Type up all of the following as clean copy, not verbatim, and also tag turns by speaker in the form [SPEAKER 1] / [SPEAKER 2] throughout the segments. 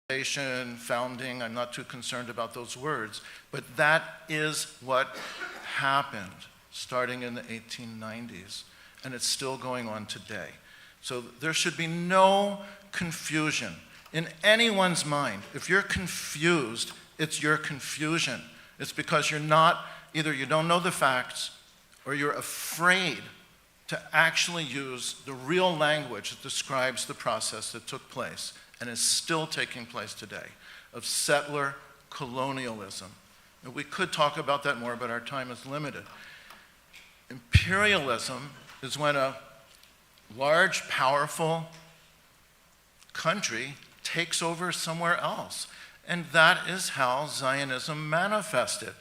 [SPEAKER 1] founding, I'm not too concerned about those words, but that is what happened starting in the 1890s, and it's still going on today. So there should be no confusion in anyone's mind. If you're confused, it's your confusion. It's because either you don't know the facts, or you're afraid to actually use the real language that describes the process that took place and is still taking place today of settler colonialism. And we could talk about that more, but our time is limited. Imperialism is when a large, powerful country takes over somewhere else. And that is how Zionism manifested.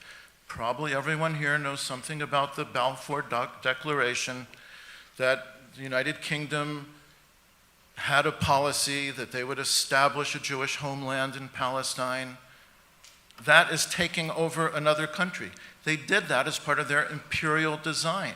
[SPEAKER 1] Probably everyone here knows something about the Balfour Declaration, that the United Kingdom had a policy that they would establish a Jewish homeland in Palestine. That is taking over another country. They did that as part of their imperial design.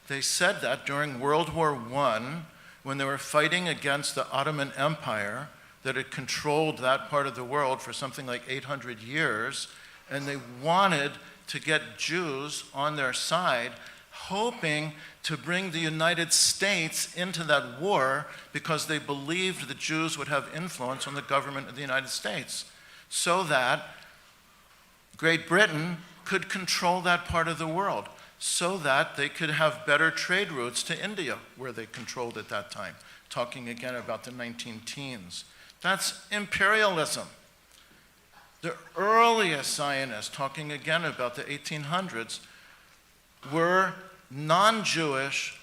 [SPEAKER 1] They said that during World War I, when they were fighting against the Ottoman Empire that had controlled that part of the world for something like 800 years, and they wanted to get Jews on their side, hoping to bring the United States into that war because they believed the Jews would have influence on the government of the United States, so that Great Britain could control that part of the world, so that they could have better trade routes to India, where they controlled at that time, talking again about the 19-teens. That's imperialism. The earliest Zionists, talking again about the 1800s, were non-Jewish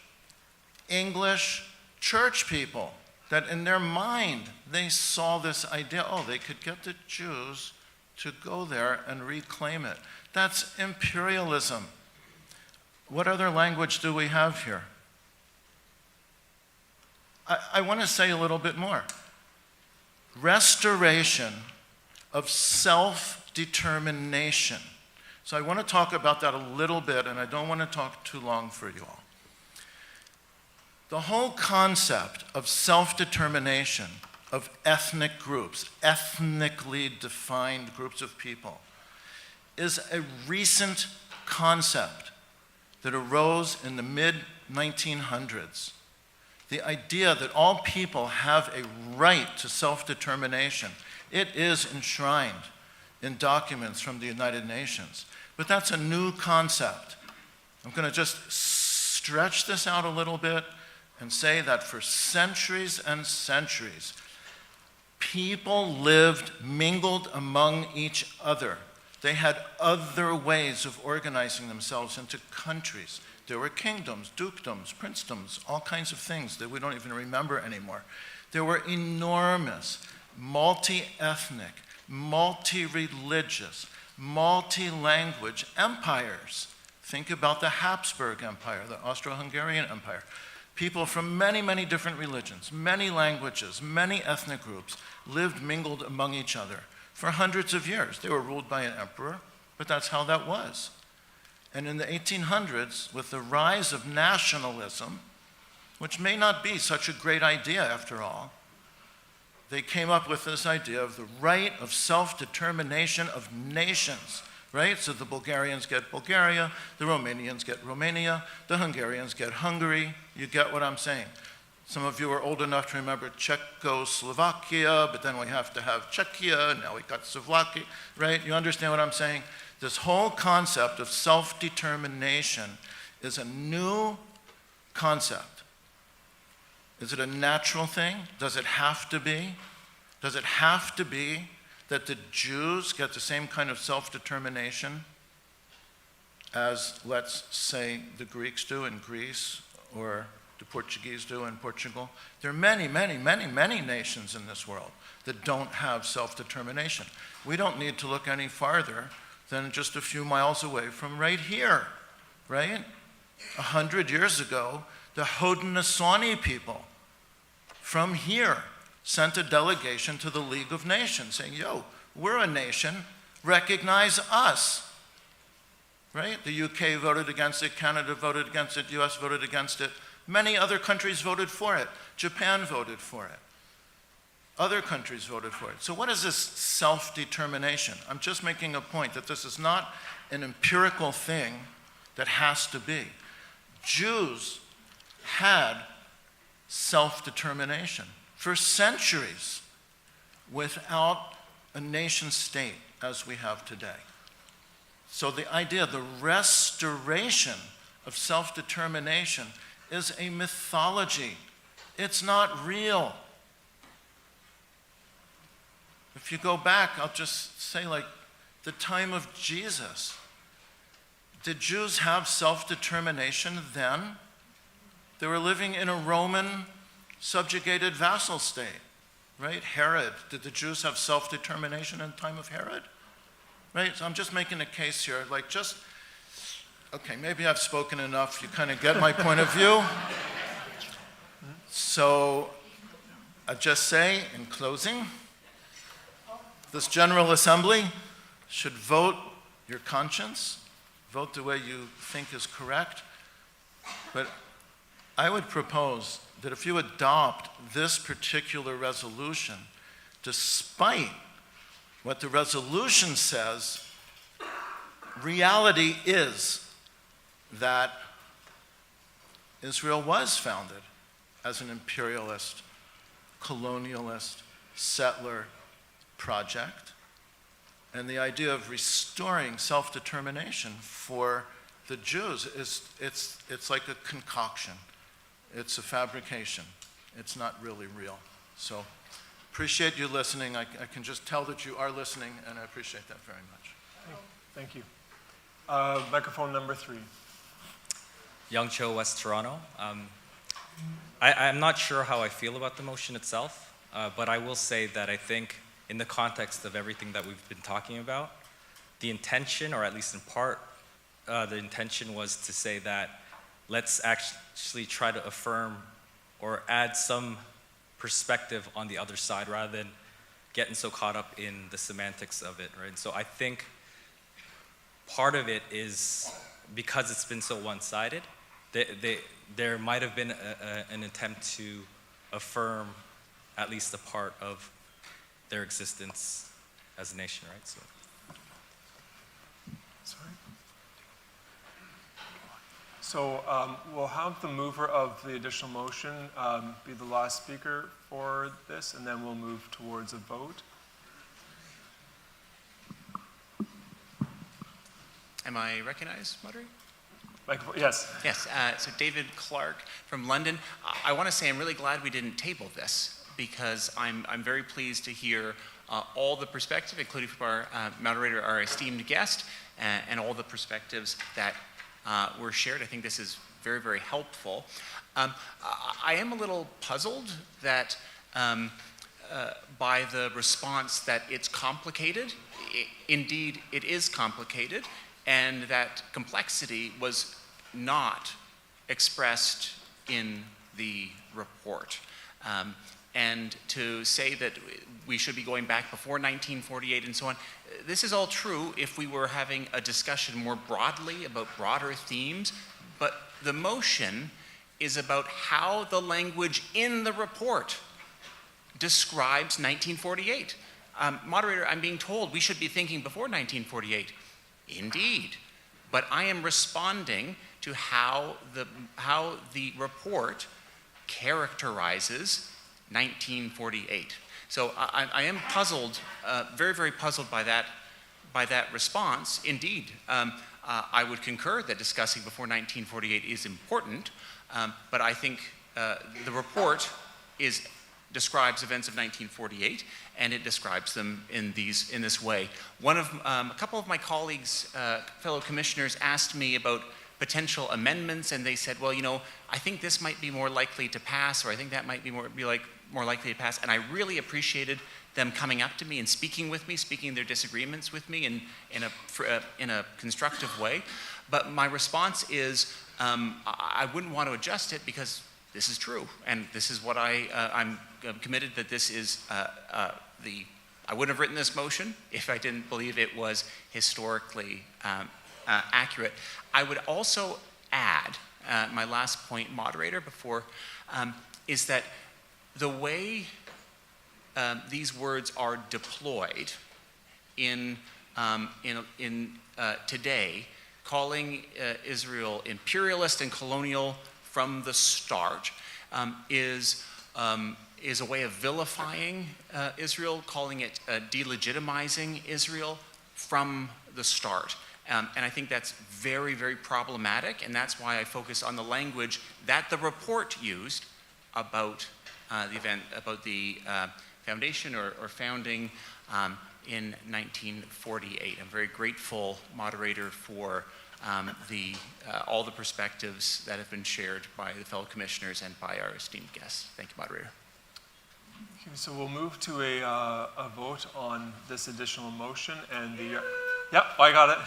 [SPEAKER 1] English church people that in their mind they saw this idea, they could get the Jews to go there and reclaim it. That's imperialism. What other language do we have here? I want to say a little bit more. Restoration of self-determination. So I want to talk about that a little bit, and I don't want to talk too long for you all. The whole concept of self-determination of ethnic groups, ethnically defined groups of people, is a recent concept that arose in the mid-1900s. The idea that all people have a right to self-determination. It is enshrined in documents from the United Nations. But that's a new concept. I'm going to just stretch this out a little bit and say that for centuries and centuries, people lived mingled among each other. They had other ways of organizing themselves into countries. There were kingdoms, dukedoms, princedoms, all kinds of things that we don't even remember anymore. There were enormous, multi-ethnic, multi-religious, multi-language empires. Think about the Habsburg Empire, the Austro-Hungarian Empire. People from many, many different religions, many languages, many ethnic groups lived mingled among each other for hundreds of years. They were ruled by an emperor, but that's how that was. And in the 1800s, with the rise of nationalism, which may not be such a great idea after all, they came up with this idea of the right of self-determination of nations, right? So the Bulgarians get Bulgaria, the Romanians get Romania, the Hungarians get Hungary. You get what I'm saying. Some of you are old enough to remember Czechoslovakia, but then we have to have Czechia, and now we got Slovakia, right? You understand what I'm saying? This whole concept of self-determination is a new concept. Is it a natural thing? Does it have to be? Does it have to be that the Jews get the same kind of self-determination as, let's say, the Greeks do in Greece or the Portuguese do in Portugal? There are many, many, many, many nations in this world that don't have self-determination. We don't need to look any farther than just a few miles away from right here, right? 100 years ago, the Haudenosaunee people from here sent a delegation to the League of Nations saying, we're a nation, recognize us, right? The UK voted against it, Canada voted against it, US voted against it, many other countries voted for it, Japan voted for it. Other countries voted for it. So what is this self-determination? I'm just making a point that this is not an empirical thing that has to be. Jews had self-determination for centuries without a nation state as we have today. So the idea, the restoration of self-determination is a mythology. It's not real. If you go back, I'll just say, like, the time of Jesus, did Jews have self-determination then? They were living in a Roman subjugated vassal state, right? Herod, did the Jews have self-determination in the time of Herod? Right, so I'm just making a case here, like okay, maybe I've spoken enough, you kind of get my point of view. So I just say, in closing, this General Assembly should vote your conscience, vote the way you think is correct, but I would propose that if you adopt this particular resolution, despite what the resolution says, reality is that Israel was founded as an imperialist, colonialist, settler project. And the idea of restoring self-determination for the Jews it's like a concoction. It's a fabrication. It's not really real. So appreciate you listening. I can just tell that you are listening, and I appreciate that very much.
[SPEAKER 2] Thank you. Microphone number 3.
[SPEAKER 3] Young Cho, West Toronto. I'm not sure how I feel about the motion itself, but I will say that I think in the context of everything that we've been talking about, the intention, or at least in part, the intention was to say that let's actually try to affirm or add some perspective on the other side rather than getting so caught up in the semantics of it, right? So I think part of it is because it's been so one-sided, there might have been an attempt to affirm at least a part of their existence as a nation, right? So.
[SPEAKER 2] So we'll have the mover of the additional motion be the last speaker for this, and then we'll move towards a vote.
[SPEAKER 4] Am I recognized, moderator?
[SPEAKER 2] Yes.
[SPEAKER 4] Yes, so David Clark from London. I want to say I'm really glad we didn't table this because I'm very pleased to hear all the perspective, including from our moderator, our esteemed guest, and all the perspectives that were shared. I think this is very, very helpful. I am a little puzzled that by the response that it's complicated. Indeed, it is complicated, and that complexity was not expressed in the report. And to say that we should be going back before 1948 and so on, this is all true if we were having a discussion more broadly about broader themes, but the motion is about how the language in the report describes 1948. Moderator, I'm being told we should be thinking before 1948. Indeed, but I am responding to how the report characterizes 1948. So I am puzzled, very, very puzzled by that response. Indeed, I would concur that discussing before 1948 is important, but I think the report describes events of 1948, and it describes them in this way. A couple of my colleagues, fellow commissioners, asked me about potential amendments, and they said, well, I think this might be more likely to pass, or I think that might be more likely to pass. And I really appreciated them coming up to me and speaking with me, speaking their disagreements with me in a constructive way. But my response is, I wouldn't want to adjust it because this is true, and this is what I'm committed that this is I wouldn't have written this motion if I didn't believe it was historically accurate. I would also add, my last point, moderator, before, is that the way these words are deployed in today, calling Israel imperialist and colonial from the start, is a way of vilifying Israel, calling it delegitimizing Israel from the start. And I think that's very, very problematic, and that's why I focus on the language that the report used about the event, about the foundation or founding in 1948. I'm very grateful, moderator, for all the perspectives that have been shared by the fellow commissioners and by our esteemed guests. Thank you, moderator.
[SPEAKER 2] Okay, so we'll move to a vote on this additional motion, and yep, I got it.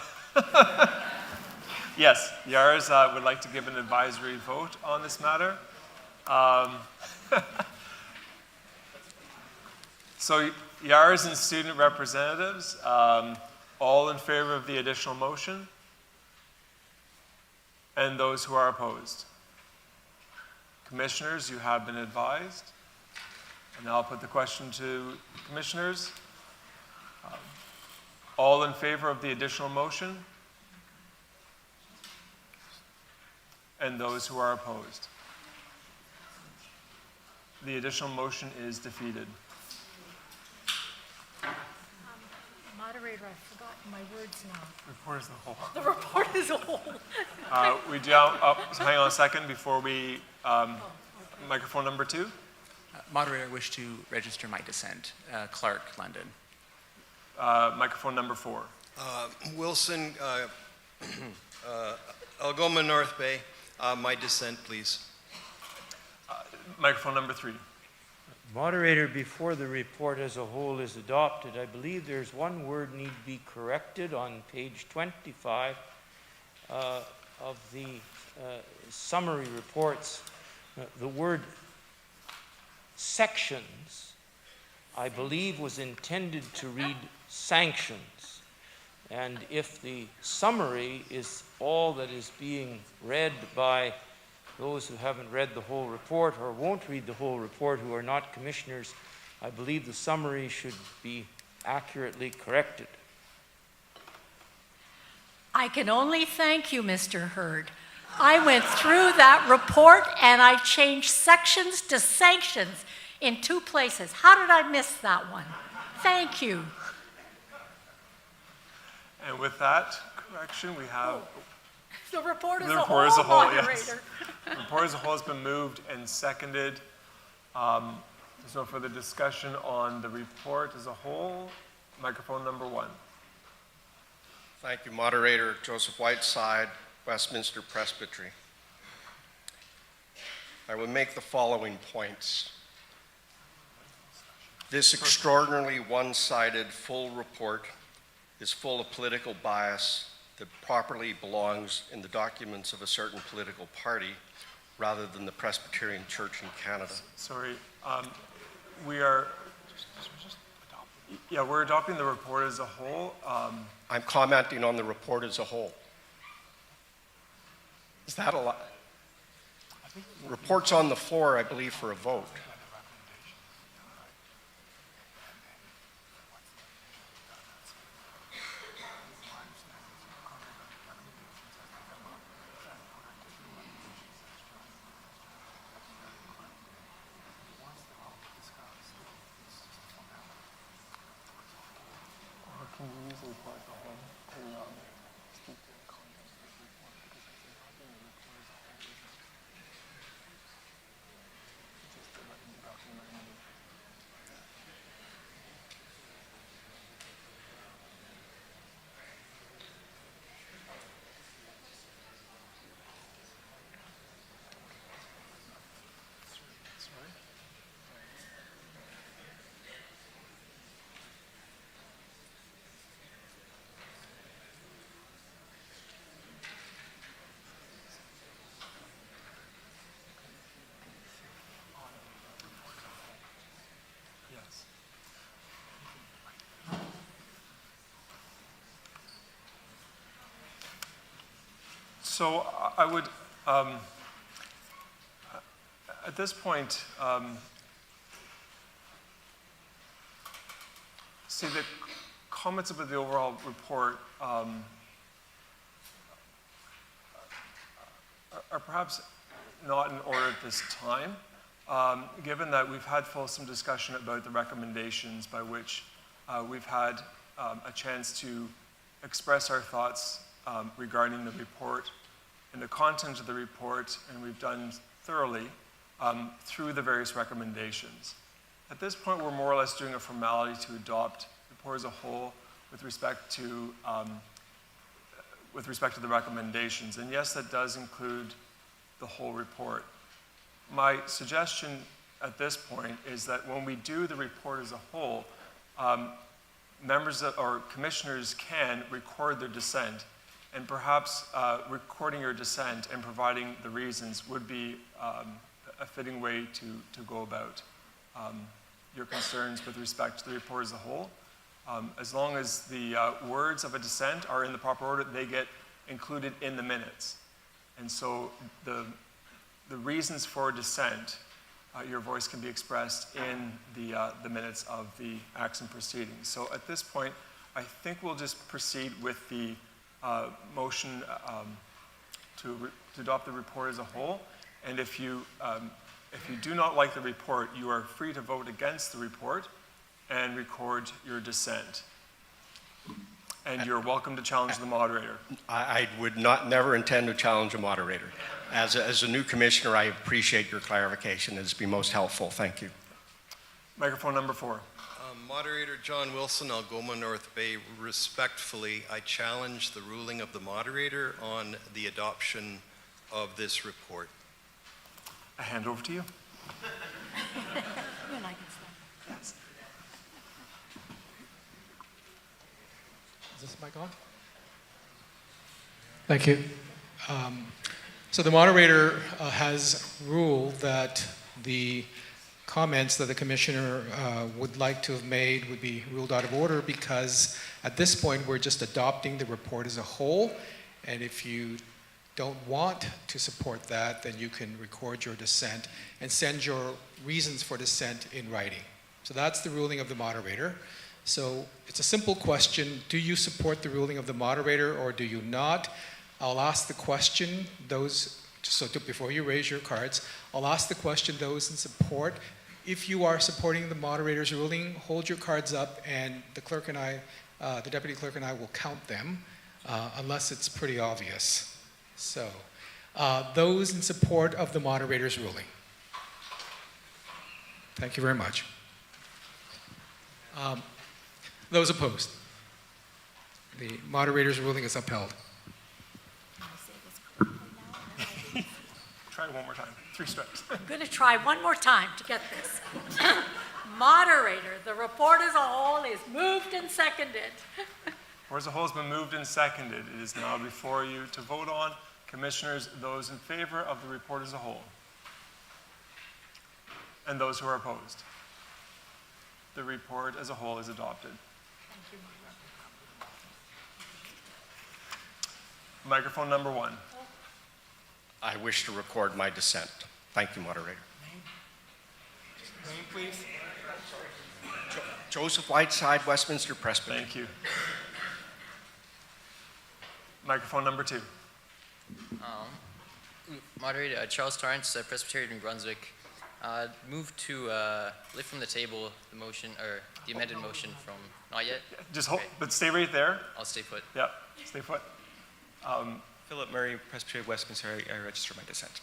[SPEAKER 2] Yes, Yars would like to give an advisory vote on this matter. So Yars and student representatives, all in favor of the additional motion? And those who are opposed? Commissioners, you have been advised. And now I'll put the question to commissioners. All in favor of the additional motion? And those who are opposed? The additional motion is defeated.
[SPEAKER 5] Moderator, I've forgotten my words now.
[SPEAKER 2] Report as a whole.
[SPEAKER 5] The report as a whole.
[SPEAKER 2] We do, so hang on a second before we, microphone number 2.
[SPEAKER 4] Moderator, I wish to register my dissent. Clark, London.
[SPEAKER 2] Microphone number 4.
[SPEAKER 6] Wilson, Algoma North Bay, my dissent, please.
[SPEAKER 2] Microphone number 3.
[SPEAKER 7] Moderator, before the report as a whole is adopted, I believe there's one word need to be corrected on page 25 of the summary reports. The word sections, I believe, was intended to read sanctions. And if the summary is all that is being read by those who haven't read the whole report or won't read the whole report, who are not commissioners, I believe the summary should be accurately corrected.
[SPEAKER 5] I can only thank you, Mr. Hurd. I went through that report and I changed sections to sanctions in 2 places. How did I miss that one? Thank you.
[SPEAKER 2] And with that correction, we have
[SPEAKER 5] The report as
[SPEAKER 2] the
[SPEAKER 5] a
[SPEAKER 2] report
[SPEAKER 5] whole,
[SPEAKER 2] as a whole,
[SPEAKER 5] moderator.
[SPEAKER 2] yes. The report as a whole has been moved and seconded. There's no further discussion on the report as a whole. Microphone number 1.
[SPEAKER 6] Thank you, moderator. Joseph Whiteside, Westminster Presbyterian. I will make the following points. This extraordinarily one-sided full report is full of political bias that properly belongs in the documents of a certain political party rather than the Presbyterian Church in Canada.
[SPEAKER 2] Sorry, we're adopting the report as a whole.
[SPEAKER 6] I'm commenting on the report as a whole. Is that a lot? Report's on the floor, I believe, for a vote.
[SPEAKER 2] So I would, at this point, see the comments about the overall report are perhaps not in order at this time, given that we've had fulsome discussion about the recommendations by which we've had a chance to express our thoughts regarding the report and the content of the report, and we've done thoroughly through the various recommendations. At this point, we're more or less doing a formality to adopt the report as a whole with respect to the recommendations. And yes, that does include the whole report. My suggestion at this point is that when we do the report as a whole, commissioners can record their dissent, and perhaps recording your dissent and providing the reasons would be a fitting way to go about your concerns with respect to the report as a whole. As long as the words of a dissent are in the proper order, they get included in the minutes. And so the reasons for dissent, your voice can be expressed in the minutes of the acts and proceedings. So at this point, I think we'll just proceed with the motion to adopt the report as a whole. And if you do not like the report, you are free to vote against the report and record your dissent. And you're welcome to challenge the moderator.
[SPEAKER 6] I would never intend to challenge a moderator. As a new commissioner, I appreciate your clarification. It's been most helpful. Thank you.
[SPEAKER 2] Microphone number 4.
[SPEAKER 8] Moderator John Wilson, Algoma North Bay. Respectfully, I challenge the ruling of the moderator on the adoption of this report.
[SPEAKER 2] I hand over to you.
[SPEAKER 5] You and I can start.
[SPEAKER 2] Yes.
[SPEAKER 9] Is this mic on? Thank you. So the moderator has ruled that the comments that the commissioner would like to have made would be ruled out of order because at this point we're just adopting the report as a whole, and if you don't want to support that, then you can record your dissent and send your reasons for dissent in writing. So that's the ruling of the moderator. So it's a simple question: do you support the ruling of the moderator or do you not? I'll ask the question, before you raise your cards, I'll ask the question, those in support. If you are supporting the moderator's ruling, hold your cards up, and the clerk and I, the deputy clerk and I will count them, unless it's pretty obvious. So, those in support of the moderator's ruling. Thank you very much. Those opposed? The moderator's ruling is upheld.
[SPEAKER 2] Try one more time. 3 strikes.
[SPEAKER 5] I'm going to try one more time to get this. Moderator, the report as a whole is moved and seconded.
[SPEAKER 2] Report as a whole has been moved and seconded. It is now before you to vote on. Commissioners, those in favor of the report as a whole? And those who are opposed? The report as a whole is adopted.
[SPEAKER 5] Thank you,
[SPEAKER 2] Microphone number 1.
[SPEAKER 6] I wish to record my dissent. Thank you, moderator.
[SPEAKER 2] Name, please.
[SPEAKER 6] Joseph Whiteside, Westminster Presbyterian.
[SPEAKER 2] Thank you. Microphone number 2.
[SPEAKER 10] Moderator Charles Torrance, Presbyterian of New Brunswick. Move to lift from the table the motion, or the amended motion from, not yet?
[SPEAKER 2] Just hold,
[SPEAKER 10] Okay.
[SPEAKER 2] but stay right there.
[SPEAKER 10] I'll stay put.
[SPEAKER 2] Yep, stay put.
[SPEAKER 11] Philip Murray, Presbyterian of Westminster, I register my dissent.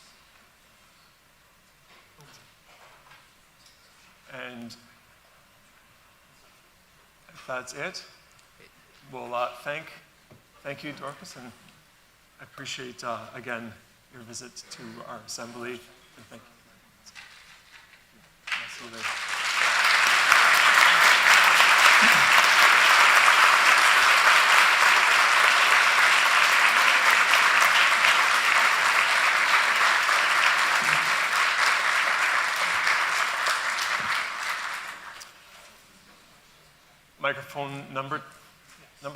[SPEAKER 2] And if that's it, we'll thank you, Dorcas, and I appreciate, again, your visit to our assembly. And thank you. I'll see you later. Microphone number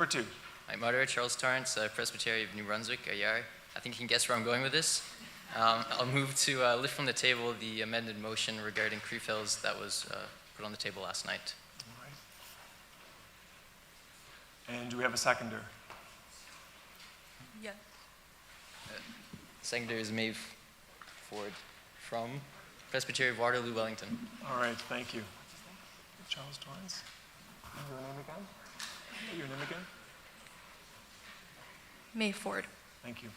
[SPEAKER 2] 2.
[SPEAKER 10] Hi, Moderator Charles Torrance, Presbyterian of New Brunswick, Ayar. I think you can guess where I'm going with this. I'll move to lift from the table the amended motion regarding Creefels that was put on the table last night.
[SPEAKER 2] And do we have a seconder?
[SPEAKER 12] Yes.
[SPEAKER 10] Seconder is Maeve Ford from Presbyterian of Waterloo, Wellington.
[SPEAKER 2] All right, thank you. Charles Torrance. Your name again? Your name again?
[SPEAKER 12] May Ford.
[SPEAKER 2] Thank you.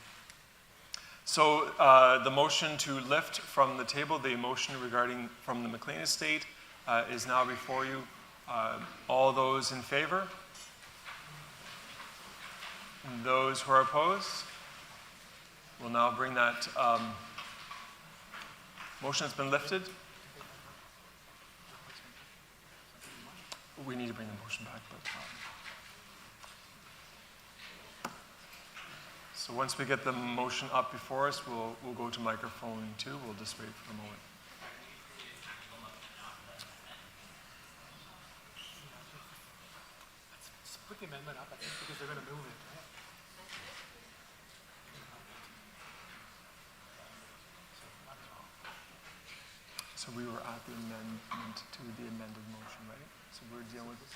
[SPEAKER 2] So the motion to lift from the table the motion regarding from the McLean estate is now before you. All those in favor? And those who are opposed? We'll now bring that motion that's been lifted. We need to bring the motion back. So once we get the motion up before us, we'll go to microphone 2. We'll just wait for a moment.
[SPEAKER 9] Let's put the amendment up, I think, because they're going to move it, right?
[SPEAKER 2] So we were at the amendment to the amended motion, right? So we're dealing with this.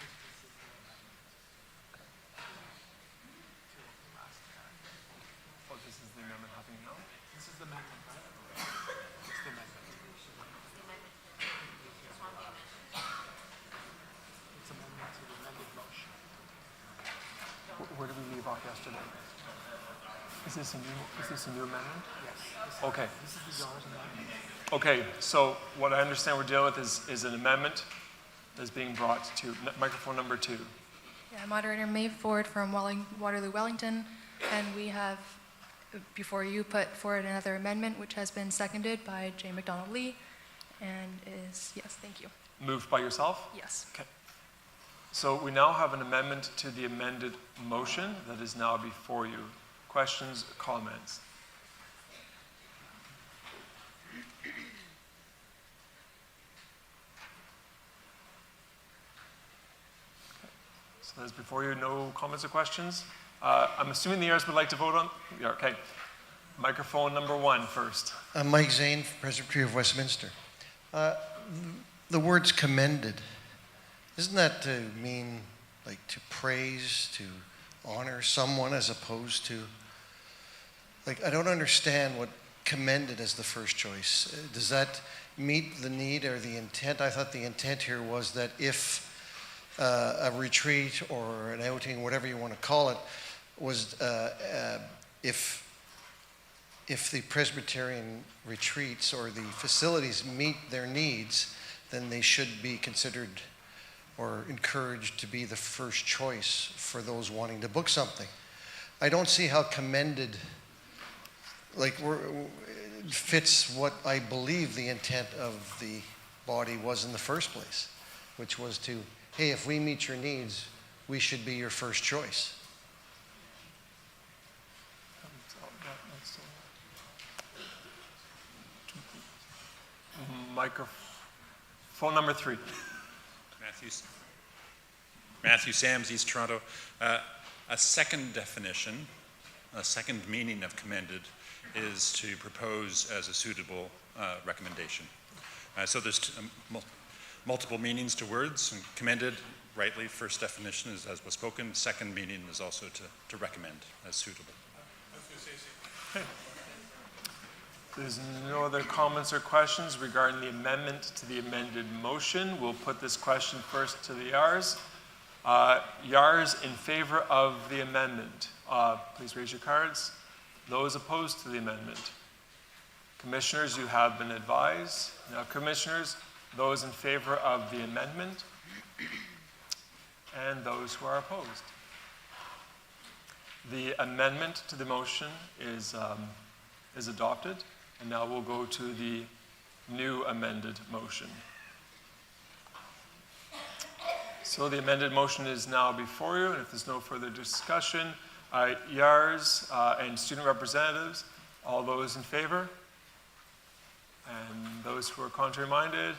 [SPEAKER 2] Oh, this is the amendment happening now?
[SPEAKER 9] This is the amendment, right? It's the amendment. It's amendment to the amended motion.
[SPEAKER 2] Where did we leave off yesterday? Is this a new amendment?
[SPEAKER 9] Yes.
[SPEAKER 2] Okay.
[SPEAKER 9] This is the yours amendment.
[SPEAKER 2] Okay, so what I understand we're dealing with is an amendment that's being brought to microphone number 2.
[SPEAKER 12] Yeah, Moderator Maeve Ford from Waterloo, Wellington, and we have before you put forward another amendment which has been seconded by J. McDonald Lee and is, yes, thank you.
[SPEAKER 2] Moved by yourself?
[SPEAKER 12] Yes.
[SPEAKER 2] Okay. So we now have an amendment to the amended motion that is now before you. Questions, comments? So that's before you. No comments or questions? I'm assuming the heirs would like to vote on? Yeah, okay. Microphone number 1 first.
[SPEAKER 13] Mike Zane, Presbyterian of Westminster. The words commended, isn't that to mean like to praise, to honor someone as opposed to, like, I don't understand what commended as the first choice. Does that meet the need or the intent? I thought the intent here was that if a retreat or an outing, whatever you want to call it, was if the Presbyterian retreats or the facilities meet their needs, then they should be considered or encouraged to be the first choice for those wanting to book something. I don't see how commended fits what I believe the intent of the body was in the first place, which was to, hey, if we meet your needs, we should be your first choice.
[SPEAKER 2] Microphone number 3.
[SPEAKER 14] Matthew Sams, East Toronto. A second definition, a second meaning of commended is to propose as a suitable recommendation. So there's multiple meanings to words, and commended, rightly, first definition is as was spoken. Second meaning is also to recommend as suitable.
[SPEAKER 2] Okay. There's no other comments or questions regarding the amendment to the amended motion. We'll put this question first to the Yars. Yars in favor of the amendment. Please raise your cards. Those opposed to the amendment. Commissioners, you have been advised. Now, commissioners, those in favor of the amendment and those who are opposed. The amendment to the motion is adopted, and now we'll go to the new amended motion. So the amended motion is now before you, and if there's no further discussion, Yars and student representatives, all those in favor? And those who are contrary-minded?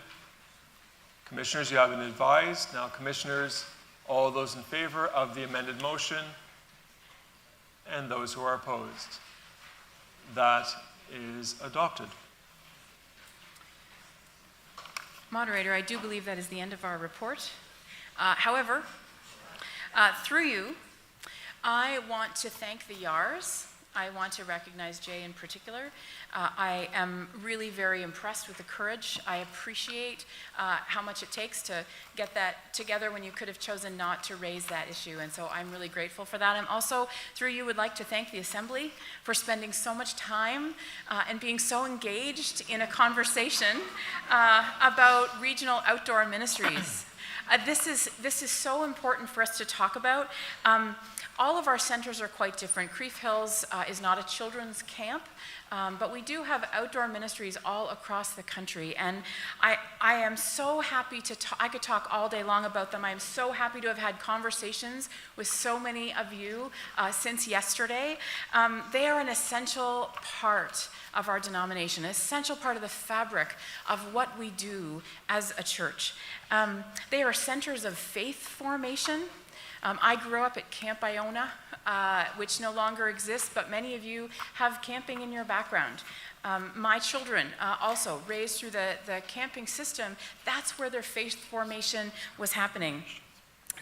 [SPEAKER 2] Commissioners, you have been advised. Now, commissioners, all those in favor of the amended motion and those who are opposed. That is adopted.
[SPEAKER 15] Moderator, I do believe that is the end of our report. However, Through you, I want to thank the YARs. I want to recognize Jay in particular. I am really very impressed with the courage. I appreciate how much it takes to get that together when you could have chosen not to raise that issue, and so I'm really grateful for that. I'm also, through you, would like to thank the Assembly for spending so much time and being so engaged in a conversation about regional outdoor ministries. This is so important for us to talk about. All of our centers are quite different. Creef Hills is not a children's camp, but we do have outdoor ministries all across the country. And I am so happy to talk, I could talk all day long about them. I am so happy to have had conversations with so many of you since yesterday. They are an essential part of our denomination, an essential part of the fabric of what we do as a church. They are centers of faith formation. I grew up at Camp Iona, which no longer exists, but many of you have camping in your background. My children also raised through the camping system. That's where their faith formation was happening.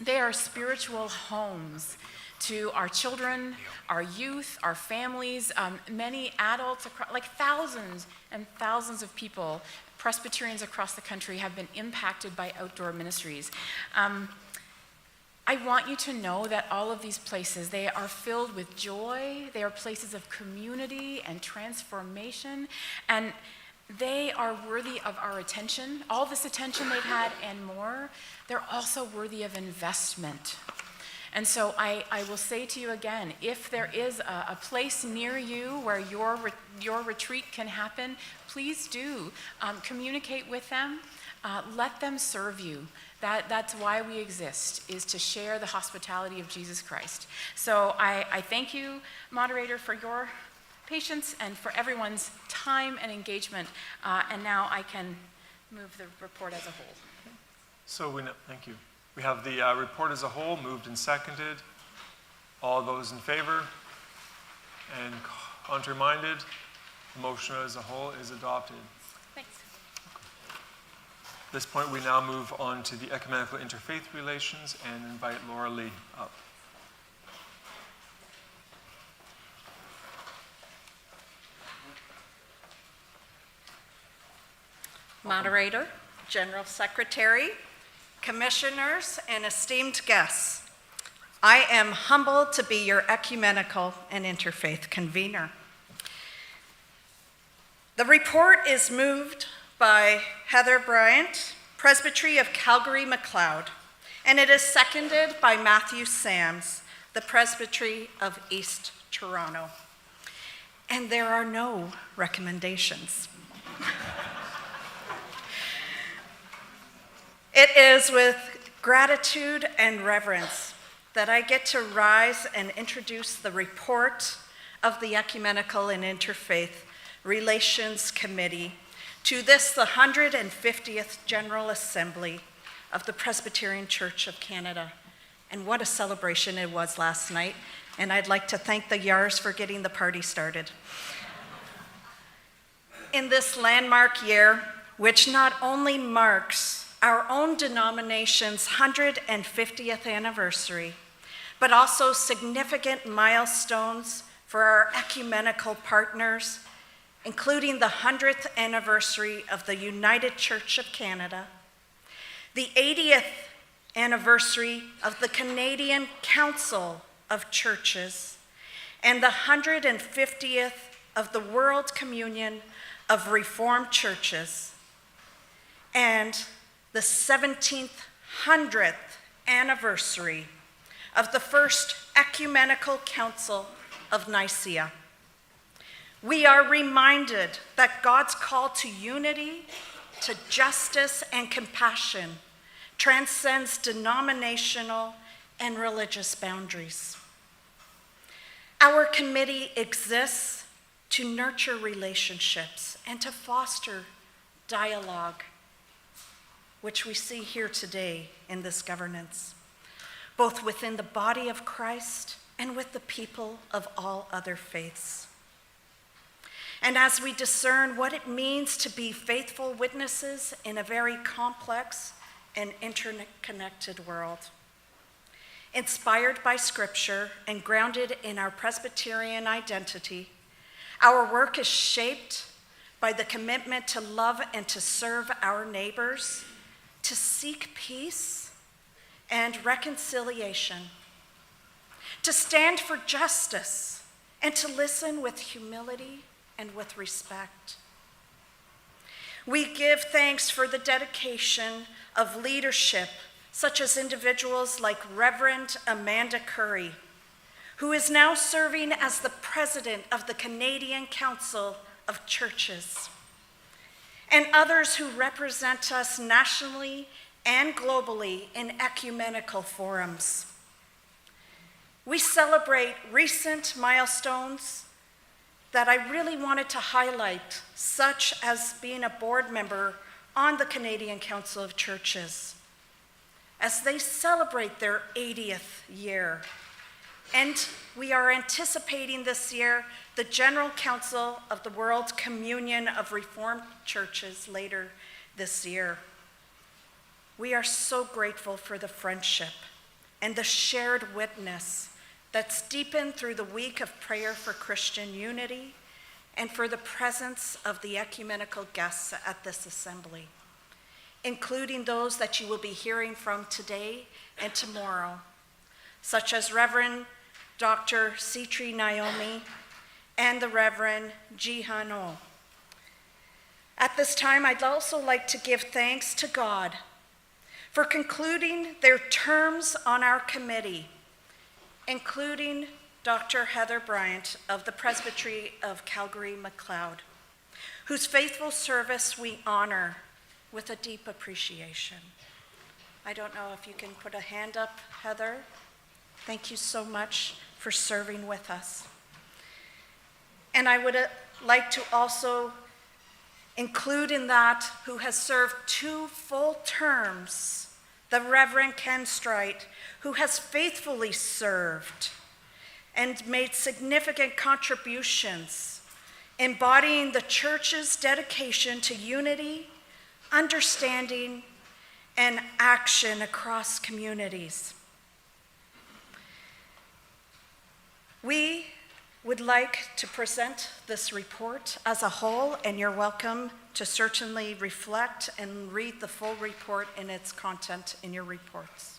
[SPEAKER 15] They are spiritual homes to our children, our youth, our families, many adults, like thousands and thousands of people, Presbyterians across the country have been impacted by outdoor ministries. I want you to know that all of these places, they are filled with joy. They are places of community and transformation, and they are worthy of our attention. All this attention they've had and more, they're also worthy of investment. And so I will say to you again, if there is a place near you where your retreat can happen, please do communicate with them. Let them serve you. That's why we exist, is to share the hospitality of Jesus Christ. So I thank you, moderator, for your patience and for everyone's time and engagement. And now I can move the report as a whole.
[SPEAKER 2] So thank you. We have the report as a whole moved and seconded. All those in favor and contrary-minded, the motion as a whole is adopted.
[SPEAKER 15] Thanks.
[SPEAKER 2] At this point, we now move on to the ecumenical interfaith relations and invite Laura Lee up.
[SPEAKER 16] Moderator, General Secretary, Commissioners, and esteemed guests, I am humbled to be your ecumenical and interfaith convener. The report is moved by Heather Bryant, Presbytery of Calgary-McLeod, and it is seconded by Matthew Sams, the Presbytery of East Toronto. And there are no recommendations. It is with gratitude and reverence that I get to rise and introduce the report of the Ecumenical and Interfaith Relations Committee to this, the 150th General Assembly of the Presbyterian Church of Canada. And what a celebration it was last night. And I'd like to thank the YARs for getting the party started. In this landmark year, which not only marks our own denomination's 150th anniversary, but also significant milestones for our ecumenical partners, including the 100th anniversary of the United Church of Canada, the 80th anniversary of the Canadian Council of Churches, and the 150th of the World Communion of Reformed Churches, and the 1700th anniversary of the First Ecumenical Council of Nicaea. We are reminded that God's call to unity, to justice, and compassion transcends denominational and religious boundaries. Our committee exists to nurture relationships and to foster dialogue, which we see here today in this governance, both within the body of Christ and with the people of all other faiths. And as we discern what it means to be faithful witnesses in a very complex and interconnected world, inspired by Scripture and grounded in our Presbyterian identity. Our work is shaped by the commitment to love and to serve our neighbors, to seek peace and reconciliation, to stand for justice, and to listen with humility and with respect. We give thanks for the dedication of leadership, such as individuals like Reverend Amanda Curry, who is now serving as the president of the Canadian Council of Churches, and others who represent us nationally and globally in ecumenical forums. We celebrate recent milestones that I really wanted to highlight, such as being a board member on the Canadian Council of Churches, as they celebrate their 80th year. And we are anticipating this year the General Council of the World Communion of Reformed Churches later this year. We are so grateful for the friendship and the shared witness that's deepened through the week of prayer for Christian unity and for the presence of the ecumenical guests at this assembly, including those that you will be hearing from today and tomorrow, such as Reverend Dr. Sitri Naomi and the Reverend Jihan Oh. At this time, I'd also like to give thanks to God for concluding their terms on our committee, including Dr. Heather Bryant of the Presbytery of Calgary-McLeod, whose faithful service we honor with a deep appreciation. I don't know if you can put a hand up, Heather. Thank you so much for serving with us. And I would like to also include in that who has served 2 full terms, the Reverend Ken Strite, who has faithfully served and made significant contributions, embodying the church's dedication to unity, understanding, and action across communities. We would like to present this report as a whole, and you're welcome to certainly reflect and read the full report and its content in your reports.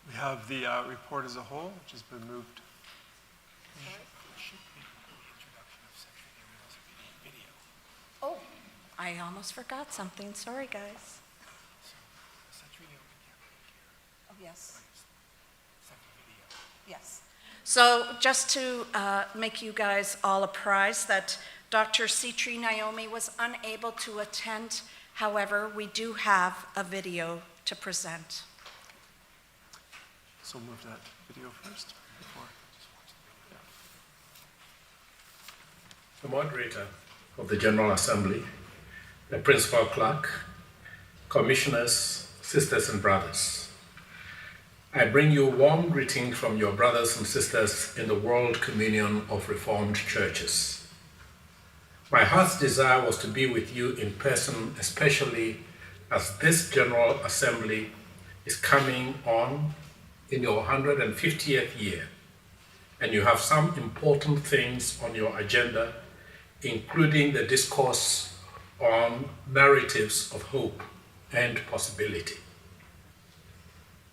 [SPEAKER 2] We have the report as a whole, which has been moved.
[SPEAKER 16] Oh, I almost forgot something. Sorry, guys. Oh, yes. Yes. So just to make you guys all apprised that Dr. Sitri Naomi was unable to attend. However, we do have a video to present.
[SPEAKER 2] So move that video first.
[SPEAKER 17] The moderator of the General Assembly, the principal clerk, commissioners, sisters and brothers, I bring you warm greetings from your brothers and sisters in the World Communion of Reformed Churches. My heart's desire was to be with you in person, especially as this General Assembly is coming on in your 150th year, and you have some important things on your agenda, including the discourse on narratives of hope and possibility.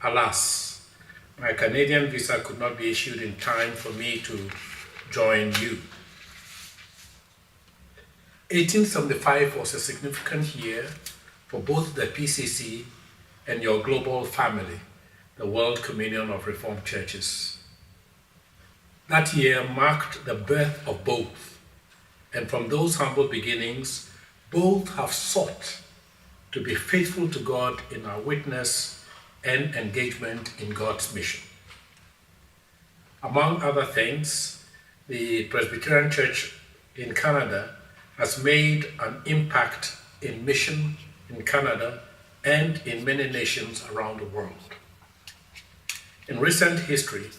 [SPEAKER 17] Alas, my Canadian visa could not be issued in time for me to join you. 1875 was a significant year for both the PCC and your global family, the World Communion of Reformed Churches. That year marked the birth of both, and from those humble beginnings, both have sought to be faithful to God in our witness and engagement in God's mission. Among other things, the Presbyterian Church in Canada has made an impact in mission in Canada and in many nations around the world. In recent history,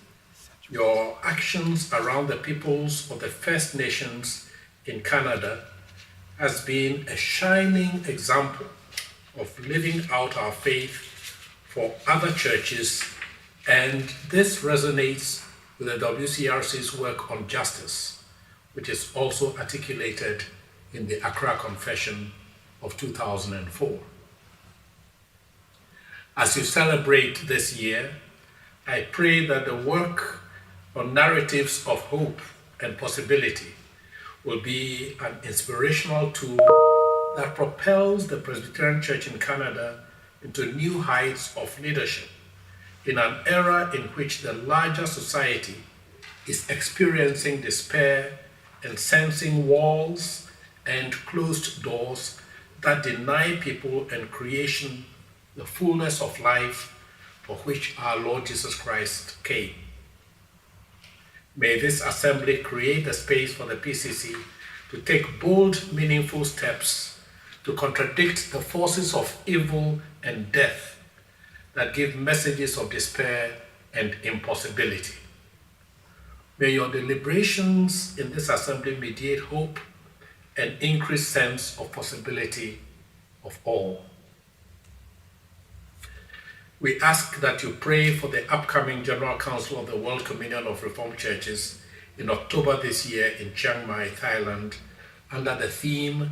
[SPEAKER 17] your actions around the peoples of the First Nations in Canada has been a shining example of living out our faith for other churches, and this resonates with the WCRC's work on justice, which is also articulated in the Accra Confession of 2004. As you celebrate this year, I pray that the work on narratives of hope and possibility will be an inspirational tool that propels the Presbyterian Church in Canada into new heights of leadership in an era in which the larger society is experiencing despair and sensing walls and closed doors that deny people and creation the fullness of life for which our Lord Jesus Christ came. May this assembly create a space for the PCC to take bold, meaningful steps to contradict the forces of evil and death that give messages of despair and impossibility. May your deliberations in this assembly mediate hope and increase sense of possibility of all. We ask that you pray for the upcoming General Council of the World Communion of Reformed Churches in October this year in Chiang Mai, Thailand, under the theme,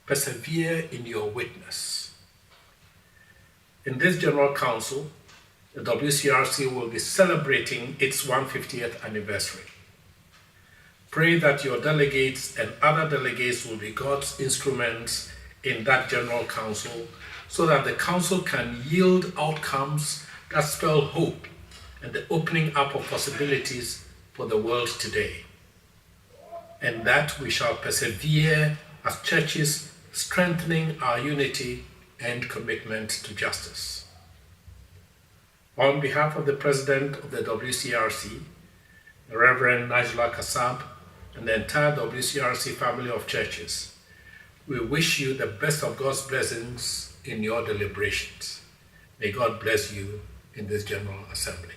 [SPEAKER 17] Persevere in Your Witness. In this General Council, the WCRC will be celebrating its 150th anniversary. Pray that your delegates and other delegates will be God's instruments in that General Council so that the Council can yield outcomes that spell hope and the opening up of possibilities for the world today. And that we shall persevere as churches, strengthening our unity and commitment to justice. On behalf of the President of the WCRC, the Reverend Najla Kassab, and the entire WCRC family of churches, we wish you the best of God's blessings in your deliberations. May God bless you in this General Assembly.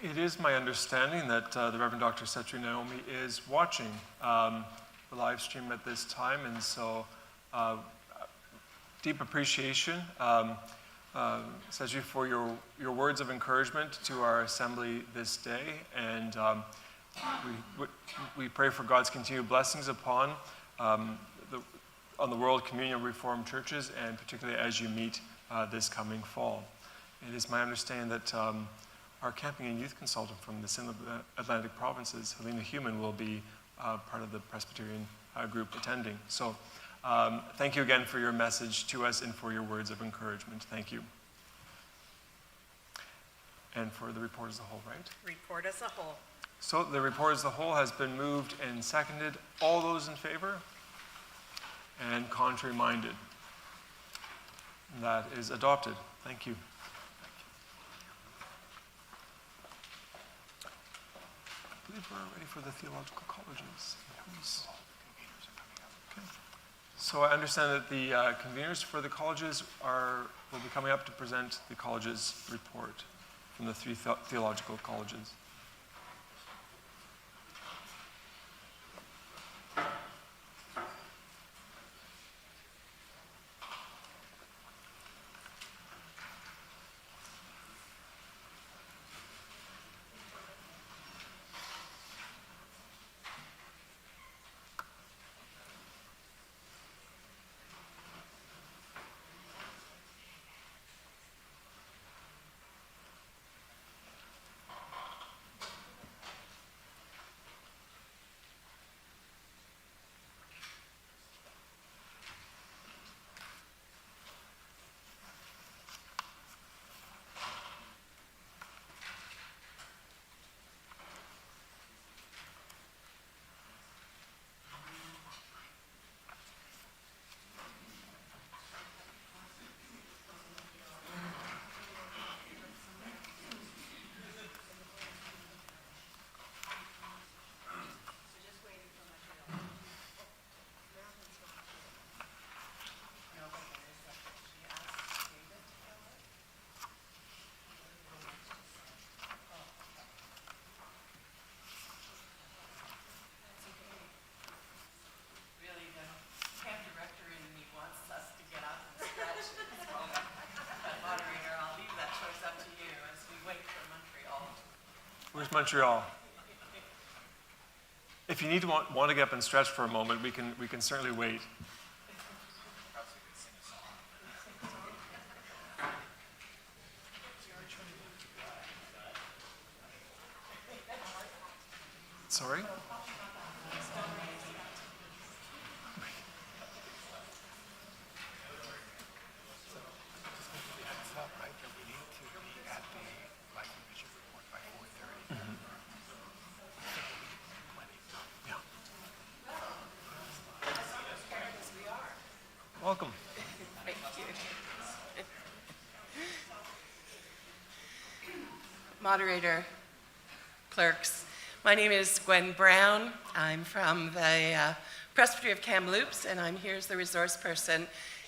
[SPEAKER 2] It is my understanding that the Reverend Dr. Setri Naomi is watching the live stream at this time, and so deep appreciation, Setri, for your words of encouragement to our assembly this day, and we pray for God's continued blessings upon the World Communion of Reformed Churches, and particularly as you meet this coming fall. It is my understanding that our camping and youth consultant from the Central Atlantic provinces, Helena Human, will be part of the Presbyterian group attending. So thank you again for your message to us and for your words of encouragement. Thank you. And for the report as a whole, right?
[SPEAKER 16] Report as a whole.
[SPEAKER 2] So the report as a whole has been moved and seconded. All those in favor? And contrary minded? That is adopted. Thank you. I believe we're ready for the theological colleges. Okay. So I understand that the conveners for the colleges will be coming up to present the colleges report from the three theological colleges. with Montreal. If you need to want to get up and stretch for a moment, we can certainly wait. Sorry? Welcome.
[SPEAKER 18] Thank you. Moderator, clerks, my name is Gwen Brown. I'm from the Presbyterian of Kamloops, and I'm here as the resource person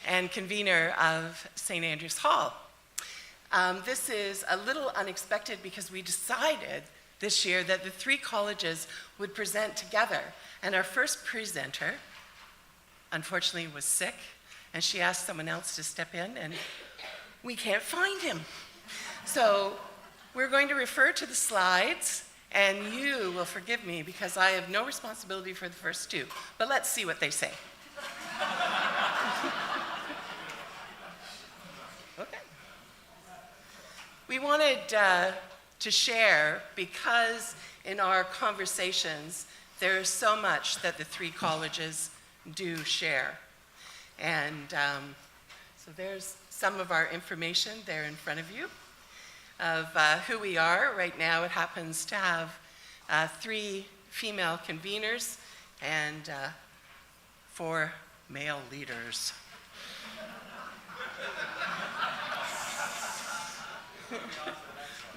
[SPEAKER 18] and convener of St. Andrew's Hall. This is a little unexpected because we decided this year that the three colleges would present together, and our first presenter, unfortunately, was sick, and she asked someone else to step in, and we can't find him. So we're going to refer to the slides, and you will forgive me because I have no responsibility for the first two, but let's see what they say. Okay. We wanted to share, because in our conversations, there is so much that the three colleges do share. And so there's some of our information there in front of you of who we are. Right now it happens to have 3 female conveners and 4 male leaders.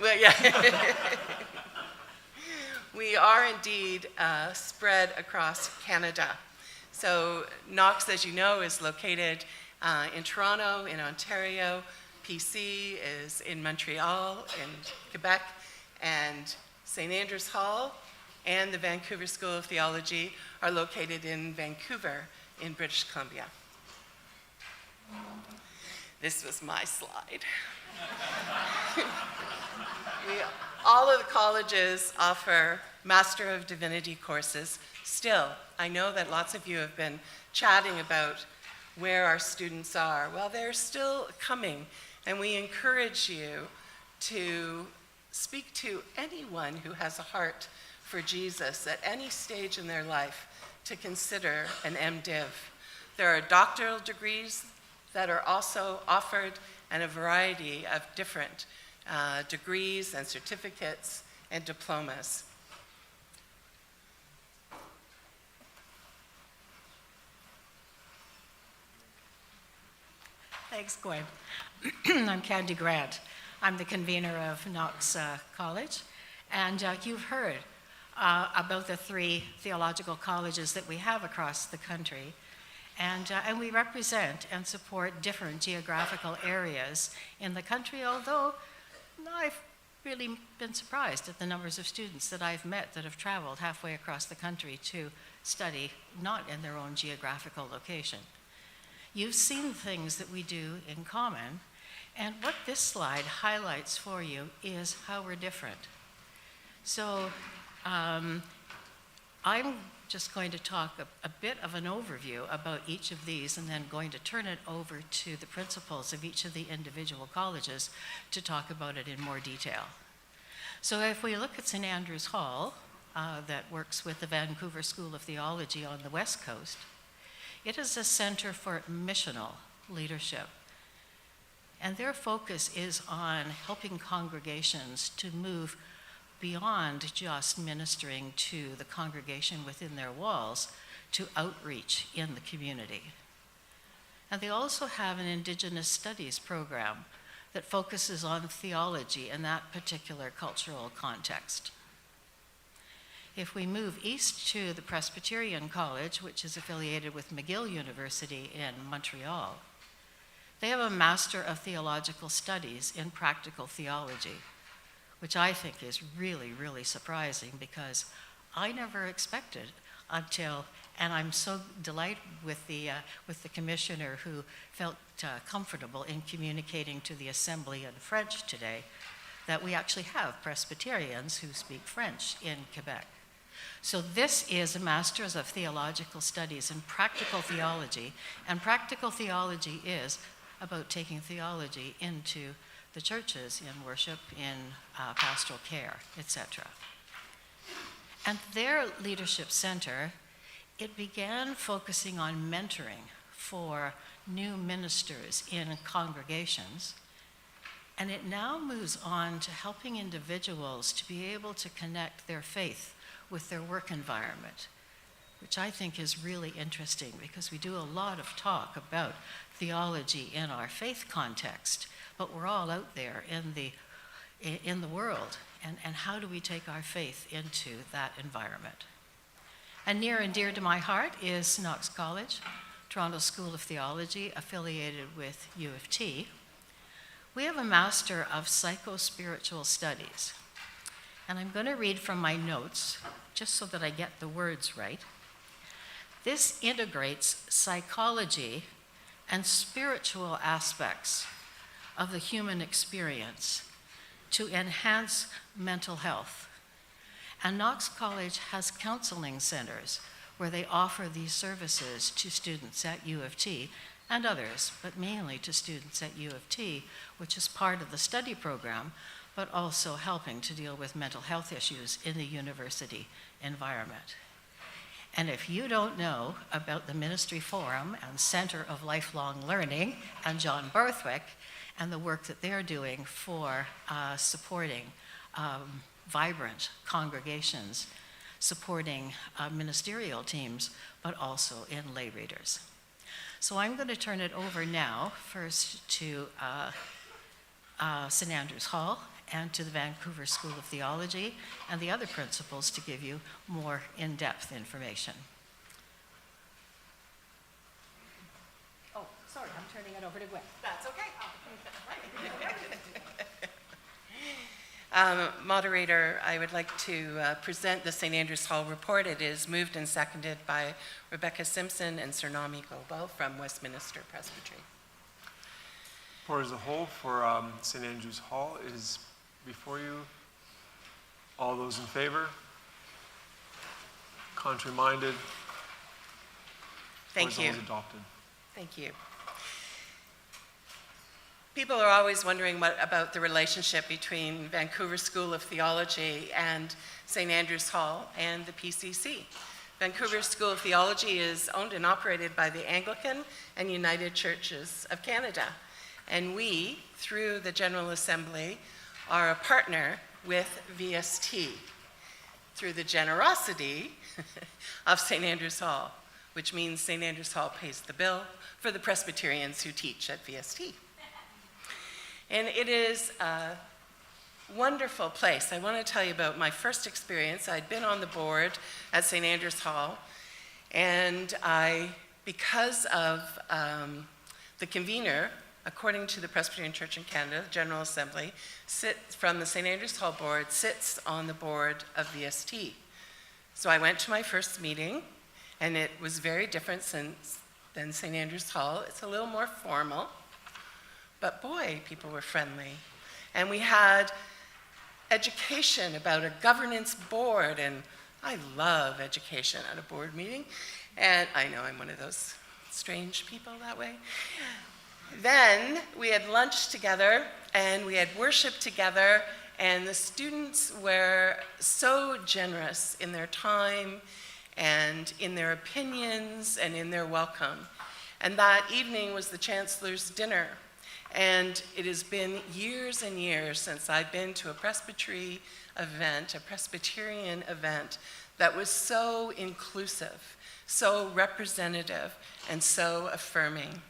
[SPEAKER 18] Well, yeah. We are indeed spread across Canada. So Knox, as you know, is located in Toronto, in Ontario. PC is in Montreal, in Quebec, and St. Andrew's Hall and the Vancouver School of Theology are located in Vancouver, in British Columbia. This was my slide. All of the colleges offer Master of Divinity courses. Still, I know that lots of you have been chatting about where our students are. Well, they're still coming, and we encourage you to speak to anyone who has a heart for Jesus at any stage in their life to consider an MDiv. There are doctoral degrees that are also offered, and a variety of different degrees and certificates and diplomas.
[SPEAKER 5] Thanks, Gwen. I'm Candy Grant. I'm the convener of Knox College, and you've heard about the 3 theological colleges that we have across the country, and we represent and support different geographical areas in the country, although I've really been surprised at the numbers of students that I've met that have traveled halfway across the country to study not in their own geographical location. You've seen things that we do in common, and what this slide highlights for you is how we're different. So I'm just going to talk a bit of an overview about each of these, and then going to turn it over to the principals of each of the individual colleges to talk about it in more detail. So if we look at St. Andrew's Hall, that works with the Vancouver School of Theology on the West Coast, it is a center for missional leadership. And their focus is on helping congregations to move beyond just ministering to the congregation within their walls to outreach in the community. And they also have an Indigenous Studies program that focuses on theology in that particular cultural context. If we move east to the Presbyterian College, which is affiliated with McGill University in Montreal, they have a Master of Theological Studies in Practical Theology, which I think is really, really surprising, because I never expected until, and I'm so delighted with the commissioner who felt comfortable in communicating to the assembly in French today,
[SPEAKER 19] that we actually have Presbyterians who speak French in Quebec. So this is a Master's of Theological Studies in Practical Theology, and practical theology is about taking theology into the churches, in worship, in pastoral care, etc. And their leadership center, it began focusing on mentoring for new ministers in congregations, and it now moves on to helping individuals to be able to connect their faith with their work environment, which I think is really interesting because we do a lot of talk about theology in our faith context, but we're all out there in the world, and how do we take our faith into that environment? And near and dear to my heart is Knox College, Toronto School of Theology, affiliated with U of T. We have a Master of Psycho-Spiritual Studies, and I'm going to read from my notes, just so that I get the words right. This integrates psychology and spiritual aspects of the human experience to enhance mental health. And Knox College has counseling centers where they offer these services to students at U of T and others, but mainly to students at U of T, which is part of the study program, but also helping to deal with mental health issues in the university environment. And if you don't know about the Ministry Forum and Center of Lifelong Learning and John Borthwick and the work that they're doing for supporting vibrant congregations, supporting ministerial teams, but also in lay readers. So I'm going to turn it over now first to St. Andrews Hall and to the Vancouver School of Theology and the other principals to give you more in-depth information. Oh, sorry, I'm turning it over to Gwen.
[SPEAKER 18] That's okay. Moderator, I would like to present the St. Andrews Hall report. It is moved and seconded by Rebecca Simpson and Sir Nami Gopal from Westminster Presbytery.
[SPEAKER 2] Report as a whole for St. Andrews Hall is before you. All those in favor? Contrary-minded?
[SPEAKER 18] Thank you.
[SPEAKER 2] Adopted.
[SPEAKER 18] Thank you. People are always wondering about the relationship between Vancouver School of Theology and St. Andrews Hall and the PCC. Vancouver School of Theology is owned and operated by the Anglican and United Churches of Canada. And we, through the General Assembly, are a partner with VST through the generosity of St. Andrews Hall, which means St. Andrews Hall pays the bill for the Presbyterians who teach at VST. And it is a wonderful place. I want to tell you about my first experience. I'd been on the board at St. Andrews Hall, and because of the convener, according to the Presbyterian Church in Canada, the General Assembly, from the St. Andrews Hall board, sits on the board of VST. So I went to my first meeting, and it was very different than St. Andrews Hall. It's a little more formal. But boy, people were friendly. And we had education about a governance board, and I love education at a board meeting. And I know I'm one of those strange people that way. Then we had lunch together, and we had worship together, and the students were so generous in their time and in their opinions and in their welcome. And that evening was the Chancellor's dinner. And it has been years and years since I've been to a Presbyterian event that was so inclusive, so representative, and so affirming.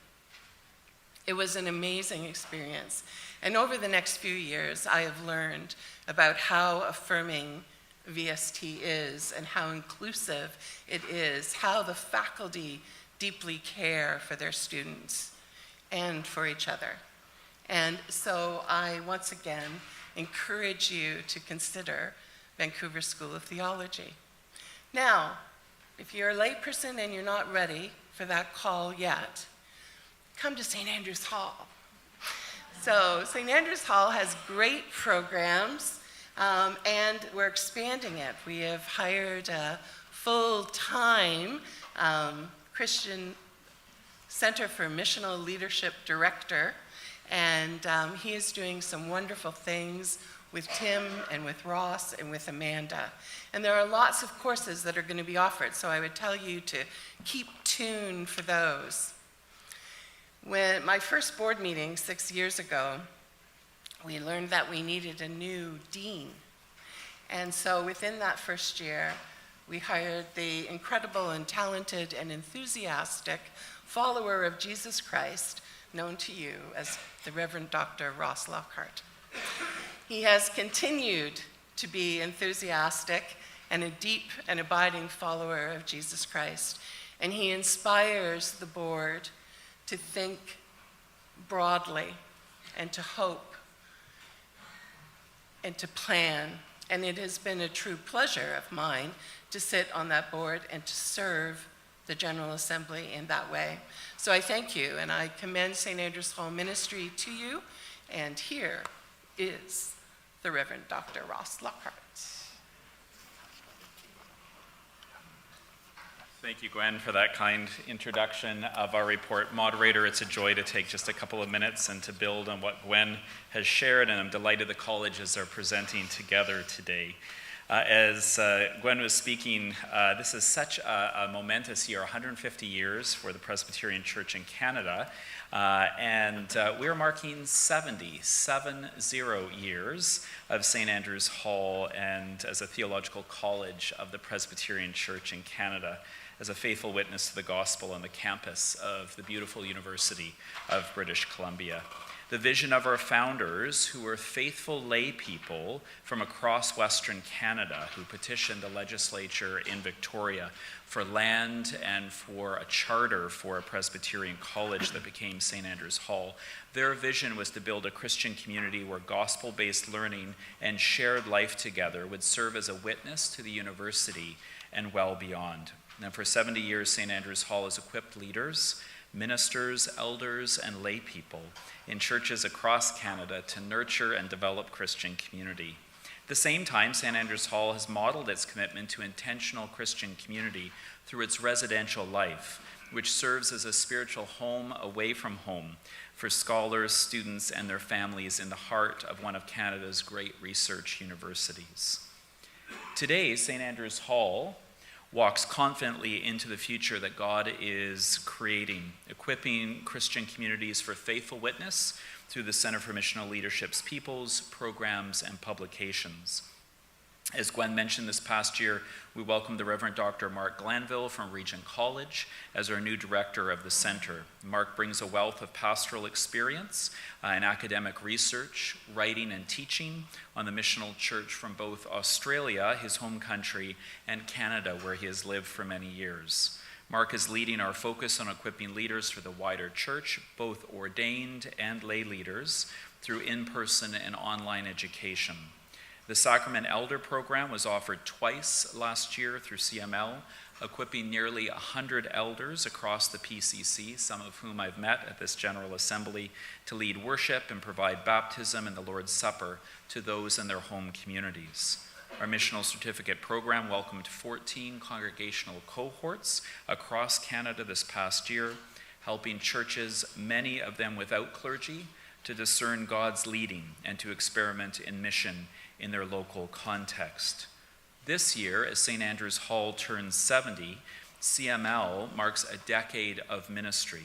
[SPEAKER 18] It was an amazing experience. And over the next few years, I have learned about how affirming VST is and how inclusive it is, how the faculty deeply care for their students and for each other. And so I once again encourage you to consider Vancouver School of Theology. Now, if you're a layperson and you're not ready for that call yet, come to St. Andrews Hall. So St. Andrew's Hall has great programs, and we're expanding it. We have hired a full-time Christian Center for Missional Leadership director, and he is doing some wonderful things with Tim and with Ross and with Amanda. And there are lots of courses that are going to be offered, so I would tell you to keep tuned for those. When my first board meeting 6 years ago, we learned that we needed a new dean. And so within that first year, we hired the incredible and talented and enthusiastic follower of Jesus Christ, known to you as the Reverend Dr. Ross Lockhart. He has continued to be enthusiastic and a deep and abiding follower of Jesus Christ, and he inspires the board to think broadly and to hope and to plan. And it has been a true pleasure of mine to sit on that board and to serve the General Assembly in that way. So I thank you, and I commend St. Andrew's Hall Ministry to you. And here is the Reverend Dr. Ross Lockhart.
[SPEAKER 20] Thank you, Gwen, for that kind introduction of our report. Moderator, it's a joy to take just a couple of minutes and to build on what Gwen has shared, and I'm delighted the colleges are presenting together today. As Gwen was speaking, this is such a momentous year, 150 years for the Presbyterian Church in Canada, and we're marking 70 years of St. Andrew's Hall and as a theological college of the Presbyterian Church in Canada, as a faithful witness to the gospel on the campus of the beautiful University of British Columbia. The vision of our founders, who were faithful lay people from across Western Canada, who petitioned the legislature in Victoria for land and for a charter for a Presbyterian college that became St. Andrew's Hall. Their vision was to build a Christian community where gospel-based learning and shared life together would serve as a witness to the university and well beyond. And for 70 years, St. Andrew's Hall has equipped leaders, ministers, elders, and lay people in churches across Canada to nurture and develop Christian community. At the same time, St. Andrew's Hall has modeled its commitment to intentional Christian community through its residential life, which serves as a spiritual home away from home for scholars, students, and their families in the heart of one of Canada's great research universities. Today, St. Andrew's Hall walks confidently into the future that God is creating, equipping Christian communities for faithful witness through the Center for Missional Leadership's peoples, programs, and publications. As Gwen mentioned, this past year, we welcomed the Reverend Dr. Mark Glanville from Regent College as our new director of the center. Mark brings a wealth of pastoral experience and academic research, writing, and teaching on the missional church from both Australia, his home country, and Canada, where he has lived for many years. Mark is leading our focus on equipping leaders for the wider church, both ordained and lay leaders, through in-person and online education. The Sacrament Elder Program was offered twice last year through CML, equipping nearly 100 elders across the PCC, some of whom I've met at this General Assembly, to lead worship and provide baptism and the Lord's Supper to those in their home communities. Our missional certificate program welcomed 14 congregational cohorts across Canada this past year, helping churches, many of them without clergy, to discern God's leading and to experiment in mission in their local context. This year, as St. Andrew's Hall turns 70, CML marks a decade of ministry,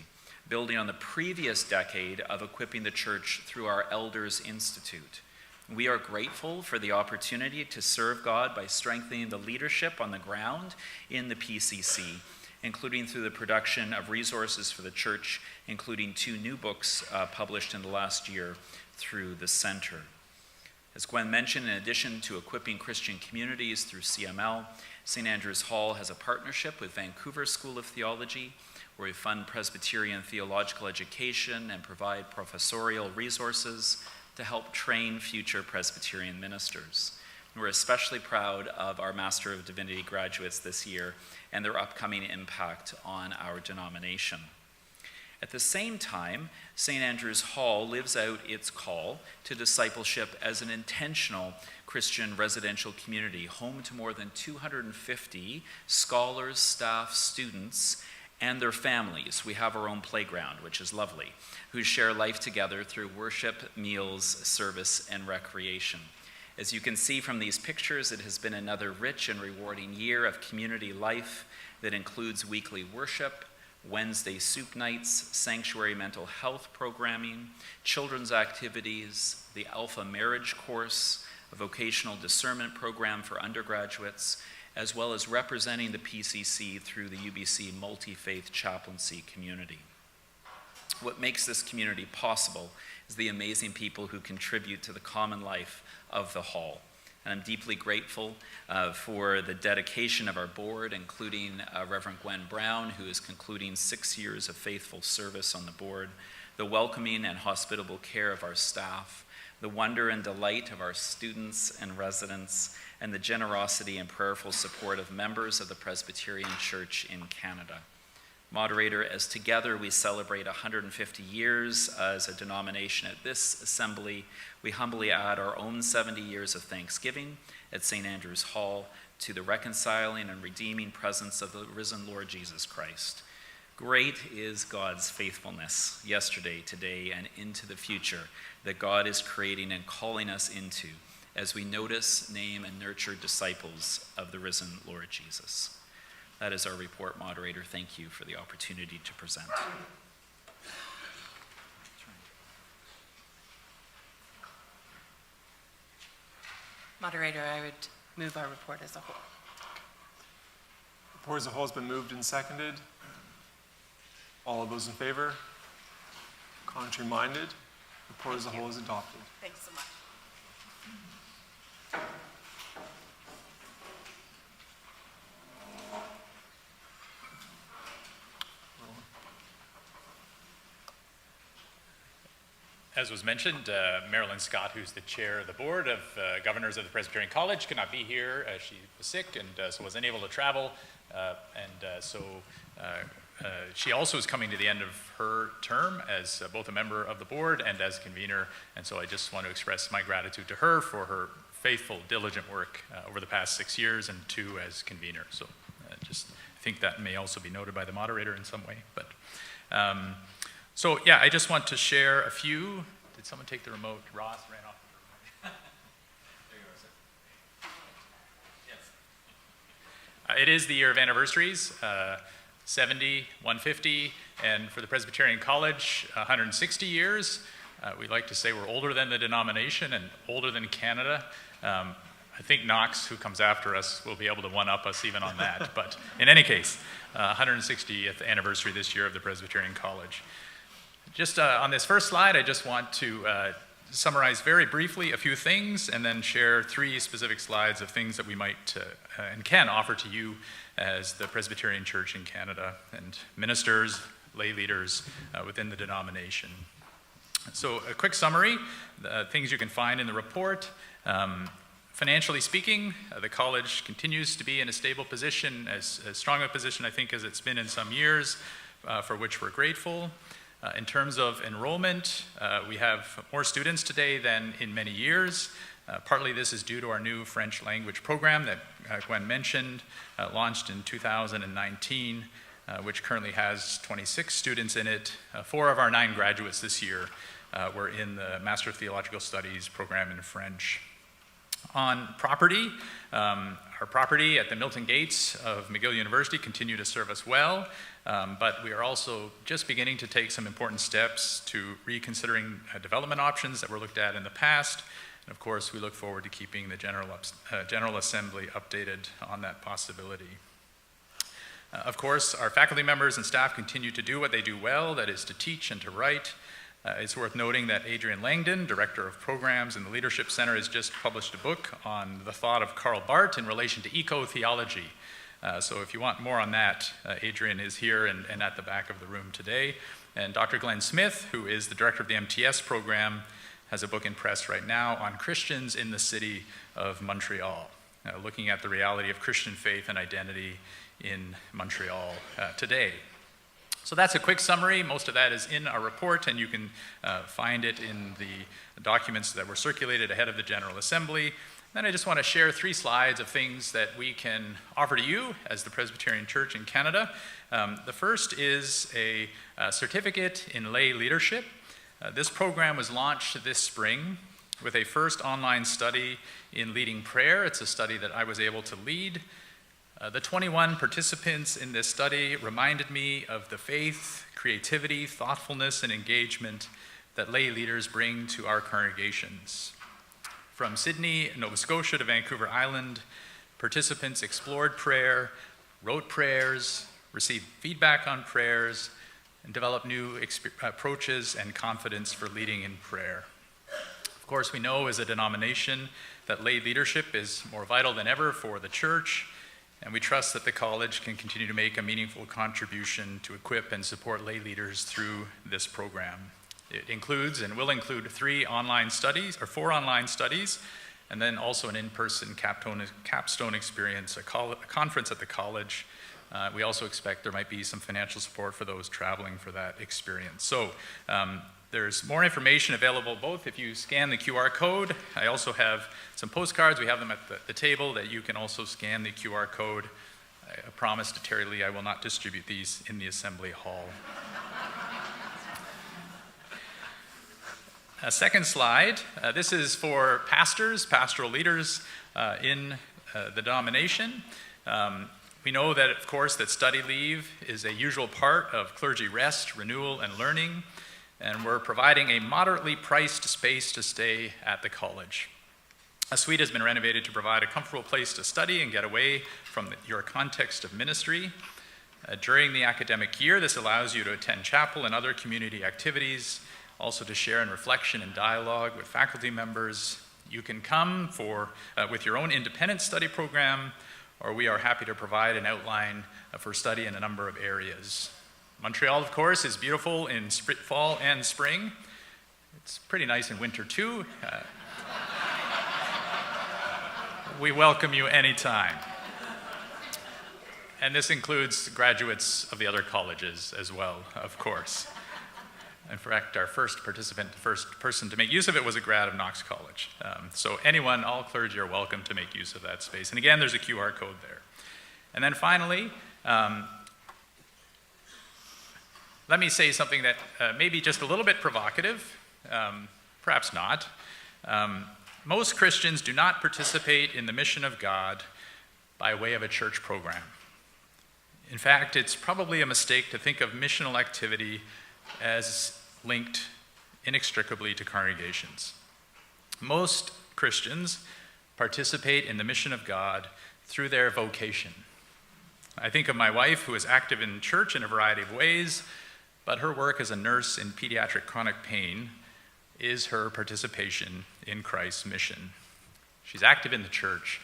[SPEAKER 20] building on the previous decade of equipping the church through our Elders Institute. We are grateful for the opportunity to serve God by strengthening the leadership on the ground in the PCC, including through the production of resources for the church, including 2 new books published in the last year through the center. As Gwen mentioned, in addition to equipping Christian communities through CML, St. Andrew's Hall has a partnership with Vancouver School of Theology, where we fund Presbyterian theological education and provide professorial resources to help train future Presbyterian ministers. We're especially proud of our Master of Divinity graduates this year and their upcoming impact on our denomination. At the same time, St. Andrew's Hall lives out its call to discipleship as an intentional Christian residential community, home to more than 250 scholars, staff, students, and their families. We have our own playground, which is lovely, who share life together through worship, meals, service, and recreation. As you can see from these pictures, it has been another rich and rewarding year of community life that includes weekly worship, Wednesday soup nights, sanctuary mental health programming, children's activities, the Alpha Marriage course, a vocational discernment program for undergraduates, as well as representing the PCC through the UBC Multi-Faith Chaplaincy community. What makes this community possible is the amazing people who contribute to the common life of the Hall. And I'm deeply grateful for the dedication of our board, including Reverend Gwen Brown, who is concluding 6 years of faithful service on the board, the welcoming and hospitable care of our staff, the wonder and delight of our students and residents, and the generosity and prayerful support of members of the Presbyterian Church in Canada. Moderator, as together we celebrate 150 years as a denomination at this assembly, we humbly add our own 70 years of thanksgiving at St. Andrew's Hall to the reconciling and redeeming presence of the risen Lord Jesus Christ. Great is God's faithfulness yesterday, today, and into the future that God is creating and calling us into as we notice, name, and nurture disciples of the risen Lord Jesus. That is our report, Moderator. Thank you for the opportunity to present.
[SPEAKER 18] Moderator, I would move our report as a whole.
[SPEAKER 2] Report as a whole has been moved and seconded. All of those in favor? Contrary-minded? Report as a whole is adopted.
[SPEAKER 18] Thanks so much.
[SPEAKER 21] As was mentioned, Marilyn Scott, who's the chair of the board of governors of the Presbyterian College, could not be here. She was sick and so wasn't able to travel. She also is coming to the end of her term as both a member of the board and as convener. And so I just want to express my gratitude to her for her faithful, diligent work over the past 6 years, and too as convener. So I think that may also be noted by the moderator in some way. But so yeah, I just want to share a few. Did someone take the remote? Ross ran off the remote. There you go, sir. Yes. It is the year of anniversaries, 70, 150, and for the Presbyterian College, 160 years. We like to say we're older than the denomination and older than Canada. I think Knox, who comes after us, will be able to one-up us even on that. But in any case, 160th anniversary this year of the Presbyterian College. Just on this first slide, I just want to summarize very briefly a few things and then share 3 specific slides of things that we might and can offer to you as the Presbyterian Church in Canada and ministers, lay leaders within the denomination. So a quick summary, the things you can find in the report. Financially speaking, the college continues to be in a stable position, as strong a position I think as it's been in some years, for which we're grateful. In terms of enrollment, we have more students today than in many years. Partly this is due to our new French language program that Gwen mentioned, launched in 2019, which currently has 26 students in it. 4 of our 9 graduates this year were in the Master of Theological Studies program in French. On property, our property at the Milton Gates of McGill University continue to serve us well, but we are also just beginning to take some important steps to reconsidering development options that were looked at in the past. And of course, we look forward to keeping the General Assembly updated on that possibility. Of course, our faculty members and staff continue to do what they do well, that is to teach and to write. It's worth noting that Adrian Langdon, Director of Programs in the Leadership Center, has just published a book on the thought of Karl Barth in relation to eco-theology. So if you want more on that, Adrian is here and at the back of the room today. And Dr. Glenn Smith, who is the Director of the MTS program, has a book in press right now on Christians in the city of Montreal, looking at the reality of Christian faith and identity in Montreal today. So that's a quick summary. Most of that is in our report, and you can find it in the documents that were circulated ahead of the General Assembly. Then I just want to share 3 slides of things that we can offer to you as the Presbyterian Church in Canada. The first is a certificate in lay leadership. This program was launched this spring with a first online study in leading prayer. It's a study that I was able to lead. The 21 participants in this study reminded me of the faith, creativity, thoughtfulness, and engagement that lay leaders bring to our congregations. From Sydney, Nova Scotia to Vancouver Island, participants explored prayer, wrote prayers, received feedback on prayers, and developed new approaches and confidence for leading in prayer. Of course, we know as a denomination that lay leadership is more vital than ever for the church, and we trust that the college can continue to make a meaningful contribution to equip and support lay leaders through this program. It includes and will include 4 online studies, and then also an in-person capstone experience, a conference at the college. We also expect there might be some financial support for those traveling for that experience. So there's more information available both if you scan the QR code. I also have some postcards. We have them at the table that you can also scan the QR code. I promise to Terry Lee I will not distribute these in the Assembly Hall. A second slide. This is for pastors, pastoral leaders in the denomination. We know that, of course, that study leave is a usual part of clergy rest, renewal, and learning, and we're providing a moderately priced space to stay at the college. A suite has been renovated to provide a comfortable place to study and get away from your context of ministry. During the academic year, this allows you to attend chapel and other community activities, also to share in reflection and dialogue with faculty members. You can come with your own independent study program, or we are happy to provide an outline for study in a number of areas. Montreal, of course, is beautiful in fall and spring. It's pretty nice in winter, too. We welcome you anytime. And this includes graduates of the other colleges as well, of course. In fact, our first participant, the first person to make use of it was a grad of Knox College. So anyone, all clergy are welcome to make use of that space. And again, there's a QR code there. And then finally, let me say something that may be just a little bit provocative, perhaps not. Most Christians do not participate in the mission of God by way of a church program. In fact, it's probably a mistake to think of missional activity as linked inextricably to congregations. Most Christians participate in the mission of God through their vocation. I think of my wife, who is active in church in a variety of ways, but her work as a nurse in pediatric chronic pain is her participation in Christ's mission. She's active in the church,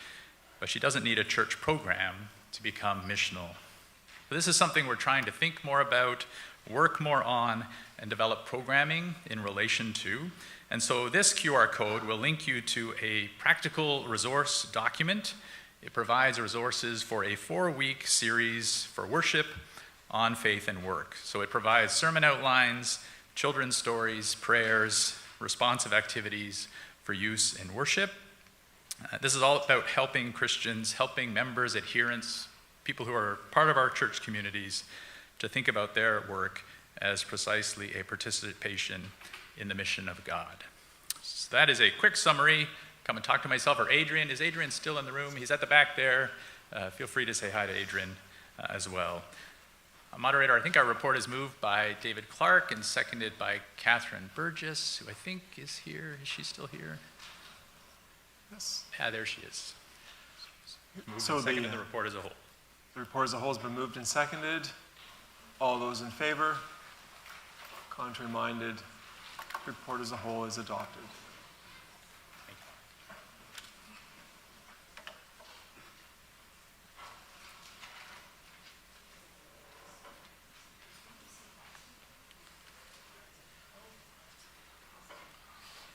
[SPEAKER 21] but she doesn't need a church program to become missional. But this is something we're trying to think more about, work more on, and develop programming in relation to. And so this QR code will link you to a practical resource document. It provides resources for a 4-week series for worship on faith and work. So it provides sermon outlines, children's stories, prayers, responsive activities for use in worship. This is all about helping Christians, helping members, adherents, people who are part of our church communities to think about their work as precisely a participation in the mission of God. So that is a quick summary. Come and talk to myself or Adrian. Is Adrian still in the room? He's at the back there. Feel free to say hi to Adrian as well. Moderator, I think our report is moved by David Clark and seconded by Catherine Burgess, who I think is here. Is she still here?
[SPEAKER 2] Yes.
[SPEAKER 21] Yeah, there she is. Moved
[SPEAKER 2] So
[SPEAKER 21] and seconded the report as a whole.
[SPEAKER 2] The report as a whole has been moved and seconded. All those in favor? Contrary minded? The report as a whole is adopted.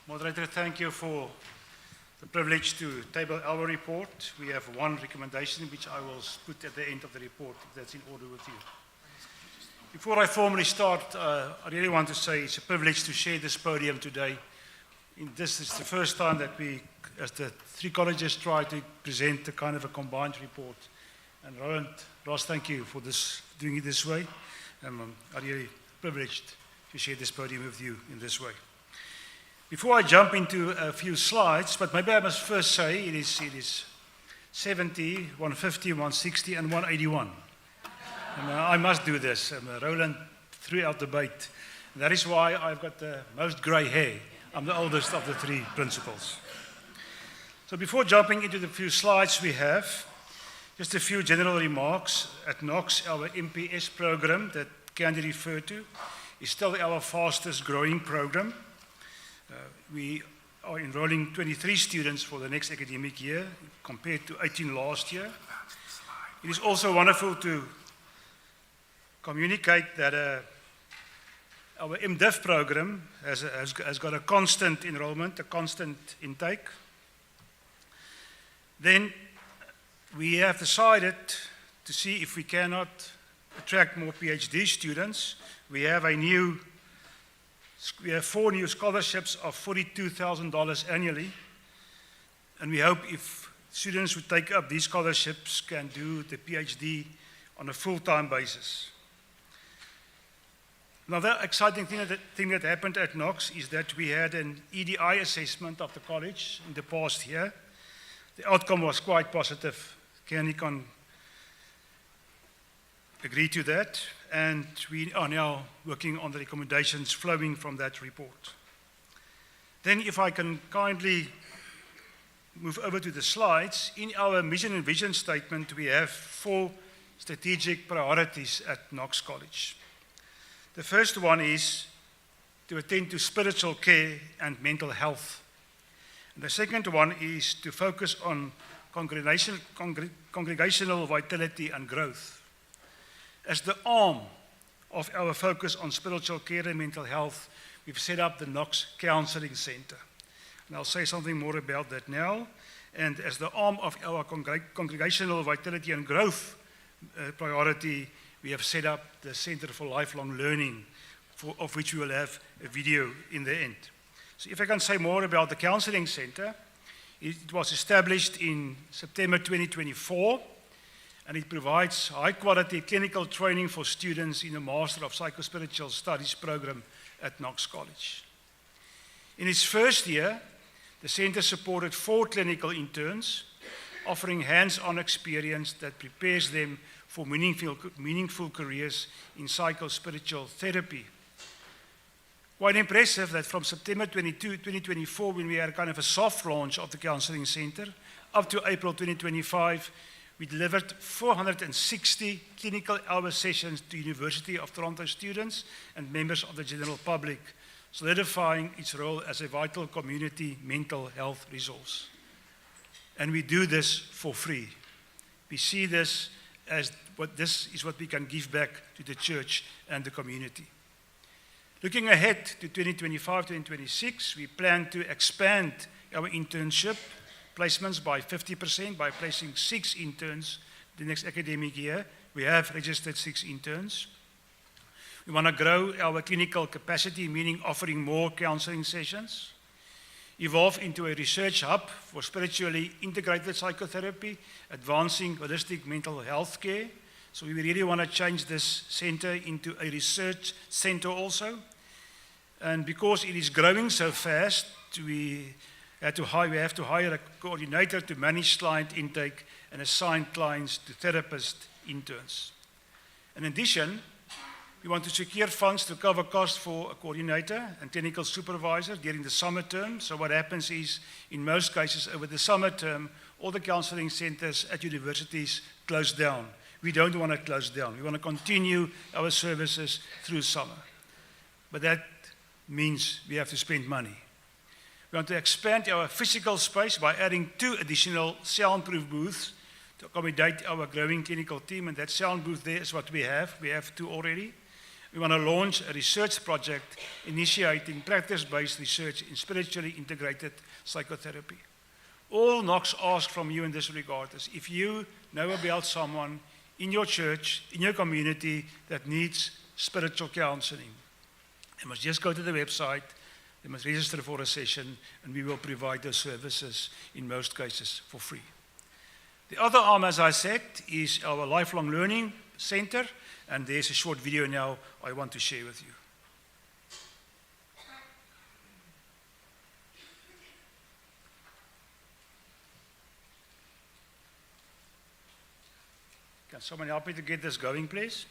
[SPEAKER 1] Moderator, thank you for the privilege to table our report. We have one recommendation which I will put at the end of the report, if that's in order with you. Before I formally start, I really want to say it's a privilege to share this podium today. This is the first time that we, as the three colleges, try to present a kind of a combined report. And Ross, thank you for doing it this way. I'm really privileged to share this podium with you in this way. Before I jump into a few slides, but maybe I must first say it is 70, 150, 160, and 181. I must do this. Roland threw out the bait. That is why I've got the most grey hair. I'm the oldest of the three principals. So before jumping into the few slides we have, just a few general remarks. At Knox, our MPS program that Candy referred to is still our fastest growing program. We are enrolling 23 students for the next academic year compared to 18 last year. It is also wonderful to communicate that our MDiv program has got a constant enrollment, a constant intake. Then we have decided to see if we cannot attract more PhD students. We have 4 new scholarships of $42,000 annually, and we hope if students who take up these scholarships can do the PhD on a full-time basis. Another exciting thing that happened at Knox is that we had an EDI assessment of the college in the past year. The outcome was quite positive. Kenny can agree to that, and we are now working on the recommendations flowing from that report. Then if I can kindly move over to the slides, in our mission and vision statement we have 4 strategic priorities at Knox College. The first one is to attend to spiritual care and mental health. And the second one is to focus on congregational vitality and growth. As the arm of our focus on spiritual care and mental health, we've set up the Knox Counseling Center. And I'll say something more about that now. And as the arm of our congregational vitality and growth priority, we have set up the Center for Lifelong Learning, of which we will have a video in the end. So if I can say more about the Counseling Center, it was established in September 2024, and it provides high-quality clinical training for students in the Master of Psychospiritual Studies program at Knox College. In its first year, the center supported 4 clinical interns, offering hands-on experience that prepares them for meaningful careers in psychospiritual therapy. Quite impressive that from September 2024, when we had kind of a soft launch of the Counseling Center, up to April 2025, we delivered 460 clinical hour sessions to University of Toronto students and members of the general public, solidifying its role as a vital community mental health resource. And we do this for free. We see this as this is what we can give back to the church and the community. Looking ahead to 2025-2026, we plan to expand our internship placements by 50% by placing 6 interns the next academic year. We have registered 6 interns. We want to grow our clinical capacity, meaning offering more counseling sessions, evolve into a research hub for spiritually integrated psychotherapy, advancing holistic mental health care. So we really want to change this center into a research center also. And because it is growing so fast, we have to hire a coordinator to manage client intake and assign clients to therapist interns. In addition, we want to secure funds to cover costs for a coordinator and technical supervisor during the summer term. So what happens is, in most cases, over the summer term, all the counseling centers at universities close down. We don't want to close down. We want to continue our services through summer. But that means we have to spend money. We want to expand our physical space by adding 2 additional soundproof booths to accommodate our growing clinical team, and that sound booth there is what we have. We have 2 already. We want to launch a research project initiating practice-based research in spiritually integrated psychotherapy. All Knox asks from you in this regard is if you know about someone in your church, in your community that needs spiritual counseling. They must just go to the website, they must register for a session, and we will provide those services in most cases for free. The other arm, as I said, is our Lifelong Learning Center, and there's a short video now I want to share with you. Can someone help me to get this going, please?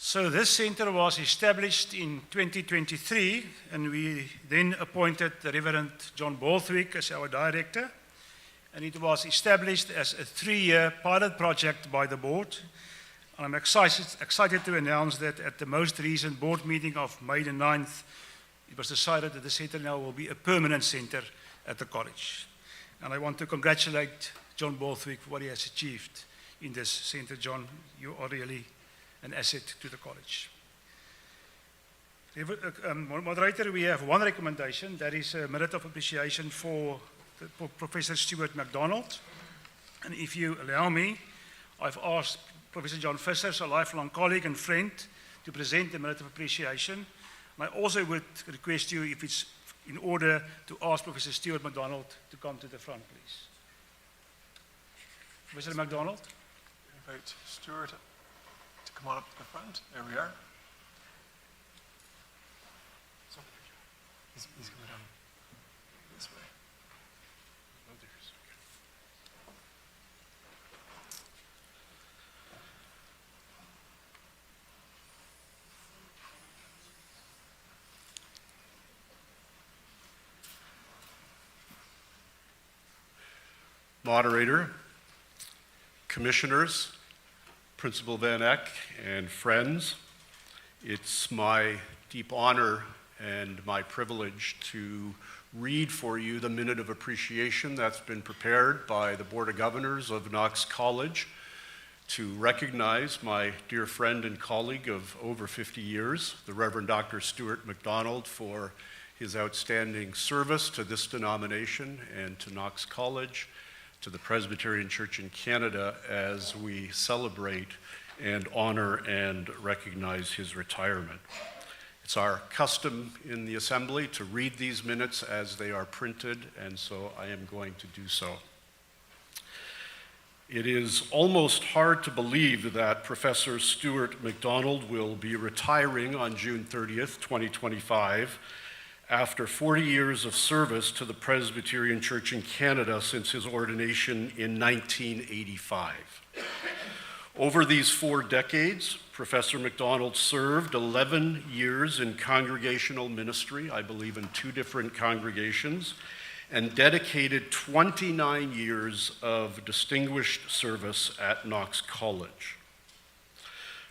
[SPEAKER 1] So this center was established in 2023, and we then appointed the Reverend John Borthwick as our director. And it was established as a 3-year pilot project by the board. And I'm excited to announce that at the most recent board meeting of May the 9th, it was decided that the center now will be a permanent center at the college. And I want to congratulate John Borthwick for what he has achieved in this center. John, you are really an asset to the college. Moderator, we have one recommendation. That is a minute of appreciation for Professor Stuart MacDonald. And if you allow me, I've asked Professor John Visser, a lifelong colleague and friend, to present the minute of appreciation. And I also would request you, if it's in order, to ask Professor Stuart MacDonald to come to the front, please. Professor MacDonald.
[SPEAKER 2] Invite Stuart to come on up to the front. There we are. He's coming down this way.
[SPEAKER 3] Moderator, commissioners, Principal Van Eck, and friends, it's my deep honor and my privilege to read for you the minute of appreciation that's been prepared by the Board of Governors of Knox College to recognize my dear friend and colleague of over 50 years, the Reverend Dr. Stuart MacDonald, for his outstanding service to this denomination and to Knox College, to the Presbyterian Church in Canada, as we celebrate and honor and recognize his retirement. It's our custom in the Assembly to read these minutes as they are printed, and so I am going to do so. It is almost hard to believe that Professor Stuart MacDonald will be retiring on June 30th, 2025, after 40 years of service to the Presbyterian Church in Canada since his ordination in 1985. Over these 4 decades, Professor MacDonald served 11 years in congregational ministry, I believe in 2 different congregations, and dedicated 29 years of distinguished service at Knox College.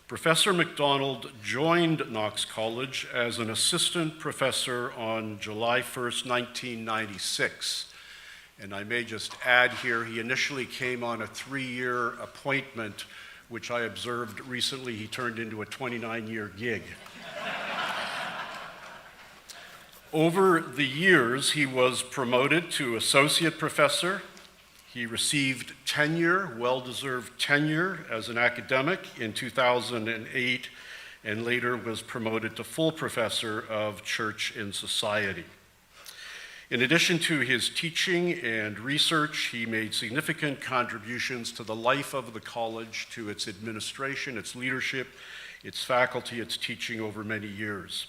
[SPEAKER 3] Professor MacDonald joined Knox College as an assistant professor on July 1st, 1996. And I may just add here, he initially came on a 3-year appointment, which I observed recently he turned into a 29-year gig. Over the years, he was promoted to associate professor. He received tenure, well-deserved tenure as an academic in 2008, and later was promoted to full professor of Church and Society. In addition to his teaching and research, he made significant contributions to the life of the college, to its administration, its leadership, its faculty, its teaching over many years.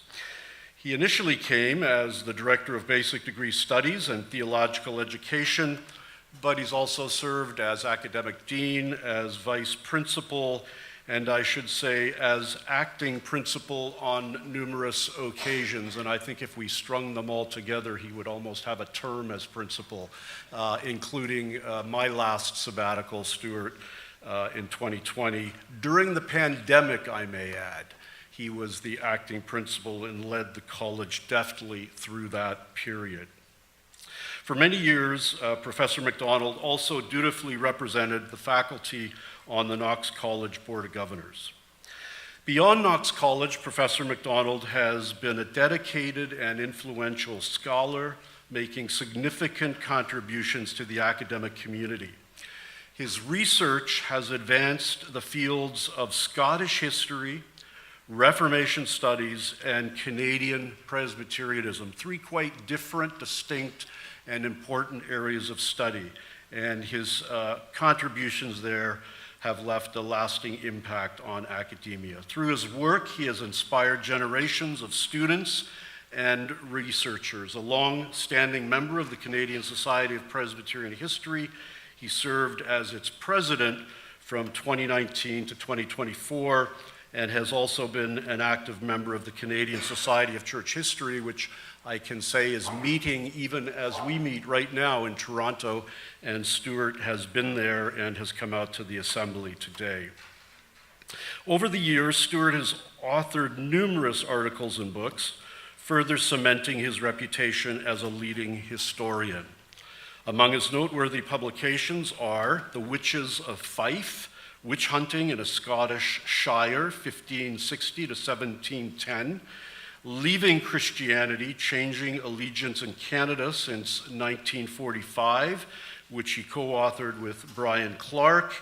[SPEAKER 3] He initially came as the Director of Basic Degree Studies and Theological Education, but he's also served as Academic Dean, as Vice Principal, and I should say as Acting Principal on numerous occasions. And I think if we strung them all together, he would almost have a term as Principal, including my last sabbatical, Stuart, in 2020. During the pandemic, I may add, he was the Acting Principal and led the college deftly through that period. For many years, Professor MacDonald also dutifully represented the faculty on the Knox College Board of Governors. Beyond Knox College, Professor MacDonald has been a dedicated and influential scholar, making significant contributions to the academic community. His research has advanced the fields of Scottish history, Reformation studies, and Canadian Presbyterianism, three quite different, distinct, and important areas of study. And his contributions there have left a lasting impact on academia. Through his work, he has inspired generations of students and researchers. A long-standing member of the Canadian Society of Presbyterian History, he served as its president from 2019 to 2024, and has also been an active member of the Canadian Society of Church History, which I can say is meeting even as we meet right now in Toronto, and Stuart has been there and has come out to the assembly today. Over the years, Stuart has authored numerous articles and books, further cementing his reputation as a leading historian. Among his noteworthy publications are The Witches of Fife, Witch Hunting in a Scottish Shire, 1560 to 1710, Leaving Christianity, Changing Allegiance in Canada since 1945, which he co-authored with Brian Clark,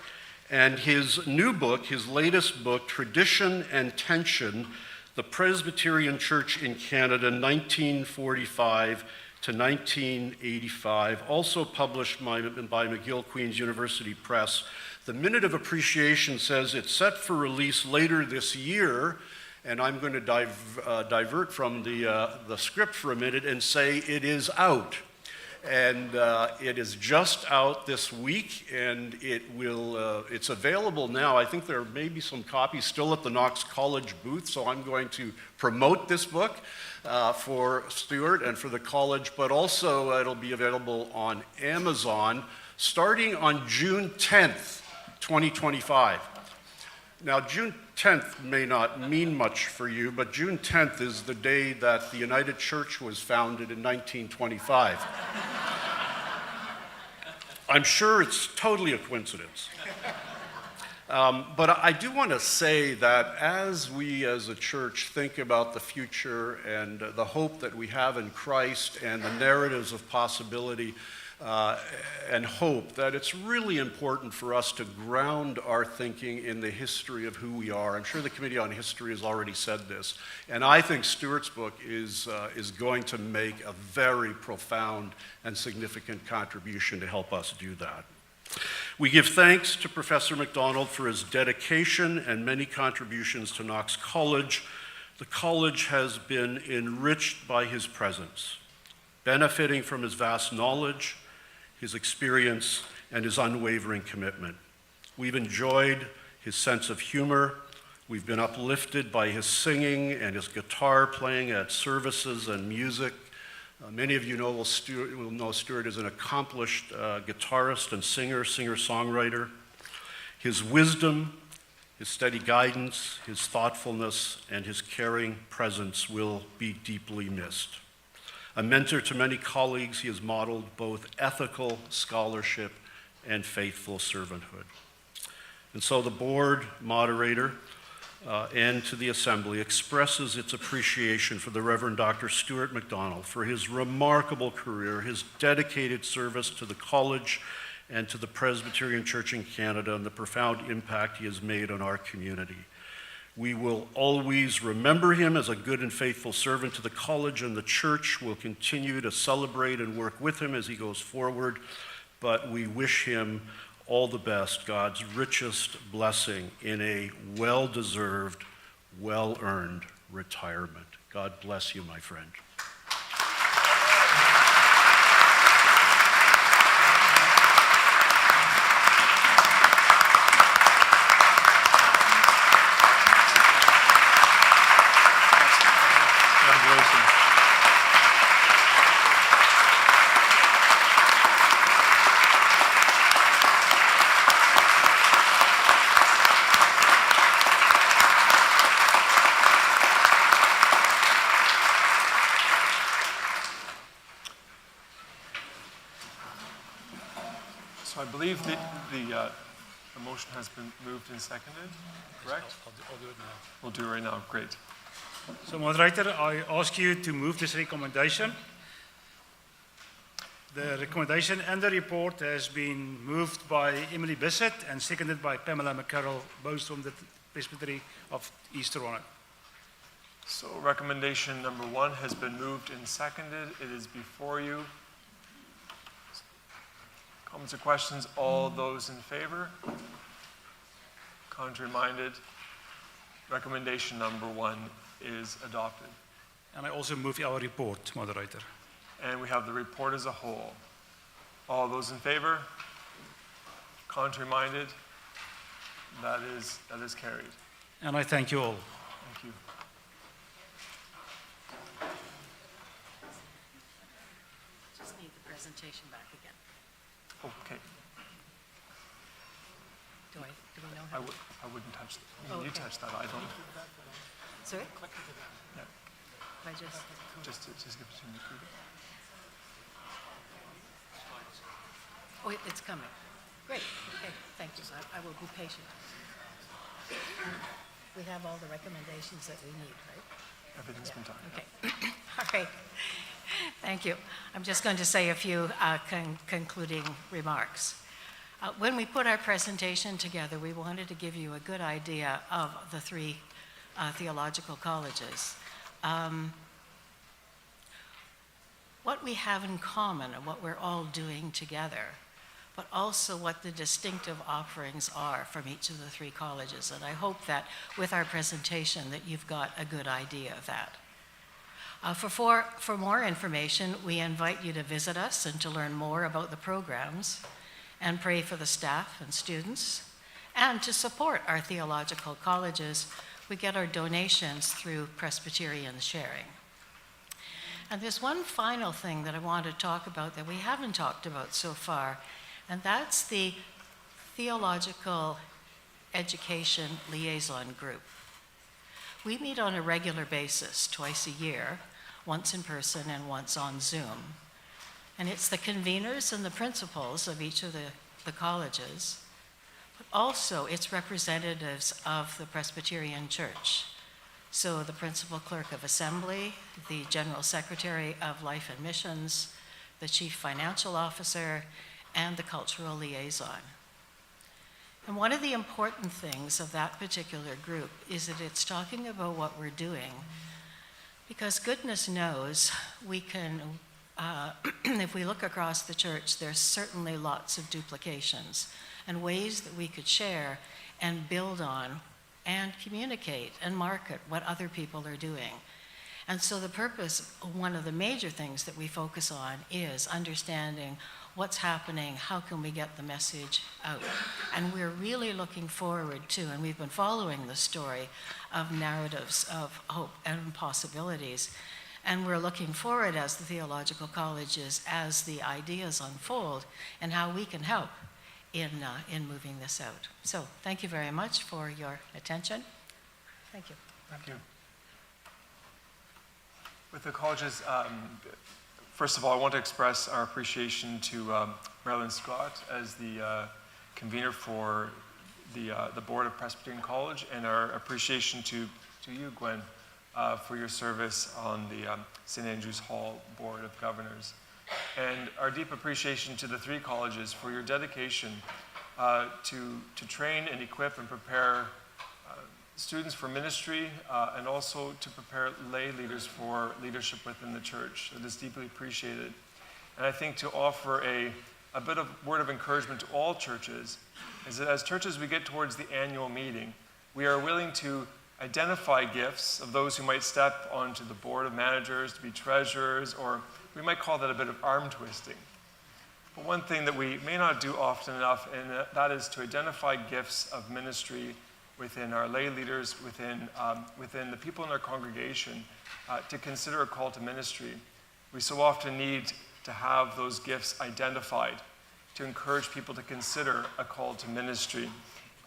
[SPEAKER 3] and his new book, his latest book, Tradition and Tension, The Presbyterian Church in Canada, 1945 to 1985, also published by McGill Queen's University Press. The Minute of Appreciation says it's set for release later this year, and I'm going to divert from the script for a minute and say it is out. And it is just out this week, and it's available now. I think there may be some copies still at the Knox College booth, so I'm going to promote this book for Stuart and for the college, but also it'll be available on Amazon starting on June 10th, 2025. Now, June 10th may not mean much for you, but June 10th is the day that the United Church was founded in 1925. I'm sure it's totally a coincidence. But I do want to say that as we as a church think about the future and the hope that we have in Christ and the narratives of possibility and hope, that it's really important for us to ground our thinking in the history of who we are. I'm sure the Committee on History has already said this, and I think Stuart's book is going to make a very profound and significant contribution to help us do that. We give thanks to Professor MacDonald for his dedication and many contributions to Knox College. The college has been enriched by his presence, benefiting from his vast knowledge, his experience, and his unwavering commitment. We've enjoyed his sense of humor. We've been uplifted by his singing and his guitar playing at services and music. Many of you will know Stuart is an accomplished guitarist and singer-songwriter. His wisdom, his steady guidance, his thoughtfulness, and his caring presence will be deeply missed. A mentor to many colleagues, he has modeled both ethical scholarship and faithful servanthood. And so the board, moderator, and to the assembly expresses its appreciation for the Reverend Dr. Stuart MacDonald for his remarkable career, his dedicated service to the college and to the Presbyterian Church in Canada, and the profound impact he has made on our community. We will always remember him as a good and faithful servant to the college, and the church will continue to celebrate and work with him as he goes forward. But we wish him all the best, God's richest blessing in a well-deserved, well-earned retirement. God bless you, my friend.
[SPEAKER 2] So I believe the motion has been moved and seconded, correct?
[SPEAKER 1] I'll do it now.
[SPEAKER 2] We'll do it right now, great.
[SPEAKER 1] So, moderator, I ask you to move this recommendation. The recommendation and the report has been moved by Emily Bissett and seconded by Pamela McCarroll, both from the Presbyterian of East Toronto.
[SPEAKER 2] So recommendation number 1 has been moved and seconded. It is before you. Comments or questions? All those in favor? Contrary-minded? Recommendation number 1 is adopted.
[SPEAKER 1] And I also move our report, moderator.
[SPEAKER 2] And we have the report as a whole. All those in favor? Contrary-minded? That is carried.
[SPEAKER 1] And I thank you all.
[SPEAKER 2] Thank you.
[SPEAKER 19] Just need the presentation back again.
[SPEAKER 2] Okay.
[SPEAKER 19] Do we know
[SPEAKER 2] I
[SPEAKER 19] how?
[SPEAKER 2] wouldn't touch that. I mean, you
[SPEAKER 19] Okay.
[SPEAKER 2] touch that. I don't.
[SPEAKER 19] Sorry?
[SPEAKER 2] Yeah.
[SPEAKER 19] I just
[SPEAKER 2] Just give it to me.
[SPEAKER 19] Oh, it's coming. Great. Okay, thank you. I will be patient. We have all the recommendations that we need, right?
[SPEAKER 2] Everything's been done.
[SPEAKER 19] Okay. All right. Thank you. I'm just going to say a few concluding remarks. When we put our presentation together, we wanted to give you a good idea of the 3 theological colleges. What we have in common and what we're all doing together, but also what the distinctive offerings are from each of the 3 colleges. And I hope that with our presentation that you've got a good idea of that. For more information, we invite you to visit us and to learn more about the programs and pray for the staff and students. And to support our theological colleges, we get our donations through Presbyterian Sharing. And there's one final thing that I want to talk about that we haven't talked about so far, and that's the Theological Education Liaison Group. We meet on a regular basis, twice a year, once in person and once on Zoom. And it's the conveners and the principals of each of the colleges, but also it's representatives of the Presbyterian Church. So the principal clerk of assembly, the general secretary of life and missions, the chief financial officer, and the cultural liaison. And one of the important things of that particular group is that it's talking about what we're doing, because goodness knows we can, if we look across the church, there's certainly lots of duplications and ways that we could share and build on and communicate and market what other people are doing. And so the purpose, one of the major things that we focus on is understanding what's happening, how can we get the message out. And we're really looking forward to, and we've been following the story of narratives of hope and possibilities. And we're looking forward as the theological colleges, as the ideas unfold, and how we can help in moving this out. So thank you very much for your attention. Thank you.
[SPEAKER 2] Thank you. With the colleges, first of all, I want to express our appreciation to Marilyn Scott as the convener for the board of Presbyterian College, and our appreciation to you, Gwen, for your service on the St. Andrew's Hall Board of Governors. And our deep appreciation to the 3 colleges for your dedication to train and equip and prepare students for ministry, and also to prepare lay leaders for leadership within the church. It is deeply appreciated. And I think to offer a bit of word of encouragement to all churches is that as churches we get towards the annual meeting, we are willing to identify gifts of those who might step onto the board of managers to be treasurers, or we might call that a bit of arm twisting. But one thing that we may not do often enough, and that is to identify gifts of ministry within our lay leaders, within the people in our congregation, to consider a call to ministry. We so often need to have those gifts identified to encourage people to consider a call to ministry.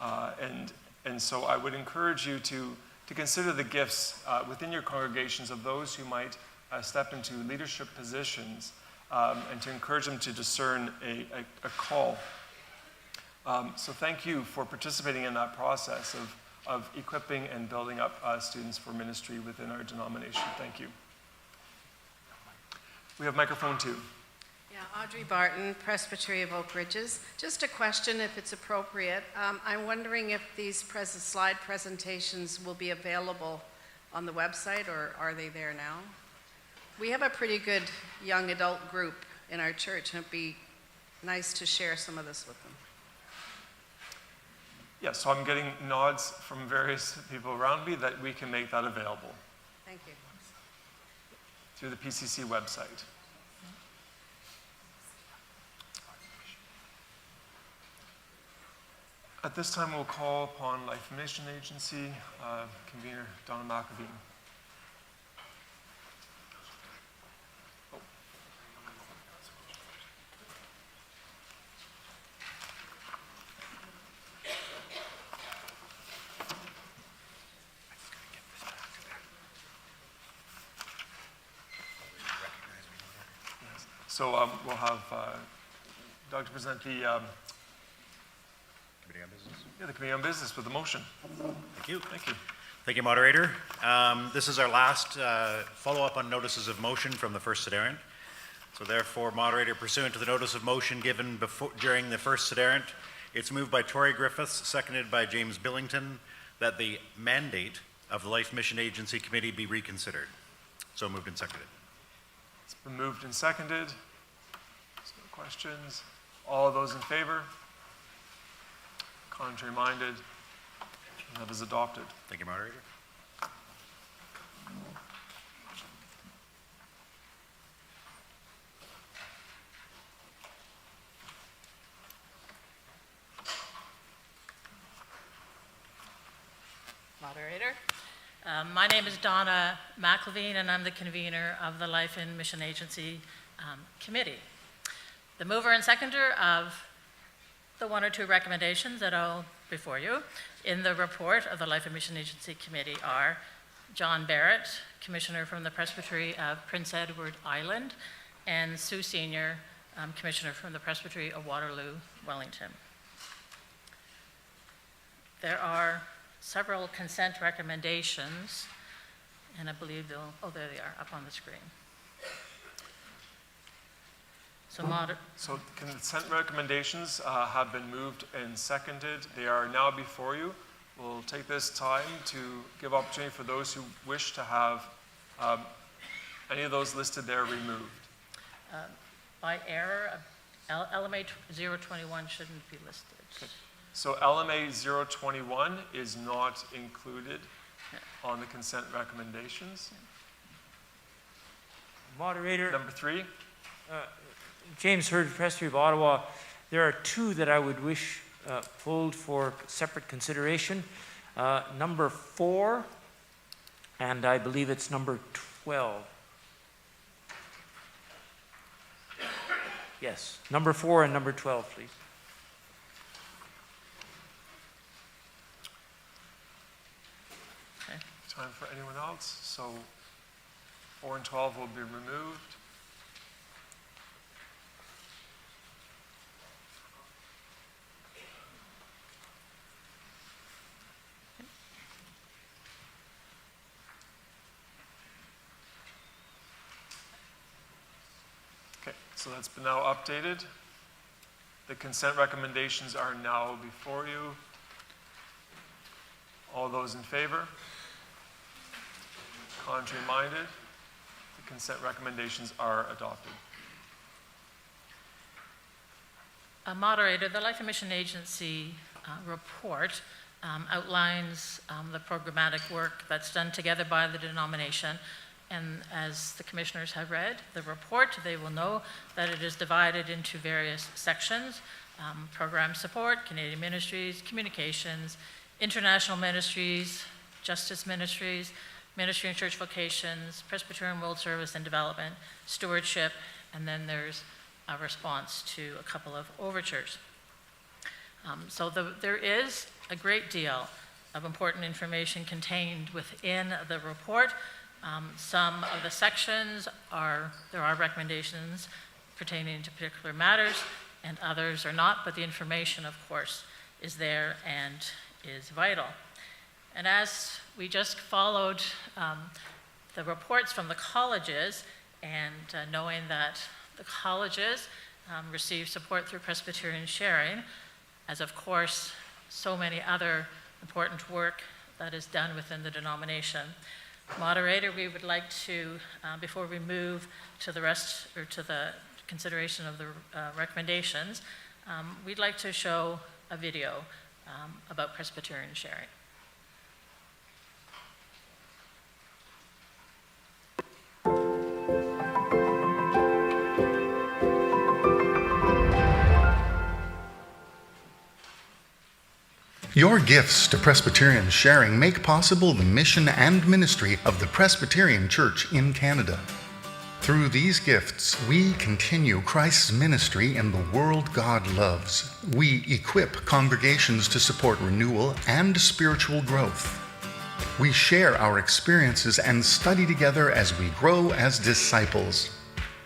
[SPEAKER 2] And so I would encourage you to consider the gifts within your congregations of those who might step into leadership positions, and to encourage them to discern a call. So thank you for participating in that process of equipping and building up students for ministry within our denomination. Thank you. We have microphone 2.
[SPEAKER 4] Yeah, Audrey Barton, Presbytery of Oak Ridges. Just a question, if it's appropriate. I'm wondering if these slide presentations will be available on the website, or are they there now? We have a pretty good young adult group in our church, and it'd be nice to share some of this with them.
[SPEAKER 2] Yeah, so I'm getting nods from various people around me that we can make that available.
[SPEAKER 4] Thank you.
[SPEAKER 2] Through the PCC website. At this time, we'll call upon Life Mission Agency convener Donna McAveen. So we'll have Doug to present the Committee on Business. Yeah, the Committee on Business with the motion.
[SPEAKER 22] Thank you.
[SPEAKER 2] Thank you.
[SPEAKER 22] Thank you, Moderator. This is our last follow-up on notices of motion from the first Sederunt. So therefore, Moderator, pursuant to the notice of motion given during the first Sederunt, it's moved by Tory Griffiths, seconded by James Billington, that the mandate of the Life Mission Agency Committee be reconsidered. So moved and seconded.
[SPEAKER 2] It's been moved and seconded. There's no questions. All of those in favor? Contrary minded? That is adopted.
[SPEAKER 22] Thank you, Moderator.
[SPEAKER 23] Moderator. My name is Donna McAveen, and I'm the convener of the Life and Mission Agency Committee. The mover and seconder of the one or two recommendations that are before you in the report of the Life and Mission Agency Committee are John Barrett, Commissioner from the Presbytery of Prince Edward Island, and Sue Senior, Commissioner from the Presbytery of Waterloo, Wellington. There are several consent recommendations, and I believe oh, there they are, up on the screen. So
[SPEAKER 2] consent recommendations have been moved and seconded. They are now before you. We'll take this time to give opportunity for those who wish to have any of those listed there removed.
[SPEAKER 23] By error, LMA 021 shouldn't be listed.
[SPEAKER 2] Okay. So LMA 021 is not included on the consent recommendations.
[SPEAKER 7] Moderator.
[SPEAKER 2] Number 3.
[SPEAKER 7] James Hurd, Presbytery of Ottawa. There are two that I would wish pulled for separate consideration. Number 4, and I believe it's number 12. Yes, number 4 and number 12, please.
[SPEAKER 23] Okay.
[SPEAKER 2] Time for anyone else? So 4 and 12 will be removed. So that's been now updated. The consent recommendations are now before you. All those in favor? Contrary-minded? The consent recommendations are adopted.
[SPEAKER 23] Moderator, the Life and Mission Agency report outlines the programmatic work that's done together by the denomination. And as the commissioners have read the report, they will know that it is divided into various sections: program support, Canadian ministries, communications, international ministries, justice ministries, ministry and church vocations, Presbyterian World Service and Development, stewardship, and then there's a response to a couple of overtures. There is a great deal of important information contained within the report. Some of the sections there are recommendations pertaining to particular matters, and others are not, but the information, of course, is there and is vital. And as we just followed the reports from the colleges, and knowing that the colleges receive support through Presbyterian sharing, as of course so many other important work that is done within the denomination. Moderator, we would like to, before we move to the rest, or to the consideration of the recommendations, we'd like to show a video about Presbyterian sharing.
[SPEAKER 6] Your gifts to Presbyterian sharing make possible the mission and ministry of the Presbyterian Church in Canada. Through these gifts, we continue Christ's ministry in the world God loves. We equip congregations to support renewal and spiritual growth. We share our experiences and study together as we grow as disciples.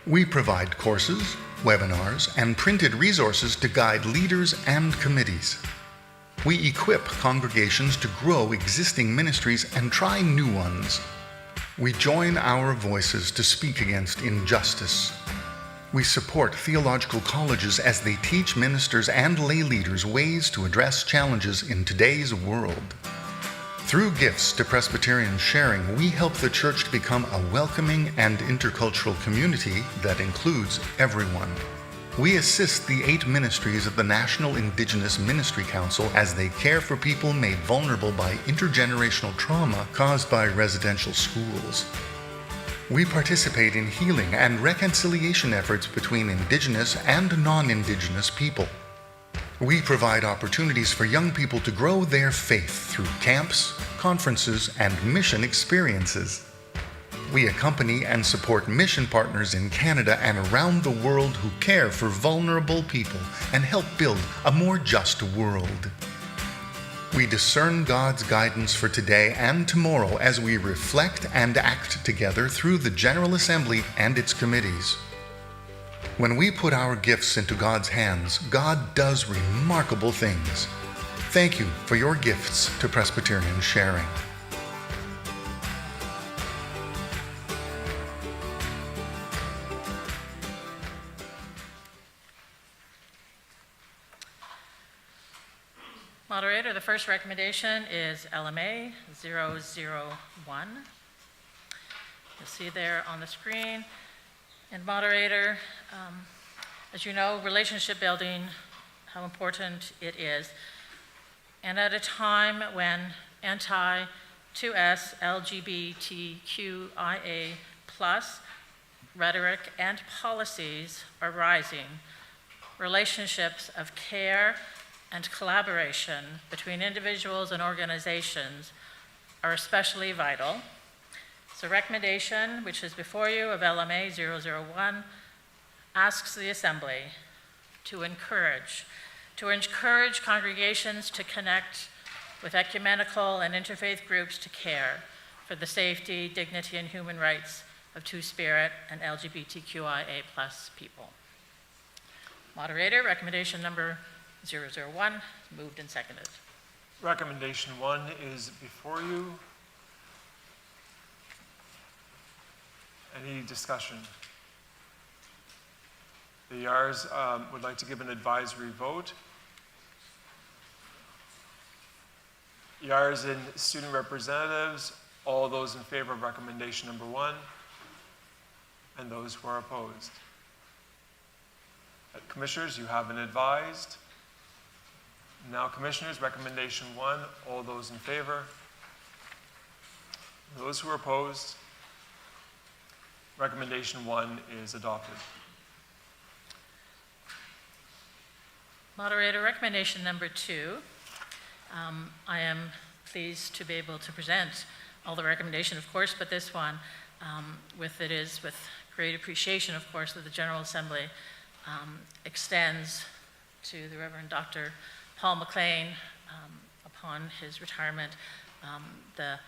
[SPEAKER 6] We provide courses, webinars, and printed resources to guide leaders and committees. We equip congregations to grow existing ministries and try new ones. We join our voices to speak against injustice. We support theological colleges as they teach ministers and lay leaders ways to address challenges in today's world. Through gifts to Presbyterian sharing, we help the church to become a welcoming and intercultural community that includes everyone. We assist the 8 ministries of the National Indigenous Ministry Council as they care for people made vulnerable by intergenerational trauma caused by residential schools. We participate in healing and reconciliation efforts between Indigenous and non-Indigenous people. We provide opportunities for young people to grow their faith through camps, conferences, and mission experiences. We accompany and support mission partners in Canada and around the world who care for vulnerable people and help build a more just world. We discern God's guidance for today and tomorrow as we reflect and act together through the General Assembly and its committees. When we put our gifts into God's hands, God does remarkable things. Thank you for your gifts to Presbyterian sharing.
[SPEAKER 23] Moderator, the first recommendation is LMA 001. You'll see there on the screen. And moderator, as you know, relationship building, how important it is. And at a time when anti-2S LGBTQIA+ rhetoric and policies are rising, relationships of care and collaboration between individuals and organizations are especially vital. So recommendation, which is before you, of LMA 001, asks the Assembly to encourage congregations to connect with ecumenical and interfaith groups to care for the safety, dignity, and human rights of Two-Spirit and LGBTQIA+ people. Moderator, recommendation number 001, moved and seconded.
[SPEAKER 2] Recommendation 1 is before you. Any discussion? The YARs would like to give an advisory vote. YARs and student representatives, all those in favor of recommendation number 1, and those who are opposed. Commissioners, you have been advised. Now, Commissioners, recommendation 1, all those in favor. Those who are opposed, recommendation 1 is adopted.
[SPEAKER 23] Moderator, recommendation number 2. I am pleased to be able to present all the recommendation, of course, but this one, with great appreciation, of course, that the General Assembly extends to the Reverend Dr. Paul McLean upon his retirement, the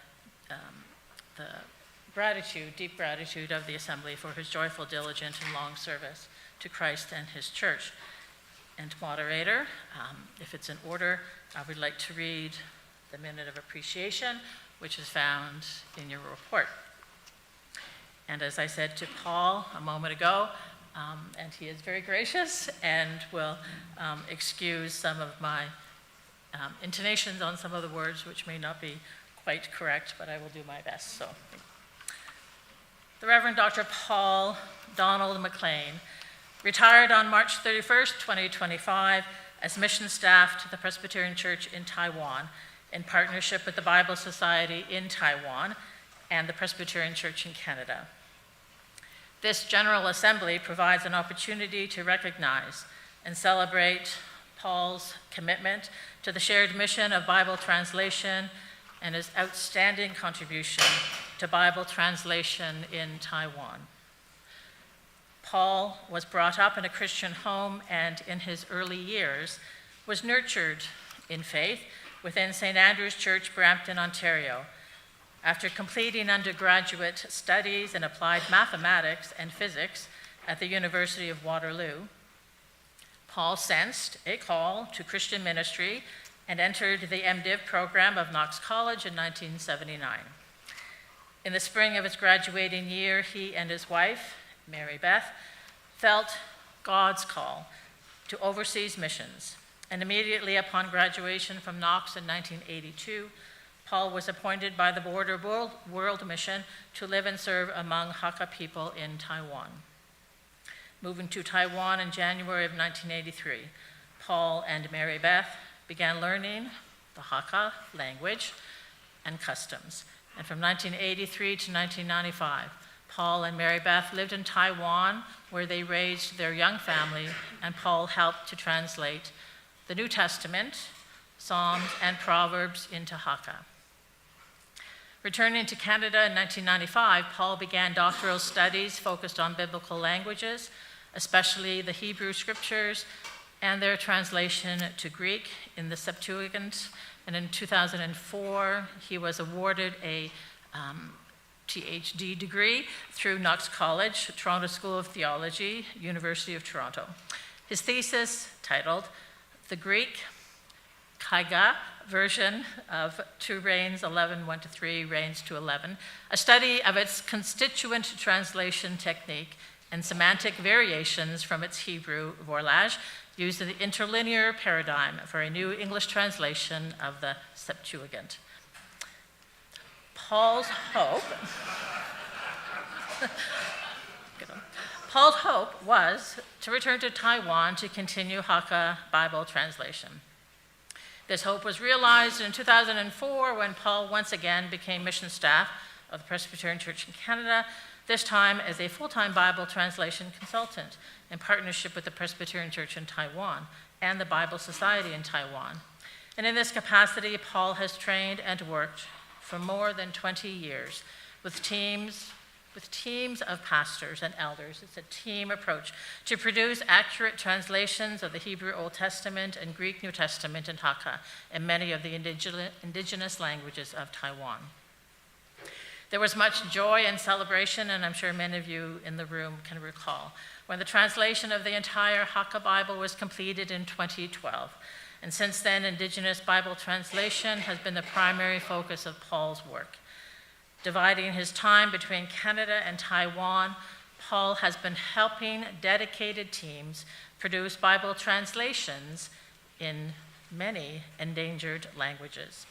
[SPEAKER 23] gratitude, deep gratitude of the Assembly for his joyful, diligent, and long service to Christ and his church. And Moderator, if it's in order, I would like to read the minute of appreciation, which is found in your report. And as I said to Paul a moment ago, and he is very gracious and will excuse some of my intonations on some of the words which may not be quite correct, but I will do my best. So, the Reverend Dr. Paul Donald McLean retired on March 31st, 2025 as mission staff to the Presbyterian Church in Taiwan in partnership with the Bible Society in Taiwan and the Presbyterian Church in Canada. This General Assembly provides an opportunity to recognize and celebrate Paul's commitment to the shared mission of Bible translation and his outstanding contribution to Bible translation in Taiwan. Paul was brought up in a Christian home and in his early years was nurtured in faith within St. Andrew's Church, Brampton, Ontario. After completing undergraduate studies in applied mathematics and physics at the University of Waterloo, Paul sensed a call to Christian ministry and entered the MDiv program of Knox College in 1979. In the spring of his graduating year, he and his wife, Mary Beth, felt God's call to overseas missions, and immediately upon graduation from Knox in 1982, Paul was appointed by the Border World Mission to live and serve among Hakka people in Taiwan. Moving to Taiwan in January of 1983, Paul and Mary Beth began learning the Hakka language and customs. And from 1983 to 1995, Paul and Mary Beth lived in Taiwan, where they raised their young family, and Paul helped to translate the New Testament, Psalms, and Proverbs into Hakka. Returning to Canada in 1995, Paul began doctoral studies focused on biblical languages, especially the Hebrew scriptures and their translation to Greek in the Septuagint. And in 2004, he was awarded a PhD degree through Knox College, Toronto School of Theology, University of Toronto. His thesis, titled The Greek Kaiga Version of 2 Reigns 11, 1-3, Reigns to 11, a study of its constituent translation technique and semantic variations from its Hebrew vorlage, used in the interlinear paradigm for a new English translation of the Septuagint. Paul's hope was to return to Taiwan to continue Hakka Bible translation. This hope was realized in 2004 when Paul once again became mission staff of the Presbyterian Church in Canada, this time as a full-time Bible translation consultant in partnership with the Presbyterian Church in Taiwan and the Bible Society in Taiwan. And in this capacity, Paul has trained and worked for more than 20 years with teams of pastors and elders. It's a team approach to produce accurate translations of the Hebrew Old Testament and Greek New Testament in Hakka and many of the indigenous languages of Taiwan. There was much joy and celebration, and I'm sure many of you in the room can recall, when the translation of the entire Hakka Bible was completed in 2012. And since then, Indigenous Bible translation has been the primary focus of Paul's work. Dividing his time between Canada and Taiwan, Paul has been helping dedicated teams produce Bible translations in many endangered languages.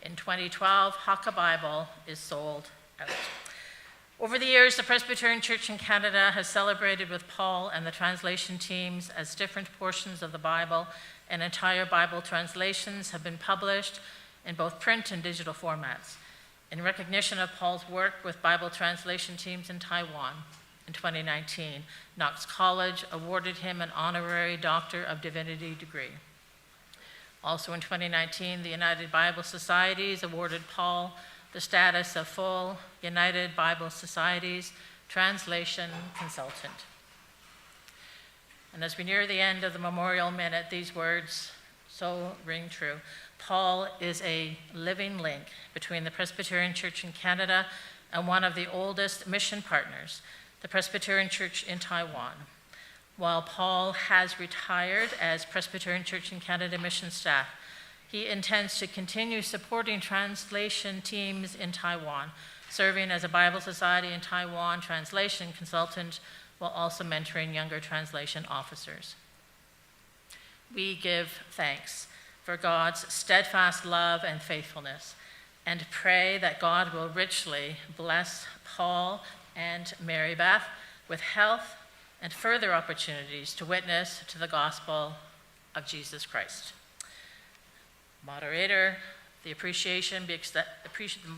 [SPEAKER 23] In 2012, Haka Bible is sold out. Over the years, the Presbyterian Church in Canada has celebrated with Paul and the translation teams as different portions of the Bible and entire Bible translations have been published in both print and digital formats. In recognition of Paul's work with Bible translation teams in Taiwan, in 2019, Knox College awarded him an honorary Doctor of Divinity degree. Also in 2019, the United Bible Societies awarded Paul the status of full United Bible Societies translation consultant. And as we near the end of the memorial minute, these words so ring true. Paul is a living link between the Presbyterian Church in Canada and one of the oldest mission partners, the Presbyterian Church in Taiwan. While Paul has retired as Presbyterian Church in Canada mission staff, he intends to continue supporting translation teams in Taiwan, serving as a Bible Society in Taiwan translation consultant while also mentoring younger translation officers. We give thanks for God's steadfast love and faithfulness and pray that God will richly bless Paul and Mary Beth with health and further opportunities to witness to the gospel of Jesus Christ. Moderator, the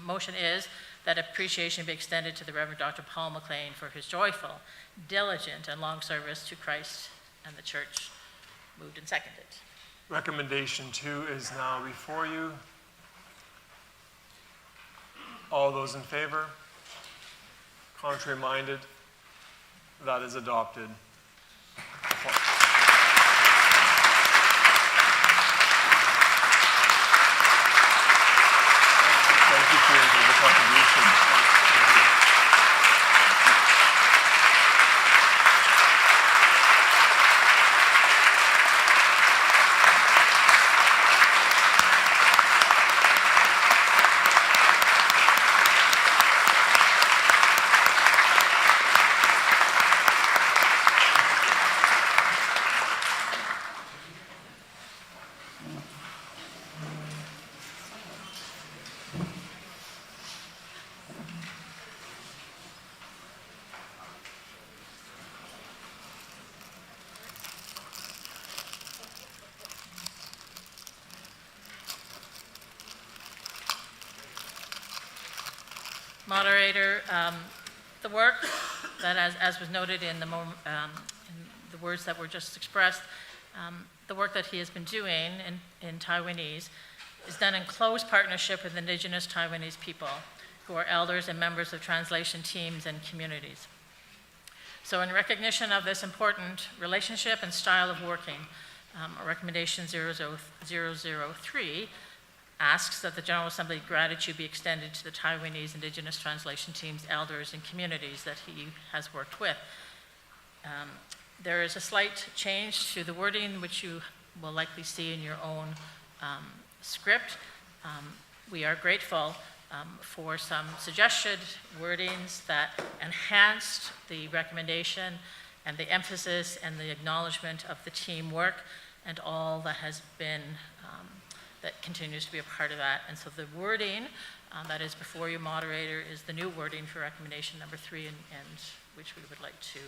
[SPEAKER 23] motion is that appreciation be extended to the Reverend Dr. Paul McLean for his joyful, diligent, and long service to Christ and the Church. Moved and seconded.
[SPEAKER 2] Recommendation 2 is now before you. All those in favor? Contrary minded? That is adopted. Thank you for the contribution.
[SPEAKER 23] Moderator, the work that, as was noted in the words that were just expressed, the work that he has been doing in Taiwanese is done in close partnership with Indigenous Taiwanese people who are elders and members of translation teams and communities. So in recognition of this important relationship and style of working, recommendation 003 asks that the General Assembly gratitude be extended to the Taiwanese Indigenous translation teams, elders, and communities that he has worked with. There is a slight change to the wording, which you will likely see in your own script. We are grateful for some suggested wordings that enhanced the recommendation and the emphasis and the acknowledgement of the teamwork and all that has been that continues to be a part of that. And so the wording that is before you, moderator, is the new wording for recommendation number 3, and which we would like to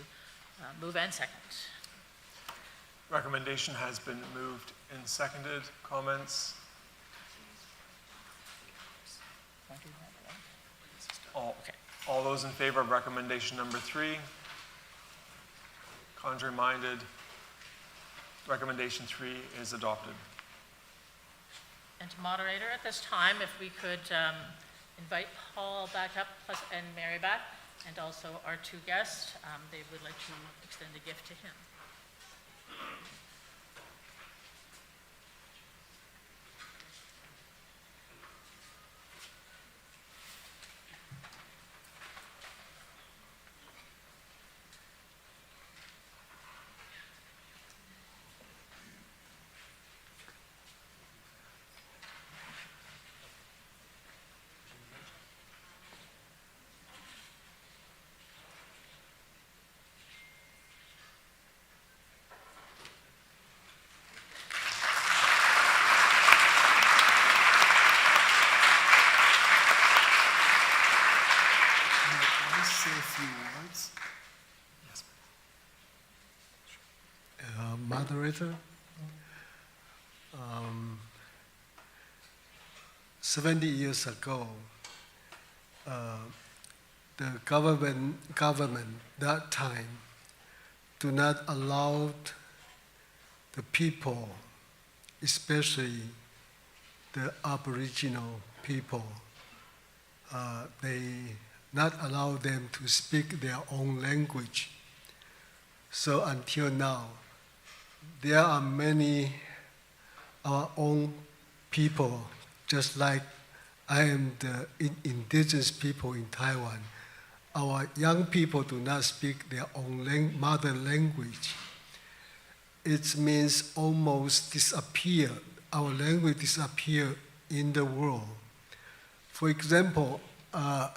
[SPEAKER 23] move and second.
[SPEAKER 2] Recommendation has been moved and seconded. Comments? All those in favor of recommendation number 3? Contrary minded? Recommendation 3 is adopted.
[SPEAKER 23] And moderator, at this time, if we could invite Paul back up and Mary back, and also our 2 guests, they would like to extend a gift to him.
[SPEAKER 8] say a few words. Yes. Moderator, 70 years ago, the government that time do not allow the people, especially the Aboriginal people, they not allow them to speak their own language. So until now, there are many our own people, just like I am the indigenous people in Taiwan. Our young people do not speak their own mother language. It means almost disappear. Our language disappear in the world. For example, Dr.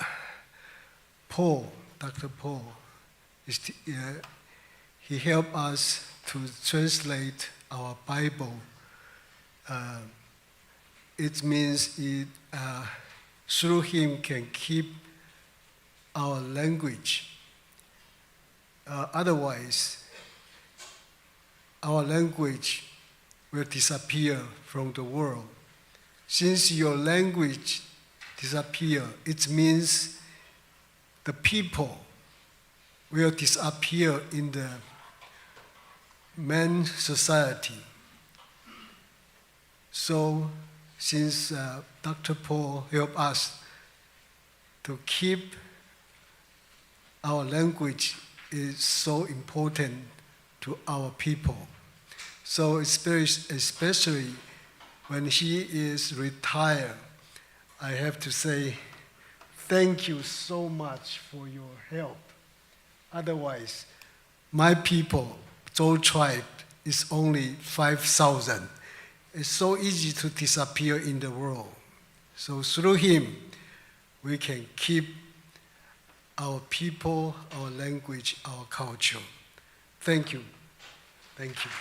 [SPEAKER 8] Paul, he helped us to translate our Bible. It means through him can keep our language. Otherwise, our language will disappear from the world. Since your language disappear, it means the people will disappear in the man society. So, since Dr. Paul helped us to keep our language is so important to our people. So especially when he is retired, I have to say thank you so much for your help. Otherwise, my people, Zhou tribe, is only 5,000. It's so easy to disappear in the world. So through him, we can keep our people, our language, our culture. Thank you. Thank you.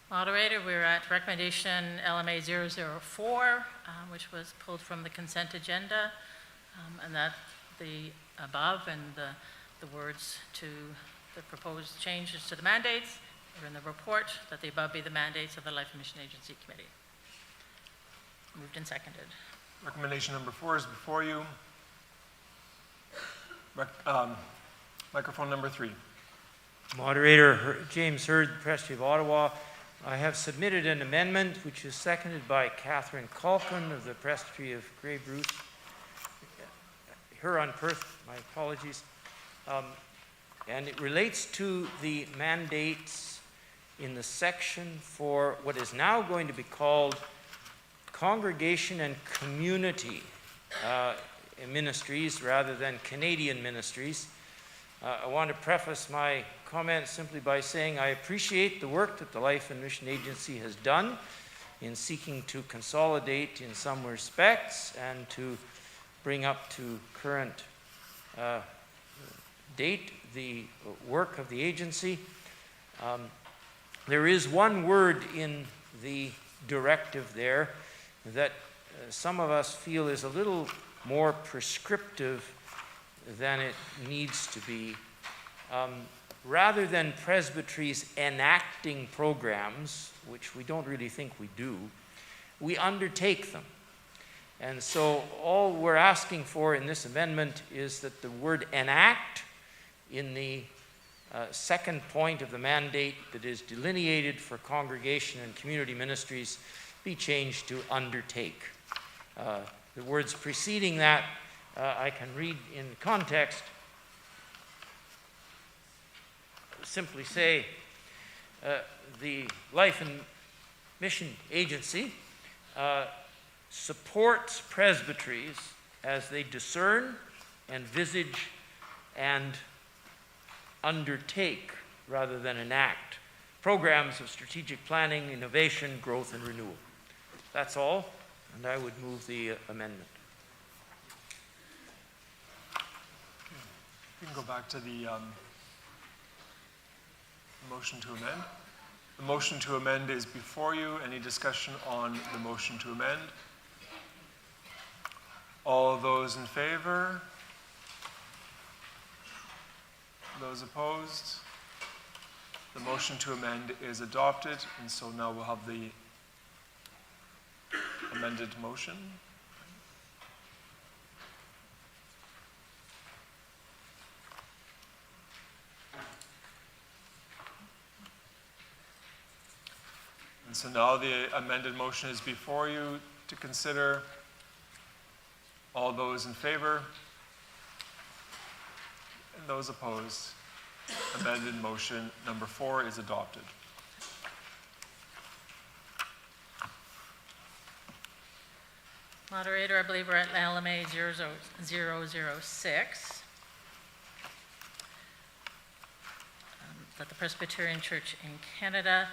[SPEAKER 23] Moderator, we're at recommendation LMA 004, which was pulled from the consent agenda, and that the above and the words to the proposed changes to the mandates are in the report, that the above be the mandates of the Life and Mission Agency Committee. Moved and seconded.
[SPEAKER 2] Recommendation number 4 is before you. Microphone number 3.
[SPEAKER 7] Moderator James Hurd, Presbytery of Ottawa. I have submitted an amendment which is seconded by Catherine Culkin of the Presbytery of Grey Bruce, Huron-Perth, my apologies. And it relates to the mandates in the section for what is now going to be called congregation and community ministries rather than Canadian ministries. I want to preface my comments simply by saying I appreciate the work that the Life and Mission Agency has done in seeking to consolidate in some respects and to bring up to current date the work of the agency. There is one word in the directive there that some of us feel is a little more prescriptive than it needs to be. Rather than presbyteries enacting programs, which we don't really think we do, we undertake them. And so all we're asking for in this amendment is that the word enact in the second point of the mandate that is delineated for congregation and community ministries be changed to undertake. The words preceding that I can read in context. Simply say, the Life and Mission Agency supports presbyteries as they discern, envisage, and undertake, rather than enact, programs of strategic planning, innovation, growth, and renewal. That's all, and I would move the amendment.
[SPEAKER 2] We can go back to the motion to amend. The motion to amend is before you. Any discussion on the motion to amend? All those in favor? Those opposed? The motion to amend is adopted, and so now we'll have the amended motion. And so now the amended motion is before you to consider. All those in favor? And those opposed? Amended motion number 4 is adopted.
[SPEAKER 23] Moderator, I believe we're at LMA 00006. That the Presbyterian Church in Canada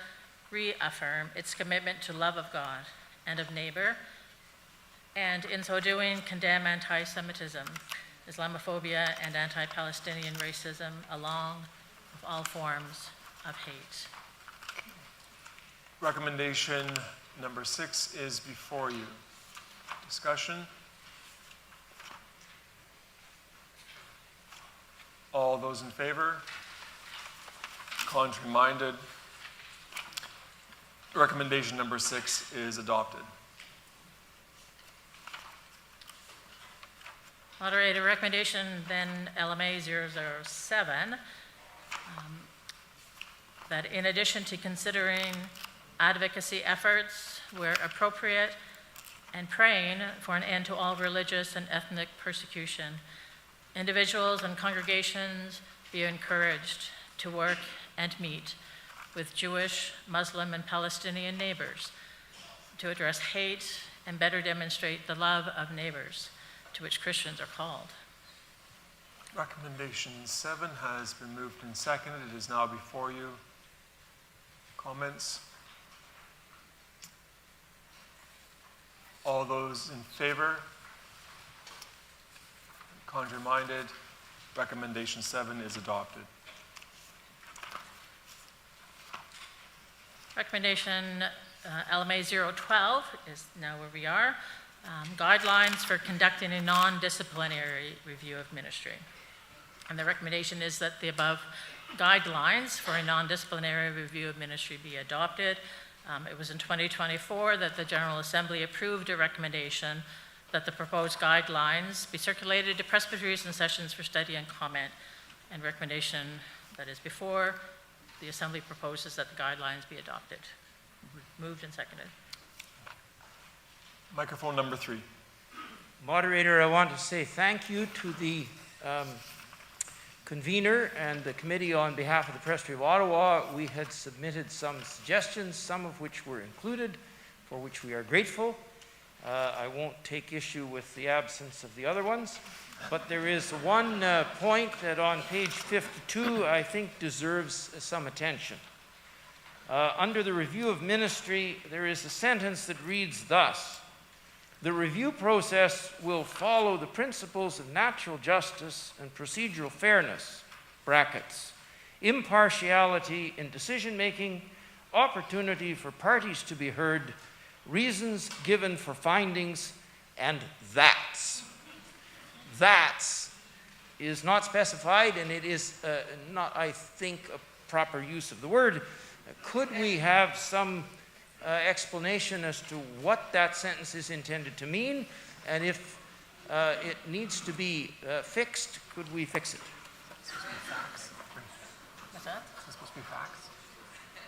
[SPEAKER 23] reaffirm its commitment to love of God and of neighbor, and in so doing condemn anti-Semitism, Islamophobia, and anti-Palestinian racism, along with all forms of hate.
[SPEAKER 2] Recommendation number 6 is before you. Discussion? All those in favor? Contrary-minded? Recommendation number 6 is adopted.
[SPEAKER 23] Moderator, recommendation then LMA 007, that in addition to considering advocacy efforts where appropriate and praying for an end to all religious and ethnic persecution, individuals and congregations be encouraged to work and meet with Jewish, Muslim, and Palestinian neighbors to address hate and better demonstrate the love of neighbors to which Christians are called.
[SPEAKER 2] Recommendation 7 has been moved and seconded. It is now before you. Comments? All those in favor? Contrary-minded? Recommendation 7 is adopted.
[SPEAKER 23] Recommendation LMA 012 is now where we are. Guidelines for conducting a non-disciplinary review of ministry. And the recommendation is that the above guidelines for a non-disciplinary review of ministry be adopted. It was in 2024 that the General Assembly approved a recommendation that the proposed guidelines be circulated to presbyteries and sessions for study and comment. And recommendation that is before the Assembly proposes that the guidelines be adopted. Moved and seconded.
[SPEAKER 2] Microphone number 3.
[SPEAKER 7] Moderator, I want to say thank you to the convener and the committee on behalf of the Presbytery of Ottawa. We had submitted some suggestions, some of which were included, for which we are grateful. I won't take issue with the absence of the other ones, but there is one point that on page 52 I think deserves some attention. Under the review of ministry, there is a sentence that reads thus: the review process will follow the principles of natural justice and procedural fairness, brackets, impartiality in decision-making, opportunity for parties to be heard, reasons given for findings, and that's. That's is not specified, and it is not, I think, a proper use of the word. Could we have some explanation as to what that sentence is intended to mean, and if it needs to be fixed, could we fix it?
[SPEAKER 23] What's that?
[SPEAKER 2] Is this supposed to be facts?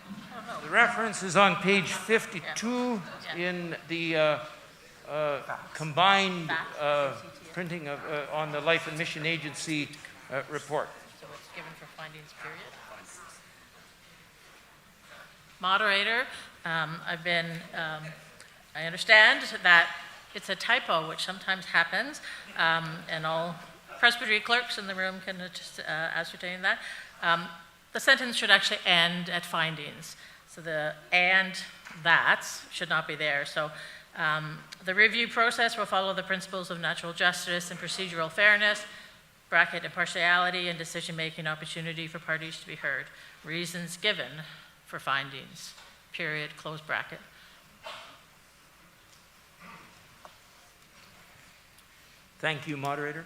[SPEAKER 23] Oh, no.
[SPEAKER 7] The reference is on page 52 in the combined printing of, on the Life and Mission Agency report.
[SPEAKER 23] So it's given for findings, period? Moderator, I understand that it's a typo, which sometimes happens, and all presbytery clerks in the room can just ascertain that. The sentence should actually end at findings. So the "and that's" should not be there. So the review process will follow the principles of natural justice and procedural fairness, bracket impartiality and decision-making opportunity for parties to be heard. Reasons given for findings, period, close bracket.
[SPEAKER 7] Thank you, moderator.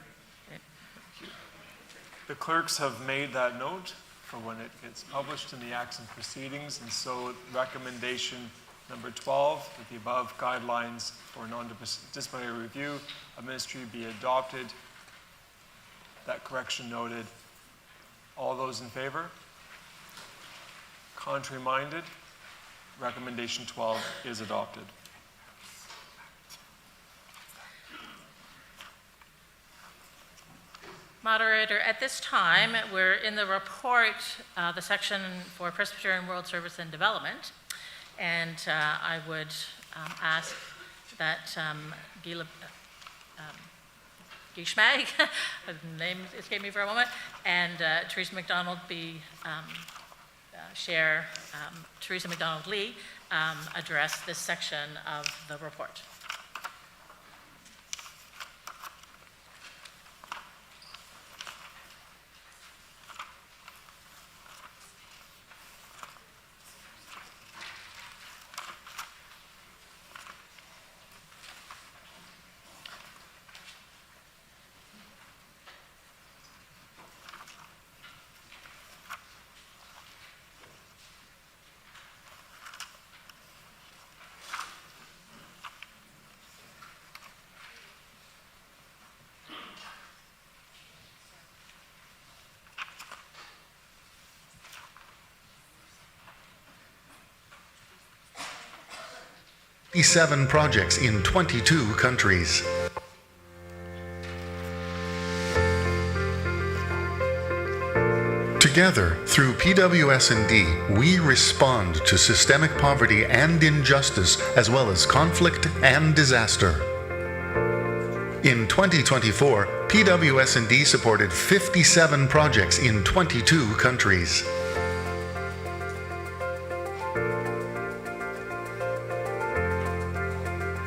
[SPEAKER 2] The clerks have made that note for when it gets published in the Acts and Proceedings, and so recommendation number 12, that the above guidelines for non-disciplinary review of ministry be adopted. That correction noted. All those in favor? Contrary-minded? Recommendation 12 is adopted.
[SPEAKER 23] Moderator, at this time, we're in the report, the section for Presbyterian World Service and Development, and I would ask that Guy Schmag, the name escaped me for a moment, and Teresa MacDonald Teresa MacDonald Lee address this section of the report.
[SPEAKER 6] Seven projects in 22 countries. Together, through PWS&D, we respond to systemic poverty and injustice, as well as conflict and disaster. In 2024, PWS&D supported 57 projects in 22 countries.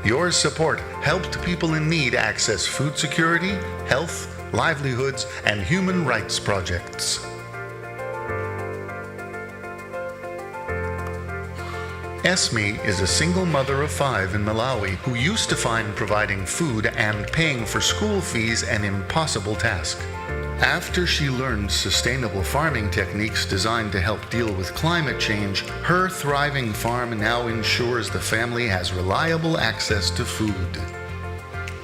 [SPEAKER 6] Your support helped people in need access food security, health, livelihoods, and human rights projects. Esme is a single mother of 5 in Malawi who used to find providing food and paying for school fees an impossible task. After she learned sustainable farming techniques designed to help deal with climate change, her thriving farm now ensures the family has reliable access to food.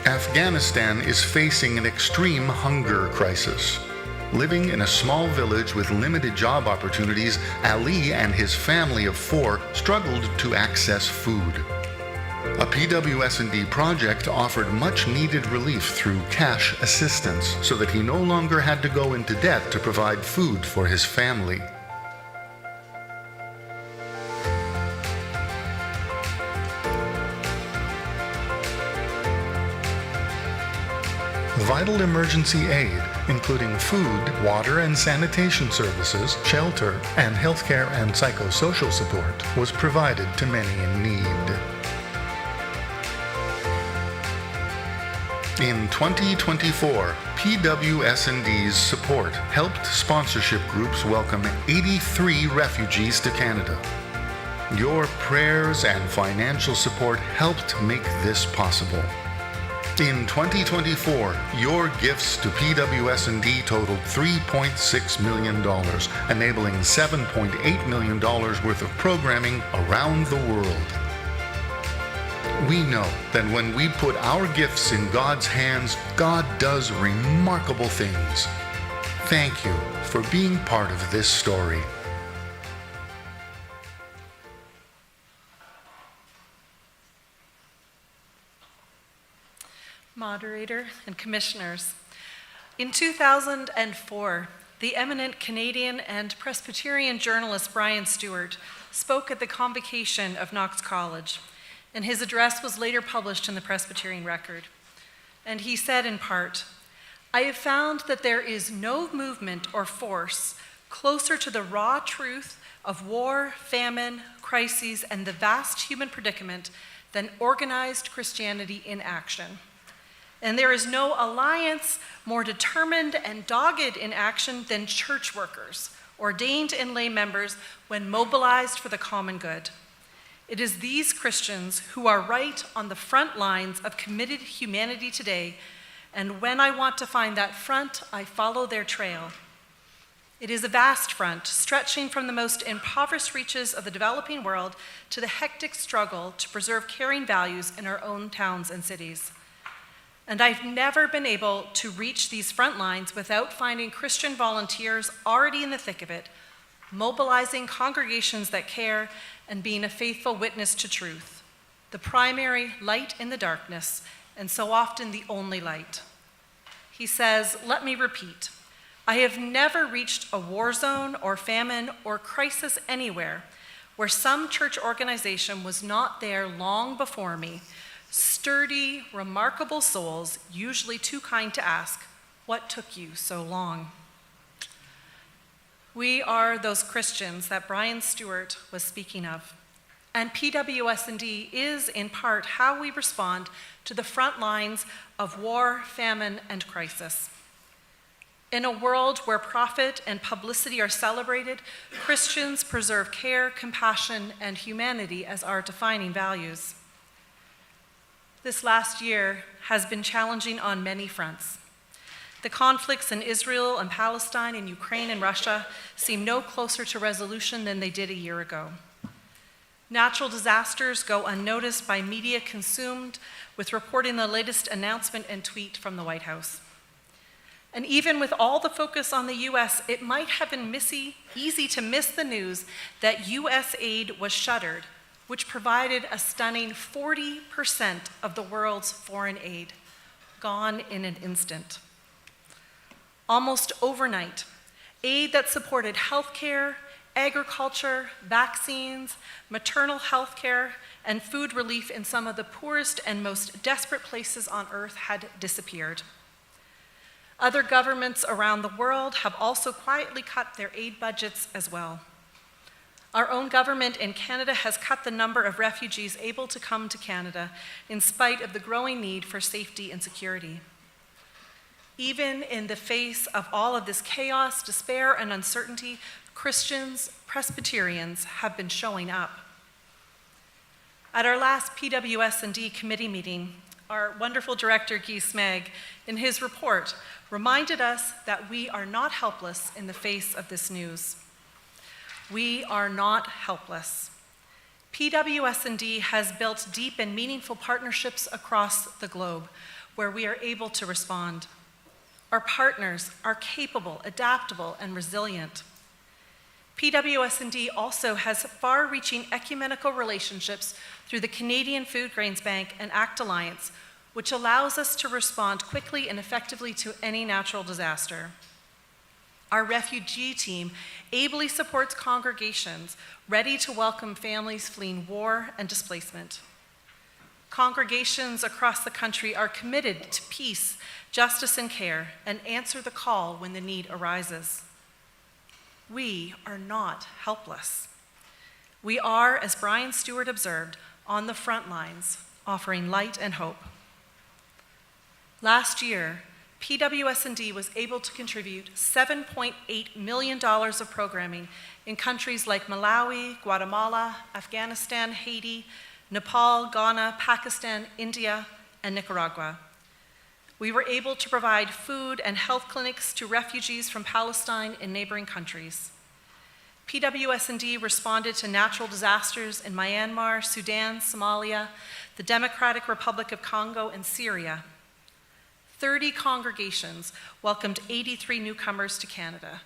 [SPEAKER 6] Afghanistan is facing an extreme hunger crisis. Living in a small village with limited job opportunities, Ali and his family of 4 struggled to access food. A PWS&D project offered much-needed relief through cash assistance so that he no longer had to go into debt to provide food for his family. Vital emergency aid, including food, water and sanitation services, shelter, and healthcare and psychosocial support, was provided to many in need. In 2024, PWS&D's support helped sponsorship groups welcome 83 refugees to Canada. Your prayers and financial support helped make this possible. In 2024, your gifts to PWS&D totaled $3.6 million, enabling $7.8 million worth of programming around the world. We know that when we put our gifts in God's hands, God does remarkable things. Thank you for being part of this story.
[SPEAKER 9] Moderator and commissioners, in 2004, the eminent Canadian and Presbyterian journalist Brian Stewart spoke at the convocation of Knox College, and his address was later published in the Presbyterian Record. And he said in part, "I have found that there is no movement or force closer to the raw truth of war, famine, crises, and the vast human predicament than organized Christianity in action. And there is no alliance more determined and dogged in action than church workers, ordained and lay members, when mobilized for the common good. It is these Christians who are right on the front lines of committed humanity today, and when I want to find that front, I follow their trail. It is a vast front, stretching from the most impoverished reaches of the developing world to the hectic struggle to preserve caring values in our own towns and cities. And I've never been able to reach these front lines without finding Christian volunteers already in the thick of it, mobilizing congregations that care and being a faithful witness to truth, the primary light in the darkness, and so often the only light." He says, "Let me repeat. I have never reached a war zone or famine or crisis anywhere where some church organization was not there long before me. Sturdy, remarkable souls, usually too kind to ask, 'What took you so long?'" We are those Christians that Brian Stewart was speaking of. And PWS&D is, in part, how we respond to the front lines of war, famine, and crisis. In a world where profit and publicity are celebrated, Christians preserve care, compassion, and humanity as our defining values. This last year has been challenging on many fronts. The conflicts in Israel and Palestine and Ukraine and Russia seem no closer to resolution than they did a year ago. Natural disasters go unnoticed by media consumed with reporting the latest announcement and tweet from the White House. And even with all the focus on the US, it might have been easy to miss the news that US aid was shuttered, which provided a stunning 40% of the world's foreign aid, gone in an instant. Almost overnight, aid that supported healthcare, agriculture, vaccines, maternal health care, and food relief in some of the poorest and most desperate places on earth had disappeared. Other governments around the world have also quietly cut their aid budgets as well. Our own government in Canada has cut the number of refugees able to come to Canada in spite of the growing need for safety and security. Even in the face of all of this chaos, despair, and uncertainty, Christians, Presbyterians have been showing up. At our last PWS&D committee meeting, our wonderful director, Guy Smeg, in his report, reminded us that we are not helpless in the face of this news. We are not helpless. PWS&D has built deep and meaningful partnerships across the globe where we are able to respond. Our partners are capable, adaptable, and resilient. PWS&D also has far-reaching ecumenical relationships through the Canadian Food Grains Bank and ACT Alliance, which allows us to respond quickly and effectively to any natural disaster. Our refugee team ably supports congregations ready to welcome families fleeing war and displacement. Congregations across the country are committed to peace, justice, and care, and answer the call when the need arises. We are not helpless. We are, as Brian Stewart observed, on the front lines, offering light and hope. Last year, PWS&D was able to contribute $7.8 million of programming in countries like Malawi, Guatemala, Afghanistan, Haiti, Nepal, Ghana, Pakistan, India, and Nicaragua. We were able to provide food and health clinics to refugees from Palestine and neighboring countries. PWS&D responded to natural disasters in Myanmar, Sudan, Somalia, the Democratic Republic of Congo, and Syria. 30 congregations welcomed 83 newcomers to Canada.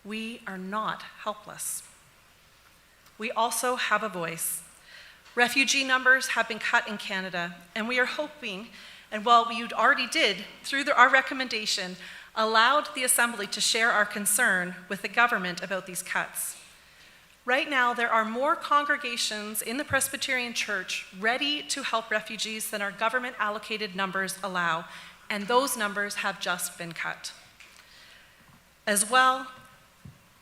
[SPEAKER 9] We are not helpless. We also have a voice. Refugee numbers have been cut in Canada, and we are hoping, and while we already did, through our recommendation, allowed the Assembly to share our concern with the government about these cuts. Right now, there are more congregations in the Presbyterian Church ready to help refugees than our government allocated numbers allow, and those numbers have just been cut. As well,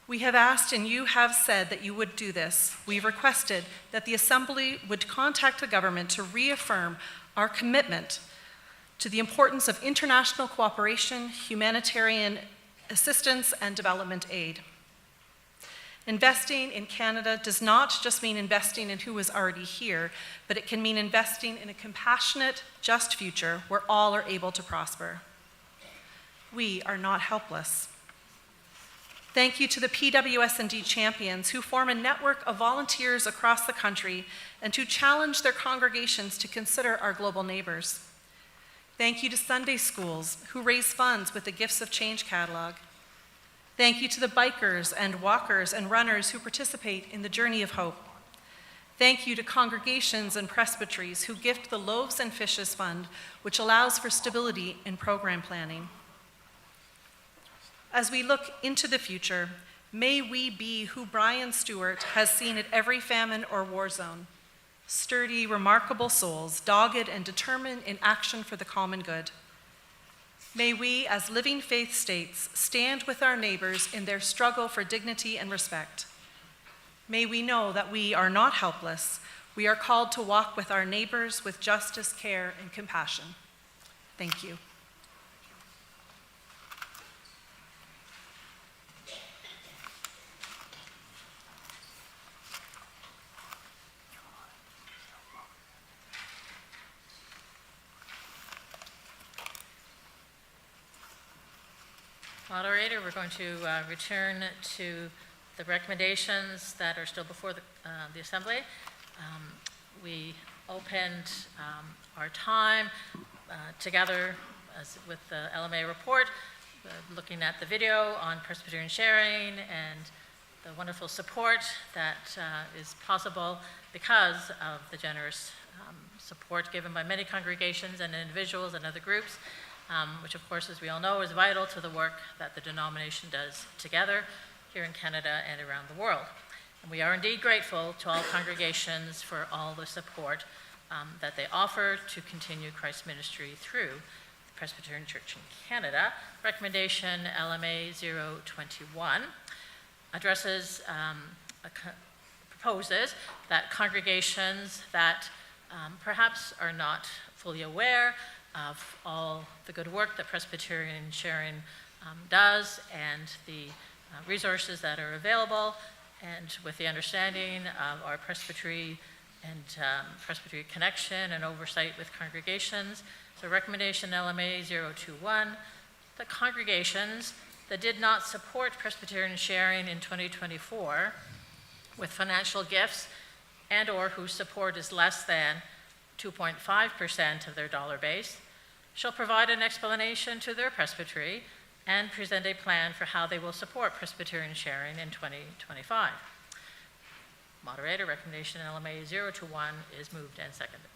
[SPEAKER 9] we have asked, and you have said that you would do this. We've requested that the Assembly would contact the government to reaffirm our commitment to the importance of international cooperation, humanitarian assistance, and development aid. Investing in Canada does not just mean investing in who is already here, but it can mean investing in a compassionate, just future where all are able to prosper. We are not helpless. Thank you to the PWS&D champions who form a network of volunteers across the country and who challenge their congregations to consider our global neighbors. Thank you to Sunday schools who raise funds with the Gifts of Change catalog. Thank you to the bikers and walkers and runners who participate in the Journey of Hope. Thank you to congregations and presbyteries who gift the Loaves and Fishes Fund, which allows for stability in program planning. As we look into the future, may we be who Brian Stewart has seen at every famine or war zone: sturdy, remarkable souls, dogged and determined in action for the common good. May we, as living faith states, stand with our neighbors in their struggle for dignity and respect. May we know that we are not helpless. We are called to walk with our neighbors with justice, care, and compassion. Thank you.
[SPEAKER 23] Moderator, we're going to return to the recommendations that are still before the Assembly. We opened our time together with the LMA report, looking at the video on Presbyterian sharing and the wonderful support that is possible because of the generous support given by many congregations and individuals and other groups. Which of course, as we all know, is vital to the work that the denomination does together here in Canada and around the world. And we are indeed grateful to all congregations for all the support that they offer to continue Christ's ministry through the Presbyterian Church in Canada. Recommendation LMA 021 addresses, proposes that congregations that perhaps are not fully aware of all the good work that Presbyterian sharing does and the resources that are available, and with the understanding of our presbytery and presbytery connection and oversight with congregations. So recommendation LMA 021, the congregations that did not support Presbyterian sharing in 2024 with financial gifts and or whose support is less than 2.5% of their dollar base shall provide an explanation to their presbytery and present a plan for how they will support Presbyterian sharing in 2025. Moderator, recommendation LMA 021 is moved and seconded.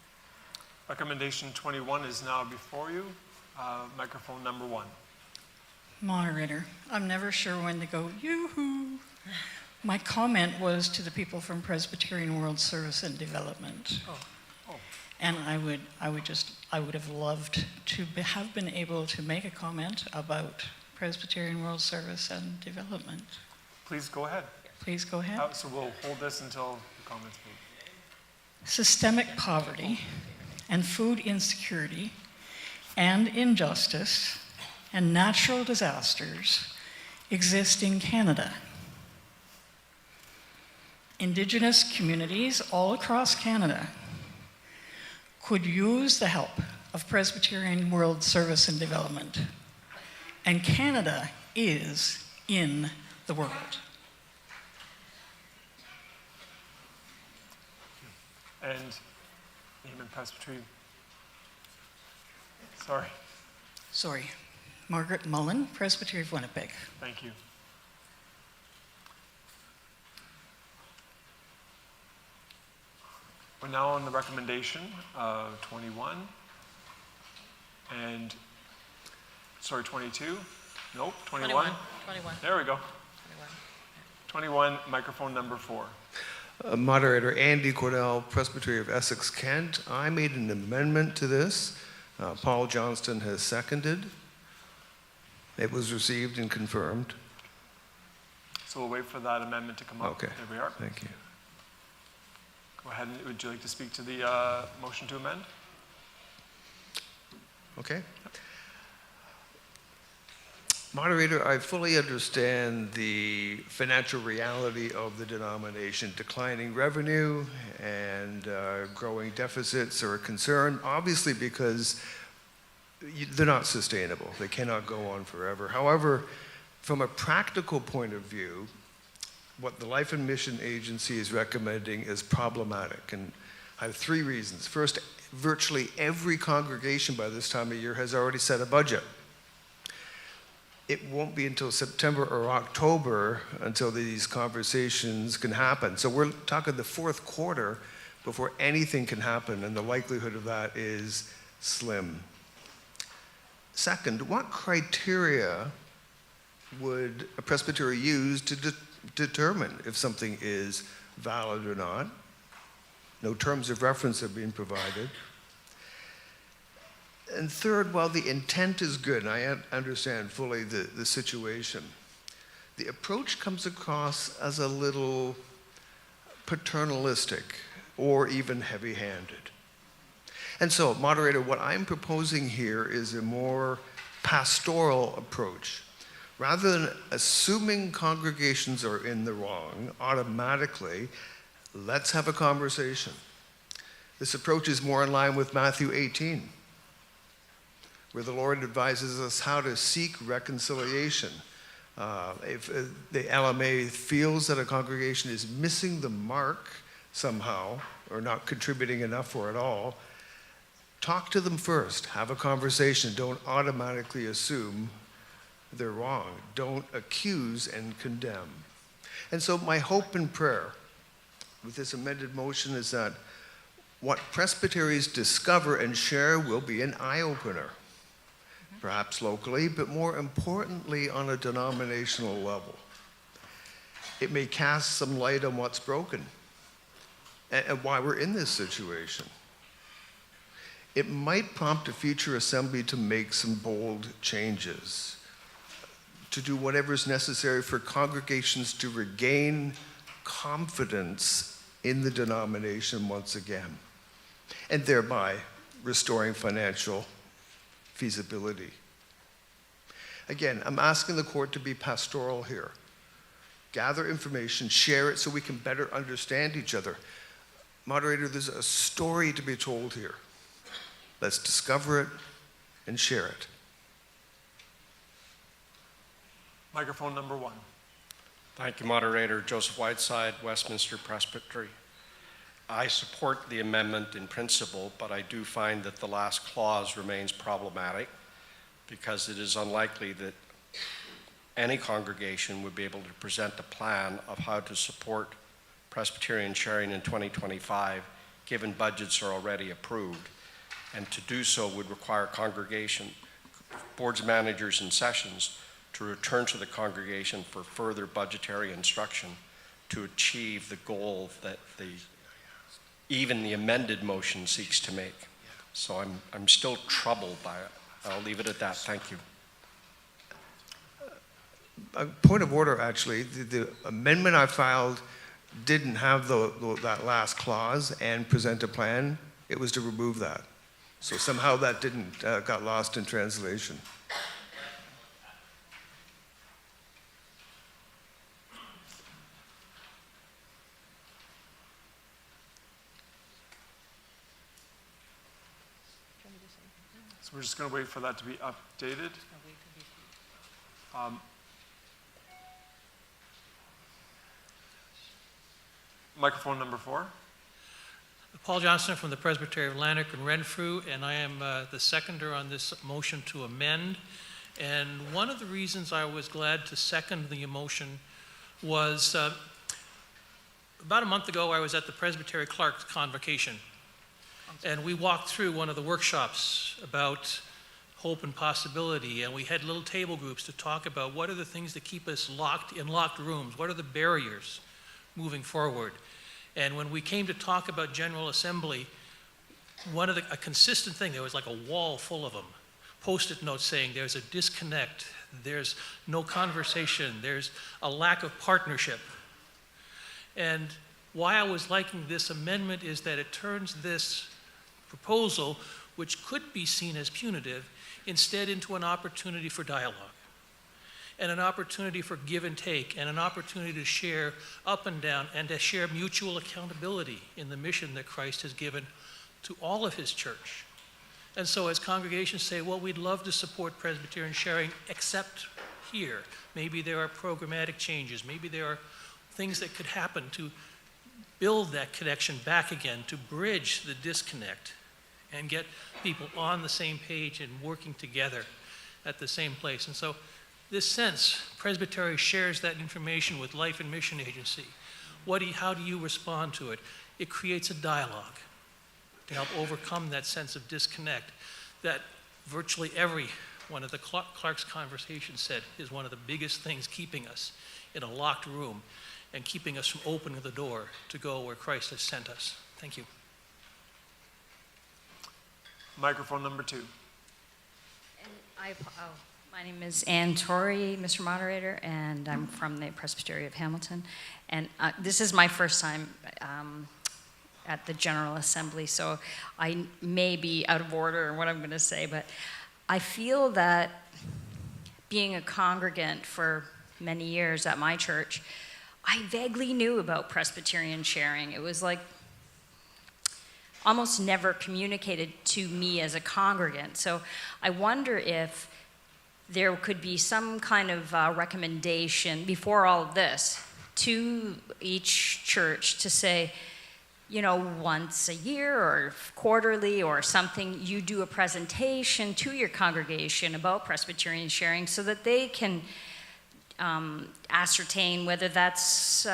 [SPEAKER 2] Recommendation 21 is now before you. Microphone number 1.
[SPEAKER 10] Moderator, I'm never sure when to go, yoo-hoo. My comment was to the people from Presbyterian World Service and Development. And I would have loved to have been able to make a comment about Presbyterian World Service and Development.
[SPEAKER 2] Please go ahead.
[SPEAKER 10] Please go ahead.
[SPEAKER 2] So we'll hold this until the comments move.
[SPEAKER 10] Systemic poverty and food insecurity and injustice and natural disasters exist in Canada. Indigenous communities all across Canada could use the help of Presbyterian World Service and Development. And Canada is in the world.
[SPEAKER 2] And name and presbytery. Sorry.
[SPEAKER 10] Margaret Mullen, Presbytery of Winnipeg.
[SPEAKER 2] Thank you. We're now on the recommendation 21 and, 22. Nope, 21.
[SPEAKER 23] 21.
[SPEAKER 2] There we go. 21, microphone number 4.
[SPEAKER 11] Moderator Andy Cordell, Presbytery of Essex, Kent. I made an amendment to this. Paul Johnston has seconded. It was received and confirmed.
[SPEAKER 2] So we'll wait for that amendment to come up.
[SPEAKER 11] Okay.
[SPEAKER 2] There we are.
[SPEAKER 11] Thank you.
[SPEAKER 2] Go ahead. Would you like to speak to the motion to amend?
[SPEAKER 11] Okay. Moderator, I fully understand the financial reality of the denomination. Declining revenue and growing deficits are a concern, obviously because they're not sustainable. They cannot go on forever. However, from a practical point of view, what the Life and Mission Agency is recommending is problematic, and I have 3 reasons. First, virtually every congregation by this time of year has already set a budget. It won't be until September or October until these conversations can happen. So we're talking the 4th quarter before anything can happen, and the likelihood of that is slim. Second, what criteria would a presbytery use to determine if something is valid or not? No terms of reference have been provided. And third, while the intent is good, and I understand fully the situation, the approach comes across as a little paternalistic or even heavy-handed. And so, moderator, what I'm proposing here is a more pastoral approach. Rather than assuming congregations are in the wrong automatically, let's have a conversation. This approach is more in line with Matthew 18, where the Lord advises us how to seek reconciliation. If the LMA feels that a congregation is missing the mark somehow, or not contributing enough for it all, talk to them first, have a conversation. Don't automatically assume they're wrong. Don't accuse and condemn. And so my hope and prayer with this amended motion is that what presbyteries discover and share will be an eye-opener, perhaps locally, but more importantly on a denominational level. It may cast some light on what's broken and why we're in this situation. It might prompt a future assembly to make some bold changes, to do whatever is necessary for congregations to regain confidence in the denomination once again, and thereby restoring financial feasibility. Again, I'm asking the court to be pastoral here. Gather information, share it so we can better understand each other. Moderator, there's a story to be told here. Let's discover it and share it.
[SPEAKER 2] Microphone number 1.
[SPEAKER 12] Thank you, Moderator. Joseph Whiteside, Westminster Presbytery. I support the amendment in principle, but I do find that the last clause remains problematic because it is unlikely that any congregation would be able to present a plan of how to support Presbyterian sharing in 2025, given budgets are already approved. And to do so would require congregation, boards, managers, and sessions to return to the congregation for further budgetary instruction to achieve the goal that even the amended motion seeks to make. So I'm still troubled by it. I'll leave it at that. Thank you.
[SPEAKER 11] A point of order, actually. The amendment I filed didn't have that last clause and present a plan. It was to remove that. So somehow that didn't got lost in translation.
[SPEAKER 2] So we're just going to wait for that to be updated. Microphone number 4.
[SPEAKER 13] Paul Johnston from the Presbytery of Lanark and Renfrew, and I am the seconder on this motion to amend. And one of the reasons I was glad to second the motion was about a month ago I was at the Presbytery Clerk's convocation, and we walked through one of the workshops about hope and possibility, and we had little table groups to talk about what are the things that keep us locked in locked rooms, what are the barriers moving forward. And when we came to talk about General Assembly, a consistent thing, there was like a wall full of them, Post-it notes saying there's a disconnect, there's no conversation, there's a lack of partnership. And why I was liking this amendment is that it turns this proposal, which could be seen as punitive, instead into an opportunity for dialogue, and an opportunity for give and take, and an opportunity to share up and down, and to share mutual accountability in the mission that Christ has given to all of his church. And so as congregations say, well, we'd love to support Presbyterian sharing, except here. Maybe there are programmatic changes, maybe there are things that could happen to build that connection back again, to bridge the disconnect and get people on the same page and working together at the same place. And so this sense, Presbytery shares that information with Life and Mission Agency. How do you respond to it? It creates a dialogue to help overcome that sense of disconnect that virtually every one of the Clark's conversations said is one of the biggest things keeping us in a locked room and keeping us from opening the door to go where Christ has sent us. Thank you.
[SPEAKER 2] Microphone number 2.
[SPEAKER 14] My name is Ann Torrey, Mr. Moderator, and I'm from the Presbytery of Hamilton. And this is my first time at the General Assembly, so I may be out of order in what I'm going to say, but I feel that being a congregant for many years at my church, I vaguely knew about Presbyterian sharing. It was like almost never communicated to me as a congregant. So I wonder if there could be some kind of recommendation before all of this to each church to say, once a year or quarterly or something, you do a presentation to your congregation about Presbyterian sharing so that they can ascertain whether that's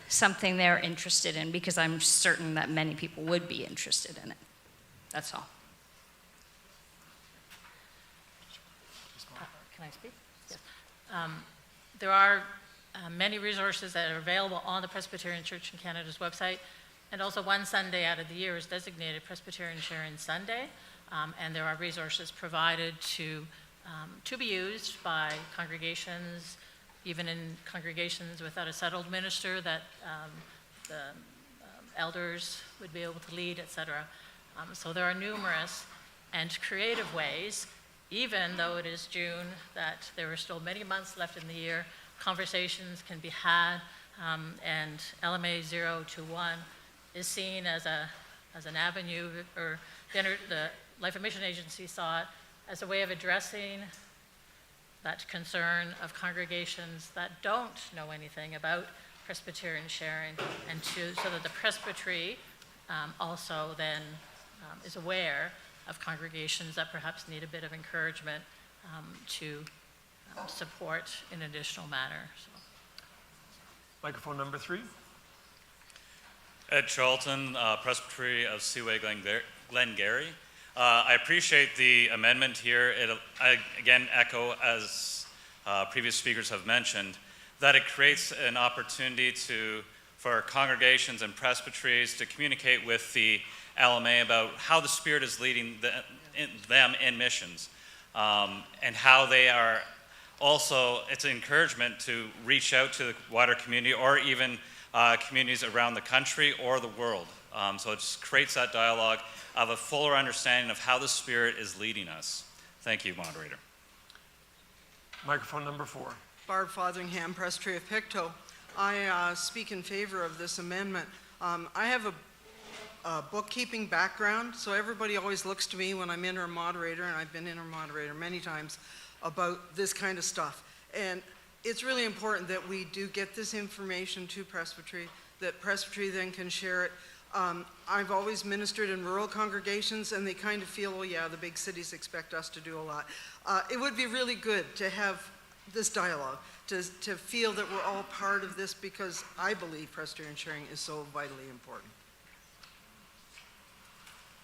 [SPEAKER 14] something they're interested in, because I'm certain that many people would be interested in it. That's all.
[SPEAKER 23] Can I speak? Yes. There are many resources that are available on the Presbyterian Church in Canada's website, and also one Sunday out of the year is designated Presbyterian Sharing Sunday, and there are resources provided to be used by congregations, even in congregations without a settled minister that the elders would be able to lead, etc. So there are numerous and creative ways, even though it is June, that there are still many months left in the year. Conversations can be had, and LMA 021 is seen as an avenue, or the Life and Mission Agency saw it as a way of addressing that concern of congregations that don't know anything about Presbyterian sharing, and so that the presbytery also then is aware of congregations that perhaps need a bit of encouragement to support in an additional manner. So.
[SPEAKER 2] Microphone number 3.
[SPEAKER 15] Ed Charlton, Presbytery of Seaway Glengarry. I appreciate the amendment here. I again echo, as previous speakers have mentioned, that it creates an opportunity for congregations and presbyteries to communicate with the LMA about how the Spirit is leading them in missions, and how they are also, it's an encouragement to reach out to the wider community, or even communities around the country or the world. So it just creates that dialogue of a fuller understanding of how the Spirit is leading us. Thank you, Moderator.
[SPEAKER 2] Microphone number 4.
[SPEAKER 17] Barb Fotheringham, Presbytery of Pictou. I speak in favor of this amendment. I have a bookkeeping background, so everybody always looks to me when I'm interim moderator, and I've been interim moderator many times, about this kind of stuff. And it's really important that we do get this information to Presbytery, that Presbytery then can share it. I've always ministered in rural congregations, and they kind of feel, oh yeah, the big cities expect us to do a lot. It would be really good to have this dialogue, to feel that we're all part of this, because I believe Presbyterian sharing is so vitally important.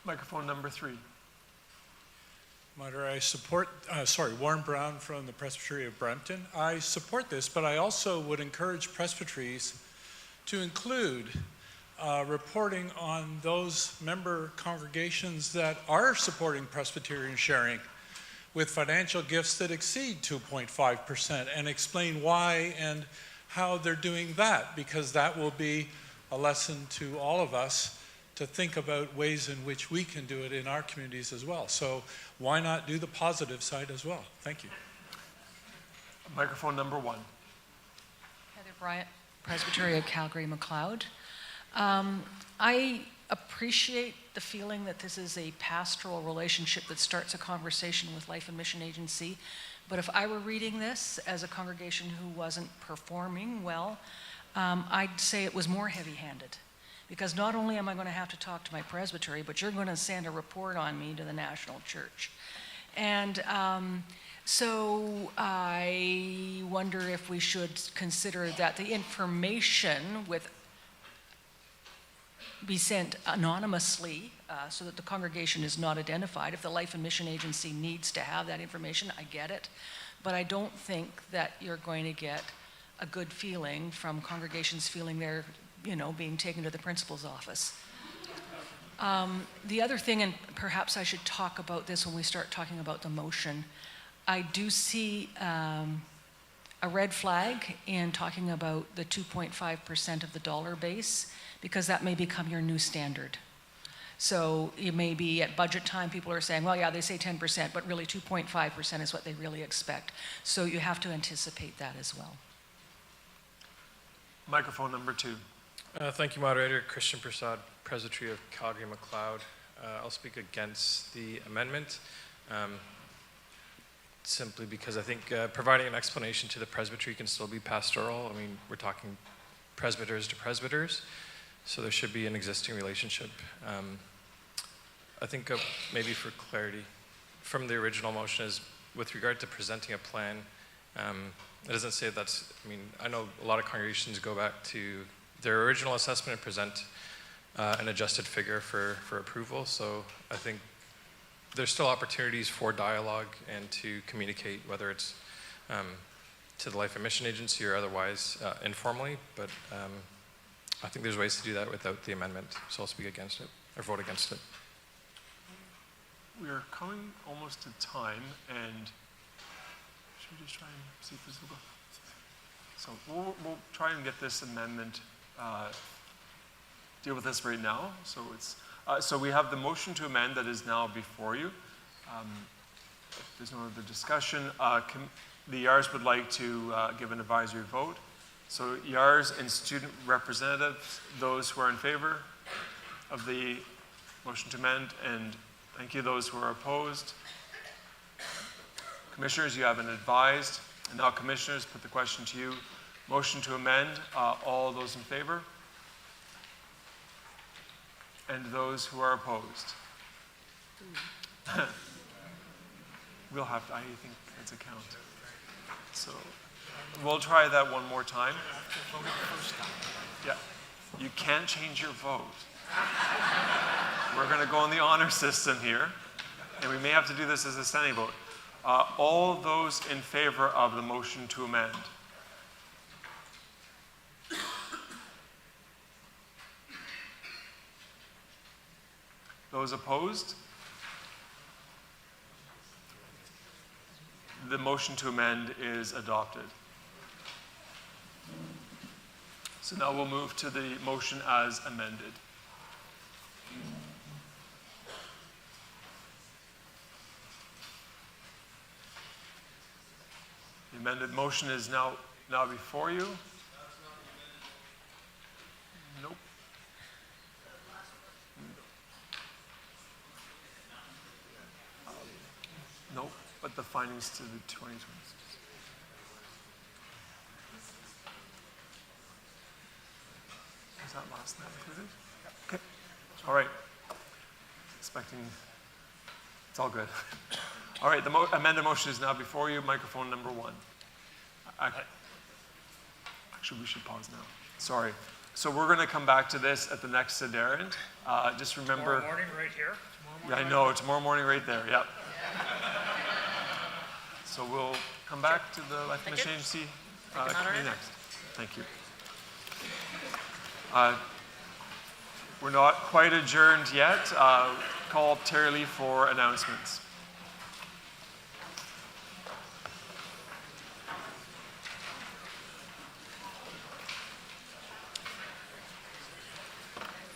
[SPEAKER 2] Microphone number 3.
[SPEAKER 5] Moderator, I support, Warren Brown from the Presbytery of Brampton. I support this, but I also would encourage presbyteries to include reporting on those member congregations that are supporting Presbyterian sharing with financial gifts that exceed 2.5% and explain why and how they're doing that, because that will be a lesson to all of us to think about ways in which we can do it in our communities as well. So why not do the positive side as well? Thank you.
[SPEAKER 2] Microphone number 1.
[SPEAKER 16] Heather Bryant, Presbytery of Calgary McLeod. I appreciate the feeling that this is a pastoral relationship that starts a conversation with Life and Mission Agency. But if I were reading this as a congregation who wasn't performing well, I'd say it was more heavy-handed. Because not only am I going to have to talk to my presbytery, but you're going to send a report on me to the national church. And so I wonder if we should consider that the information be sent anonymously so that the congregation is not identified. If the Life and Mission Agency needs to have that information, I get it. But I don't think that you're going to get a good feeling from congregations feeling they're being taken to the principal's office. The other thing, and perhaps I should talk about this when we start talking about the motion, I do see a red flag in talking about the 2.5% of the dollar base, because that may become your new standard. So it may be at budget time, people are saying, well, yeah, they say 10%, but really 2.5% is what they really expect. So you have to anticipate that as well.
[SPEAKER 2] Microphone number 2.
[SPEAKER 20] Thank you, Moderator. Christian Prasad, Presbytery of Calgary McLeod. I'll speak against the amendment simply because I think providing an explanation to the presbytery can still be pastoral. I mean, we're talking presbyters to presbyters, so there should be an existing relationship. I think maybe for clarity, from the original motion is with regard to presenting a plan, it doesn't say that's, I know a lot of congregations go back to their original assessment and present an adjusted figure for approval. So I think there's still opportunities for dialogue and to communicate, whether it's to the Life and Mission Agency or otherwise informally. But I think there's ways to do that without the amendment. So I'll speak against it or vote against it.
[SPEAKER 2] We are coming almost to time, and should we just try and see if this will go? So we'll try and get this amendment, deal with this right now. So it's so we have the motion to amend that is now before you. If there's no other discussion, the YARS would like to give an advisory vote. So YARS and student representatives, those who are in favor of the motion to amend, and thank you, those who are opposed. Commissioners, you have been advised. And now, commissioners, put the question to you. Motion to amend, all those in favor? And those who are opposed? We'll have to, I think that's a count. So we'll try that one more time. Yeah, you can't change your vote. We're going to go on the honor system here, and we may have to do this as a standing vote. All those in favor of the motion to amend? Those opposed? The motion to amend is adopted. So now we'll move to the motion as amended. The amended motion is now before you. Nope. Nope, but the findings to the 2026. Is that last night included? Okay. All right. Expecting. It's all good. All right, the amended motion is now before you. Microphone number 1. Actually, we should pause now. Sorry. So we're going to come back to this at the next Sederunt. Just remember.
[SPEAKER 1] Tomorrow morning right here?
[SPEAKER 2] Yeah, I know. Tomorrow morning right there. Yep. So we'll come back to the Life Mission Agency committee next. Thank you. We're not quite adjourned yet. Call Terry Lee for announcements.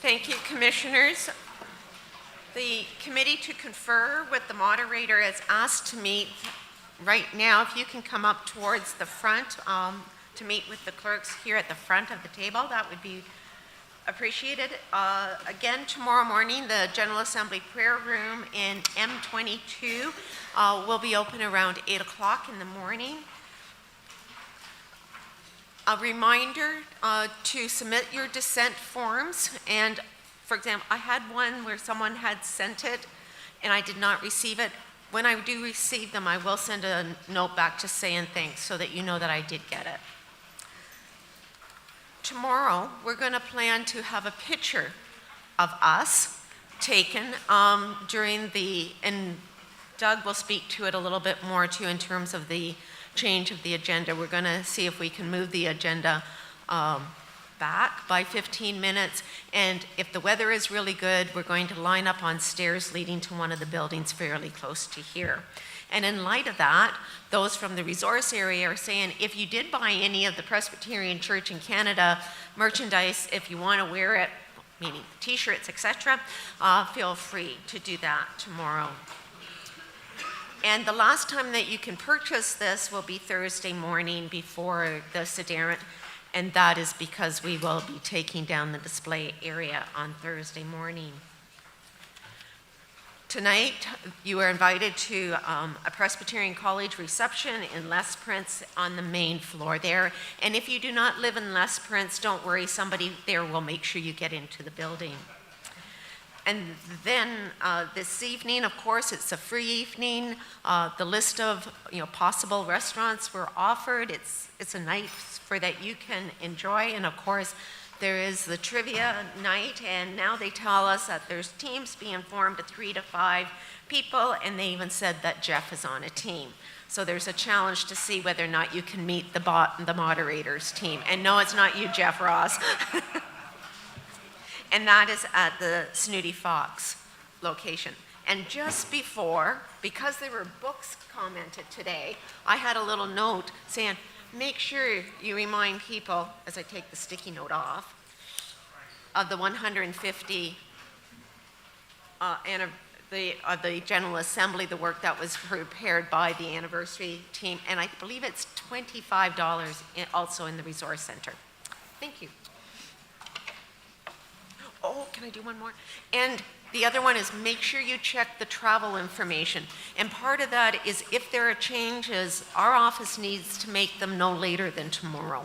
[SPEAKER 3] Thank you, Commissioners. The committee to confer with the moderator is asked to meet right now. If you can come up towards the front to meet with the clerks here at the front of the table, that would be appreciated. Again, tomorrow morning, the General Assembly prayer room in M22 will be open around 8 o'clock in the morning. A reminder to submit your dissent forms. And for example, I had one where someone had sent it and I did not receive it. When I do receive them, I will send a note back just saying thanks so that you know that I did get it. Tomorrow, we're going to plan to have a picture of us taken during and Doug will speak to it a little bit more too in terms of the change of the agenda. We're going to see if we can move the agenda back by 15 minutes. And if the weather is really good, we're going to line up on stairs leading to one of the buildings fairly close to here. And in light of that, those from the resource area are saying, if you did buy any of the Presbyterian Church in Canada merchandise, if you want to wear it, meaning t-shirts, etc., feel free to do that tomorrow. And the last time that you can purchase this will be Thursday morning before the Sederunt, and that is because we will be taking down the display area on Thursday morning. Tonight, you are invited to a Presbyterian College reception in Les Prince on the main floor there. And if you do not live in Les Prince, don't worry, somebody there will make sure you get into the building. And then this evening, of course, it's a free evening. The list of possible restaurants were offered. It's a night for that you can enjoy. And of course, there is the trivia night, and now they tell us that there's teams being formed of 3 to 5 people, and they even said that Jeff is on a team. So there's a challenge to see whether or not you can meet the moderator's team. And no, it's not you, Jeff Ross. And that is at the Snooty Fox location. And just before, because there were books commented today, I had a little note saying, make sure you remind people, as I take the sticky note off, of the 150 the General Assembly, the work that was prepared by the anniversary team, and I believe it's $25 also in the Resource Center. Thank you. Oh, can I do one more? And the other one is make sure you check the travel information. And part of that is if there are changes, our office needs to make them no later than tomorrow.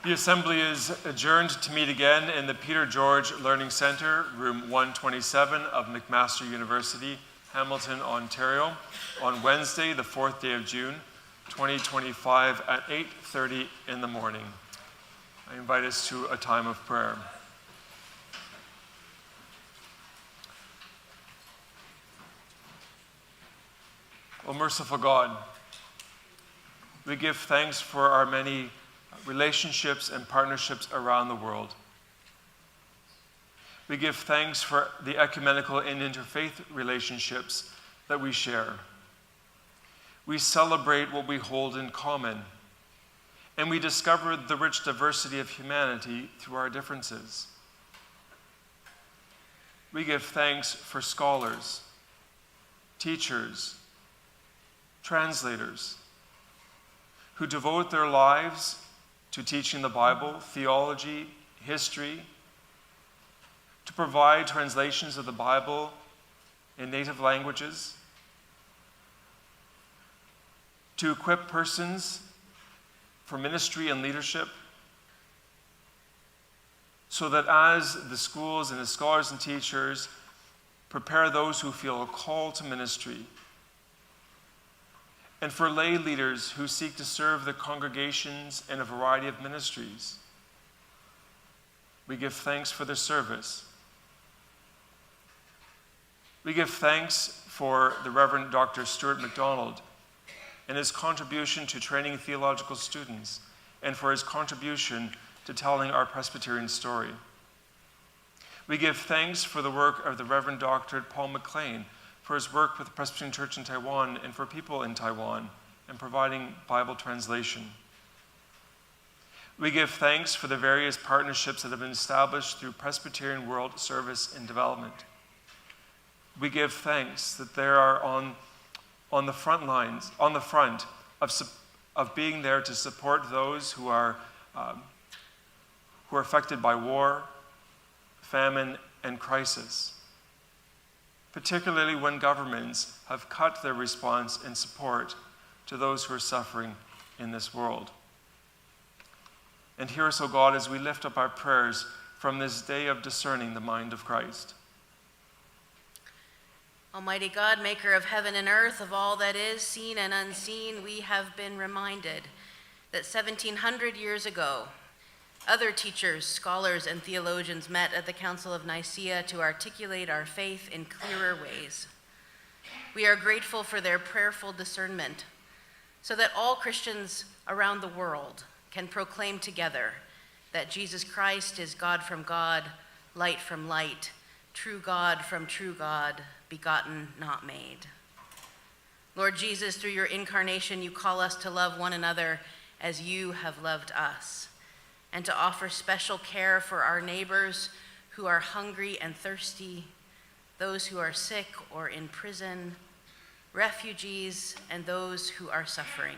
[SPEAKER 2] The Assembly is adjourned to meet again in the Peter George Learning Centre, room 127 of McMaster University, Hamilton, Ontario, on Wednesday, the 4th day of June, 2025 at 8:30 in the morning. I invite us to a time of prayer. O merciful God, we give thanks for our many relationships and partnerships around the world. We give thanks for the ecumenical and interfaith relationships that we share. We celebrate what we hold in common, and we discover the rich diversity of humanity through our differences. We give thanks for scholars, teachers, translators, who devote their lives to teaching the Bible, theology, history, to provide translations of the Bible in native languages, to equip persons for ministry and leadership, so that as the schools and the scholars and teachers prepare those who feel a call to ministry, and for lay leaders who seek to serve the congregations in a variety of ministries, We give thanks for their service. We give thanks for the Reverend Dr. Stuart MacDonald and his contribution to training theological students and for his contribution to telling our Presbyterian story. We give thanks for the work of the Reverend Dr. Paul McLean, for his work with the Presbyterian Church in Taiwan and for people in Taiwan and providing Bible translation. We give thanks for the various partnerships that have been established through Presbyterian World Service and Development. We give thanks that they are on the front lines, on the front of being there to support those who are affected by war, famine, and crisis, particularly when governments have cut their response and support to those who are suffering in this world. And hear us, O God, as we lift up our prayers from this day of discerning the mind of Christ.
[SPEAKER 18] Almighty God, maker of heaven and earth, of all that is seen and unseen, we have been reminded that 1700 years ago, other teachers, scholars, and theologians met at the Council of Nicaea to articulate our faith in clearer ways. We are grateful for their prayerful discernment so that all Christians around the world can proclaim together that Jesus Christ is God from God, light from light, true God from true God, begotten, not made. Lord Jesus, through your incarnation, you call us to love one another as you have loved us, and to offer special care for our neighbors who are hungry and thirsty, those who are sick or in prison, refugees, and those who are suffering.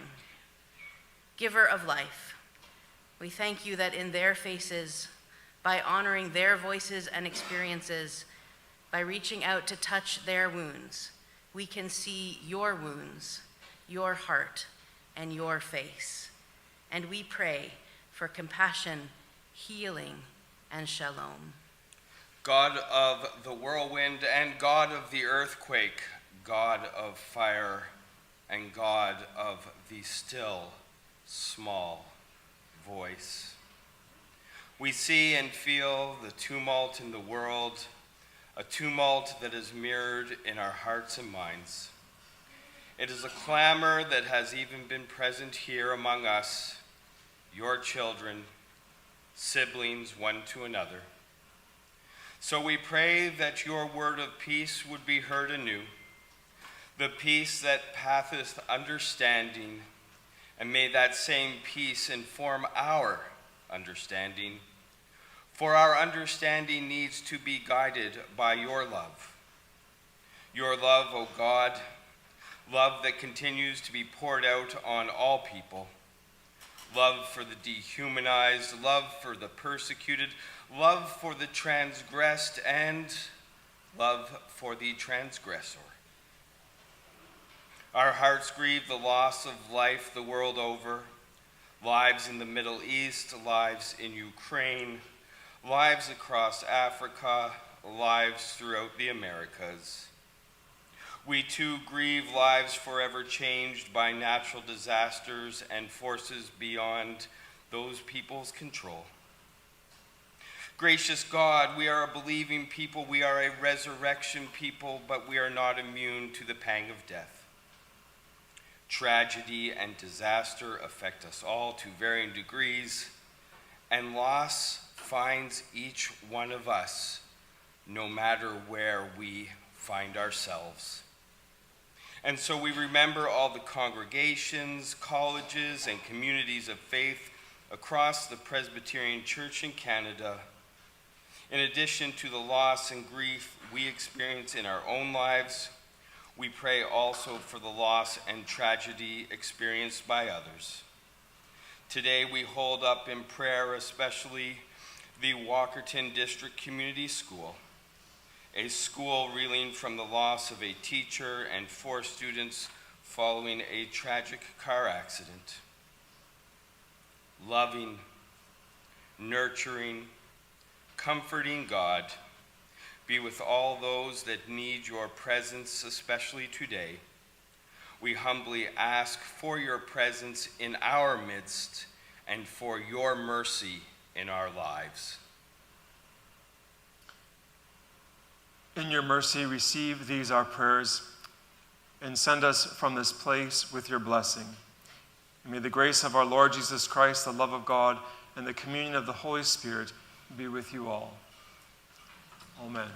[SPEAKER 18] Giver of life, we thank you that in their faces, by honoring their voices and experiences, by reaching out to touch their wounds, we can see your wounds, your heart, and your face. And we pray for compassion, healing, and shalom.
[SPEAKER 19] God of the whirlwind and God of the earthquake, God of fire and God of the still, small voice. We see and feel the tumult in the world, a tumult that is mirrored in our hearts and minds. It is a clamor that has even been present here among us, your children, siblings one to another. So we pray that your word of peace would be heard anew, the peace that passeth understanding, and may that same peace inform our understanding, for our understanding needs to be guided by your love. Your love, O God, love that continues to be poured out on all people, love for the dehumanized, love for the persecuted, love for the transgressed, and love for the transgressor. Our hearts grieve the loss of life the world over, lives in the Middle East, lives in Ukraine, lives across Africa, lives throughout the Americas. We too grieve lives forever changed by natural disasters and forces beyond those people's control. Gracious God, we are a believing people, we are a resurrection people, but we are not immune to the pang of death. Tragedy and disaster affect us all to varying degrees, and loss finds each one of us, no matter where we find ourselves. And so we remember all the congregations, colleges, and communities of faith across the Presbyterian Church in Canada. In addition to the loss and grief we experience in our own lives, we pray also for the loss and tragedy experienced by others. Today we hold up in prayer especially the Walkerton District Community School, a school reeling from the loss of a teacher and 4 students following a tragic car accident. Loving, nurturing, comforting God, be with all those that need your presence, especially today. We humbly ask for your presence in our midst and for your mercy in our lives.
[SPEAKER 2] In your mercy, receive these our prayers and send us from this place with your blessing. And may the grace of our Lord Jesus Christ, the love of God, and the communion of the Holy Spirit be with you all. Amen.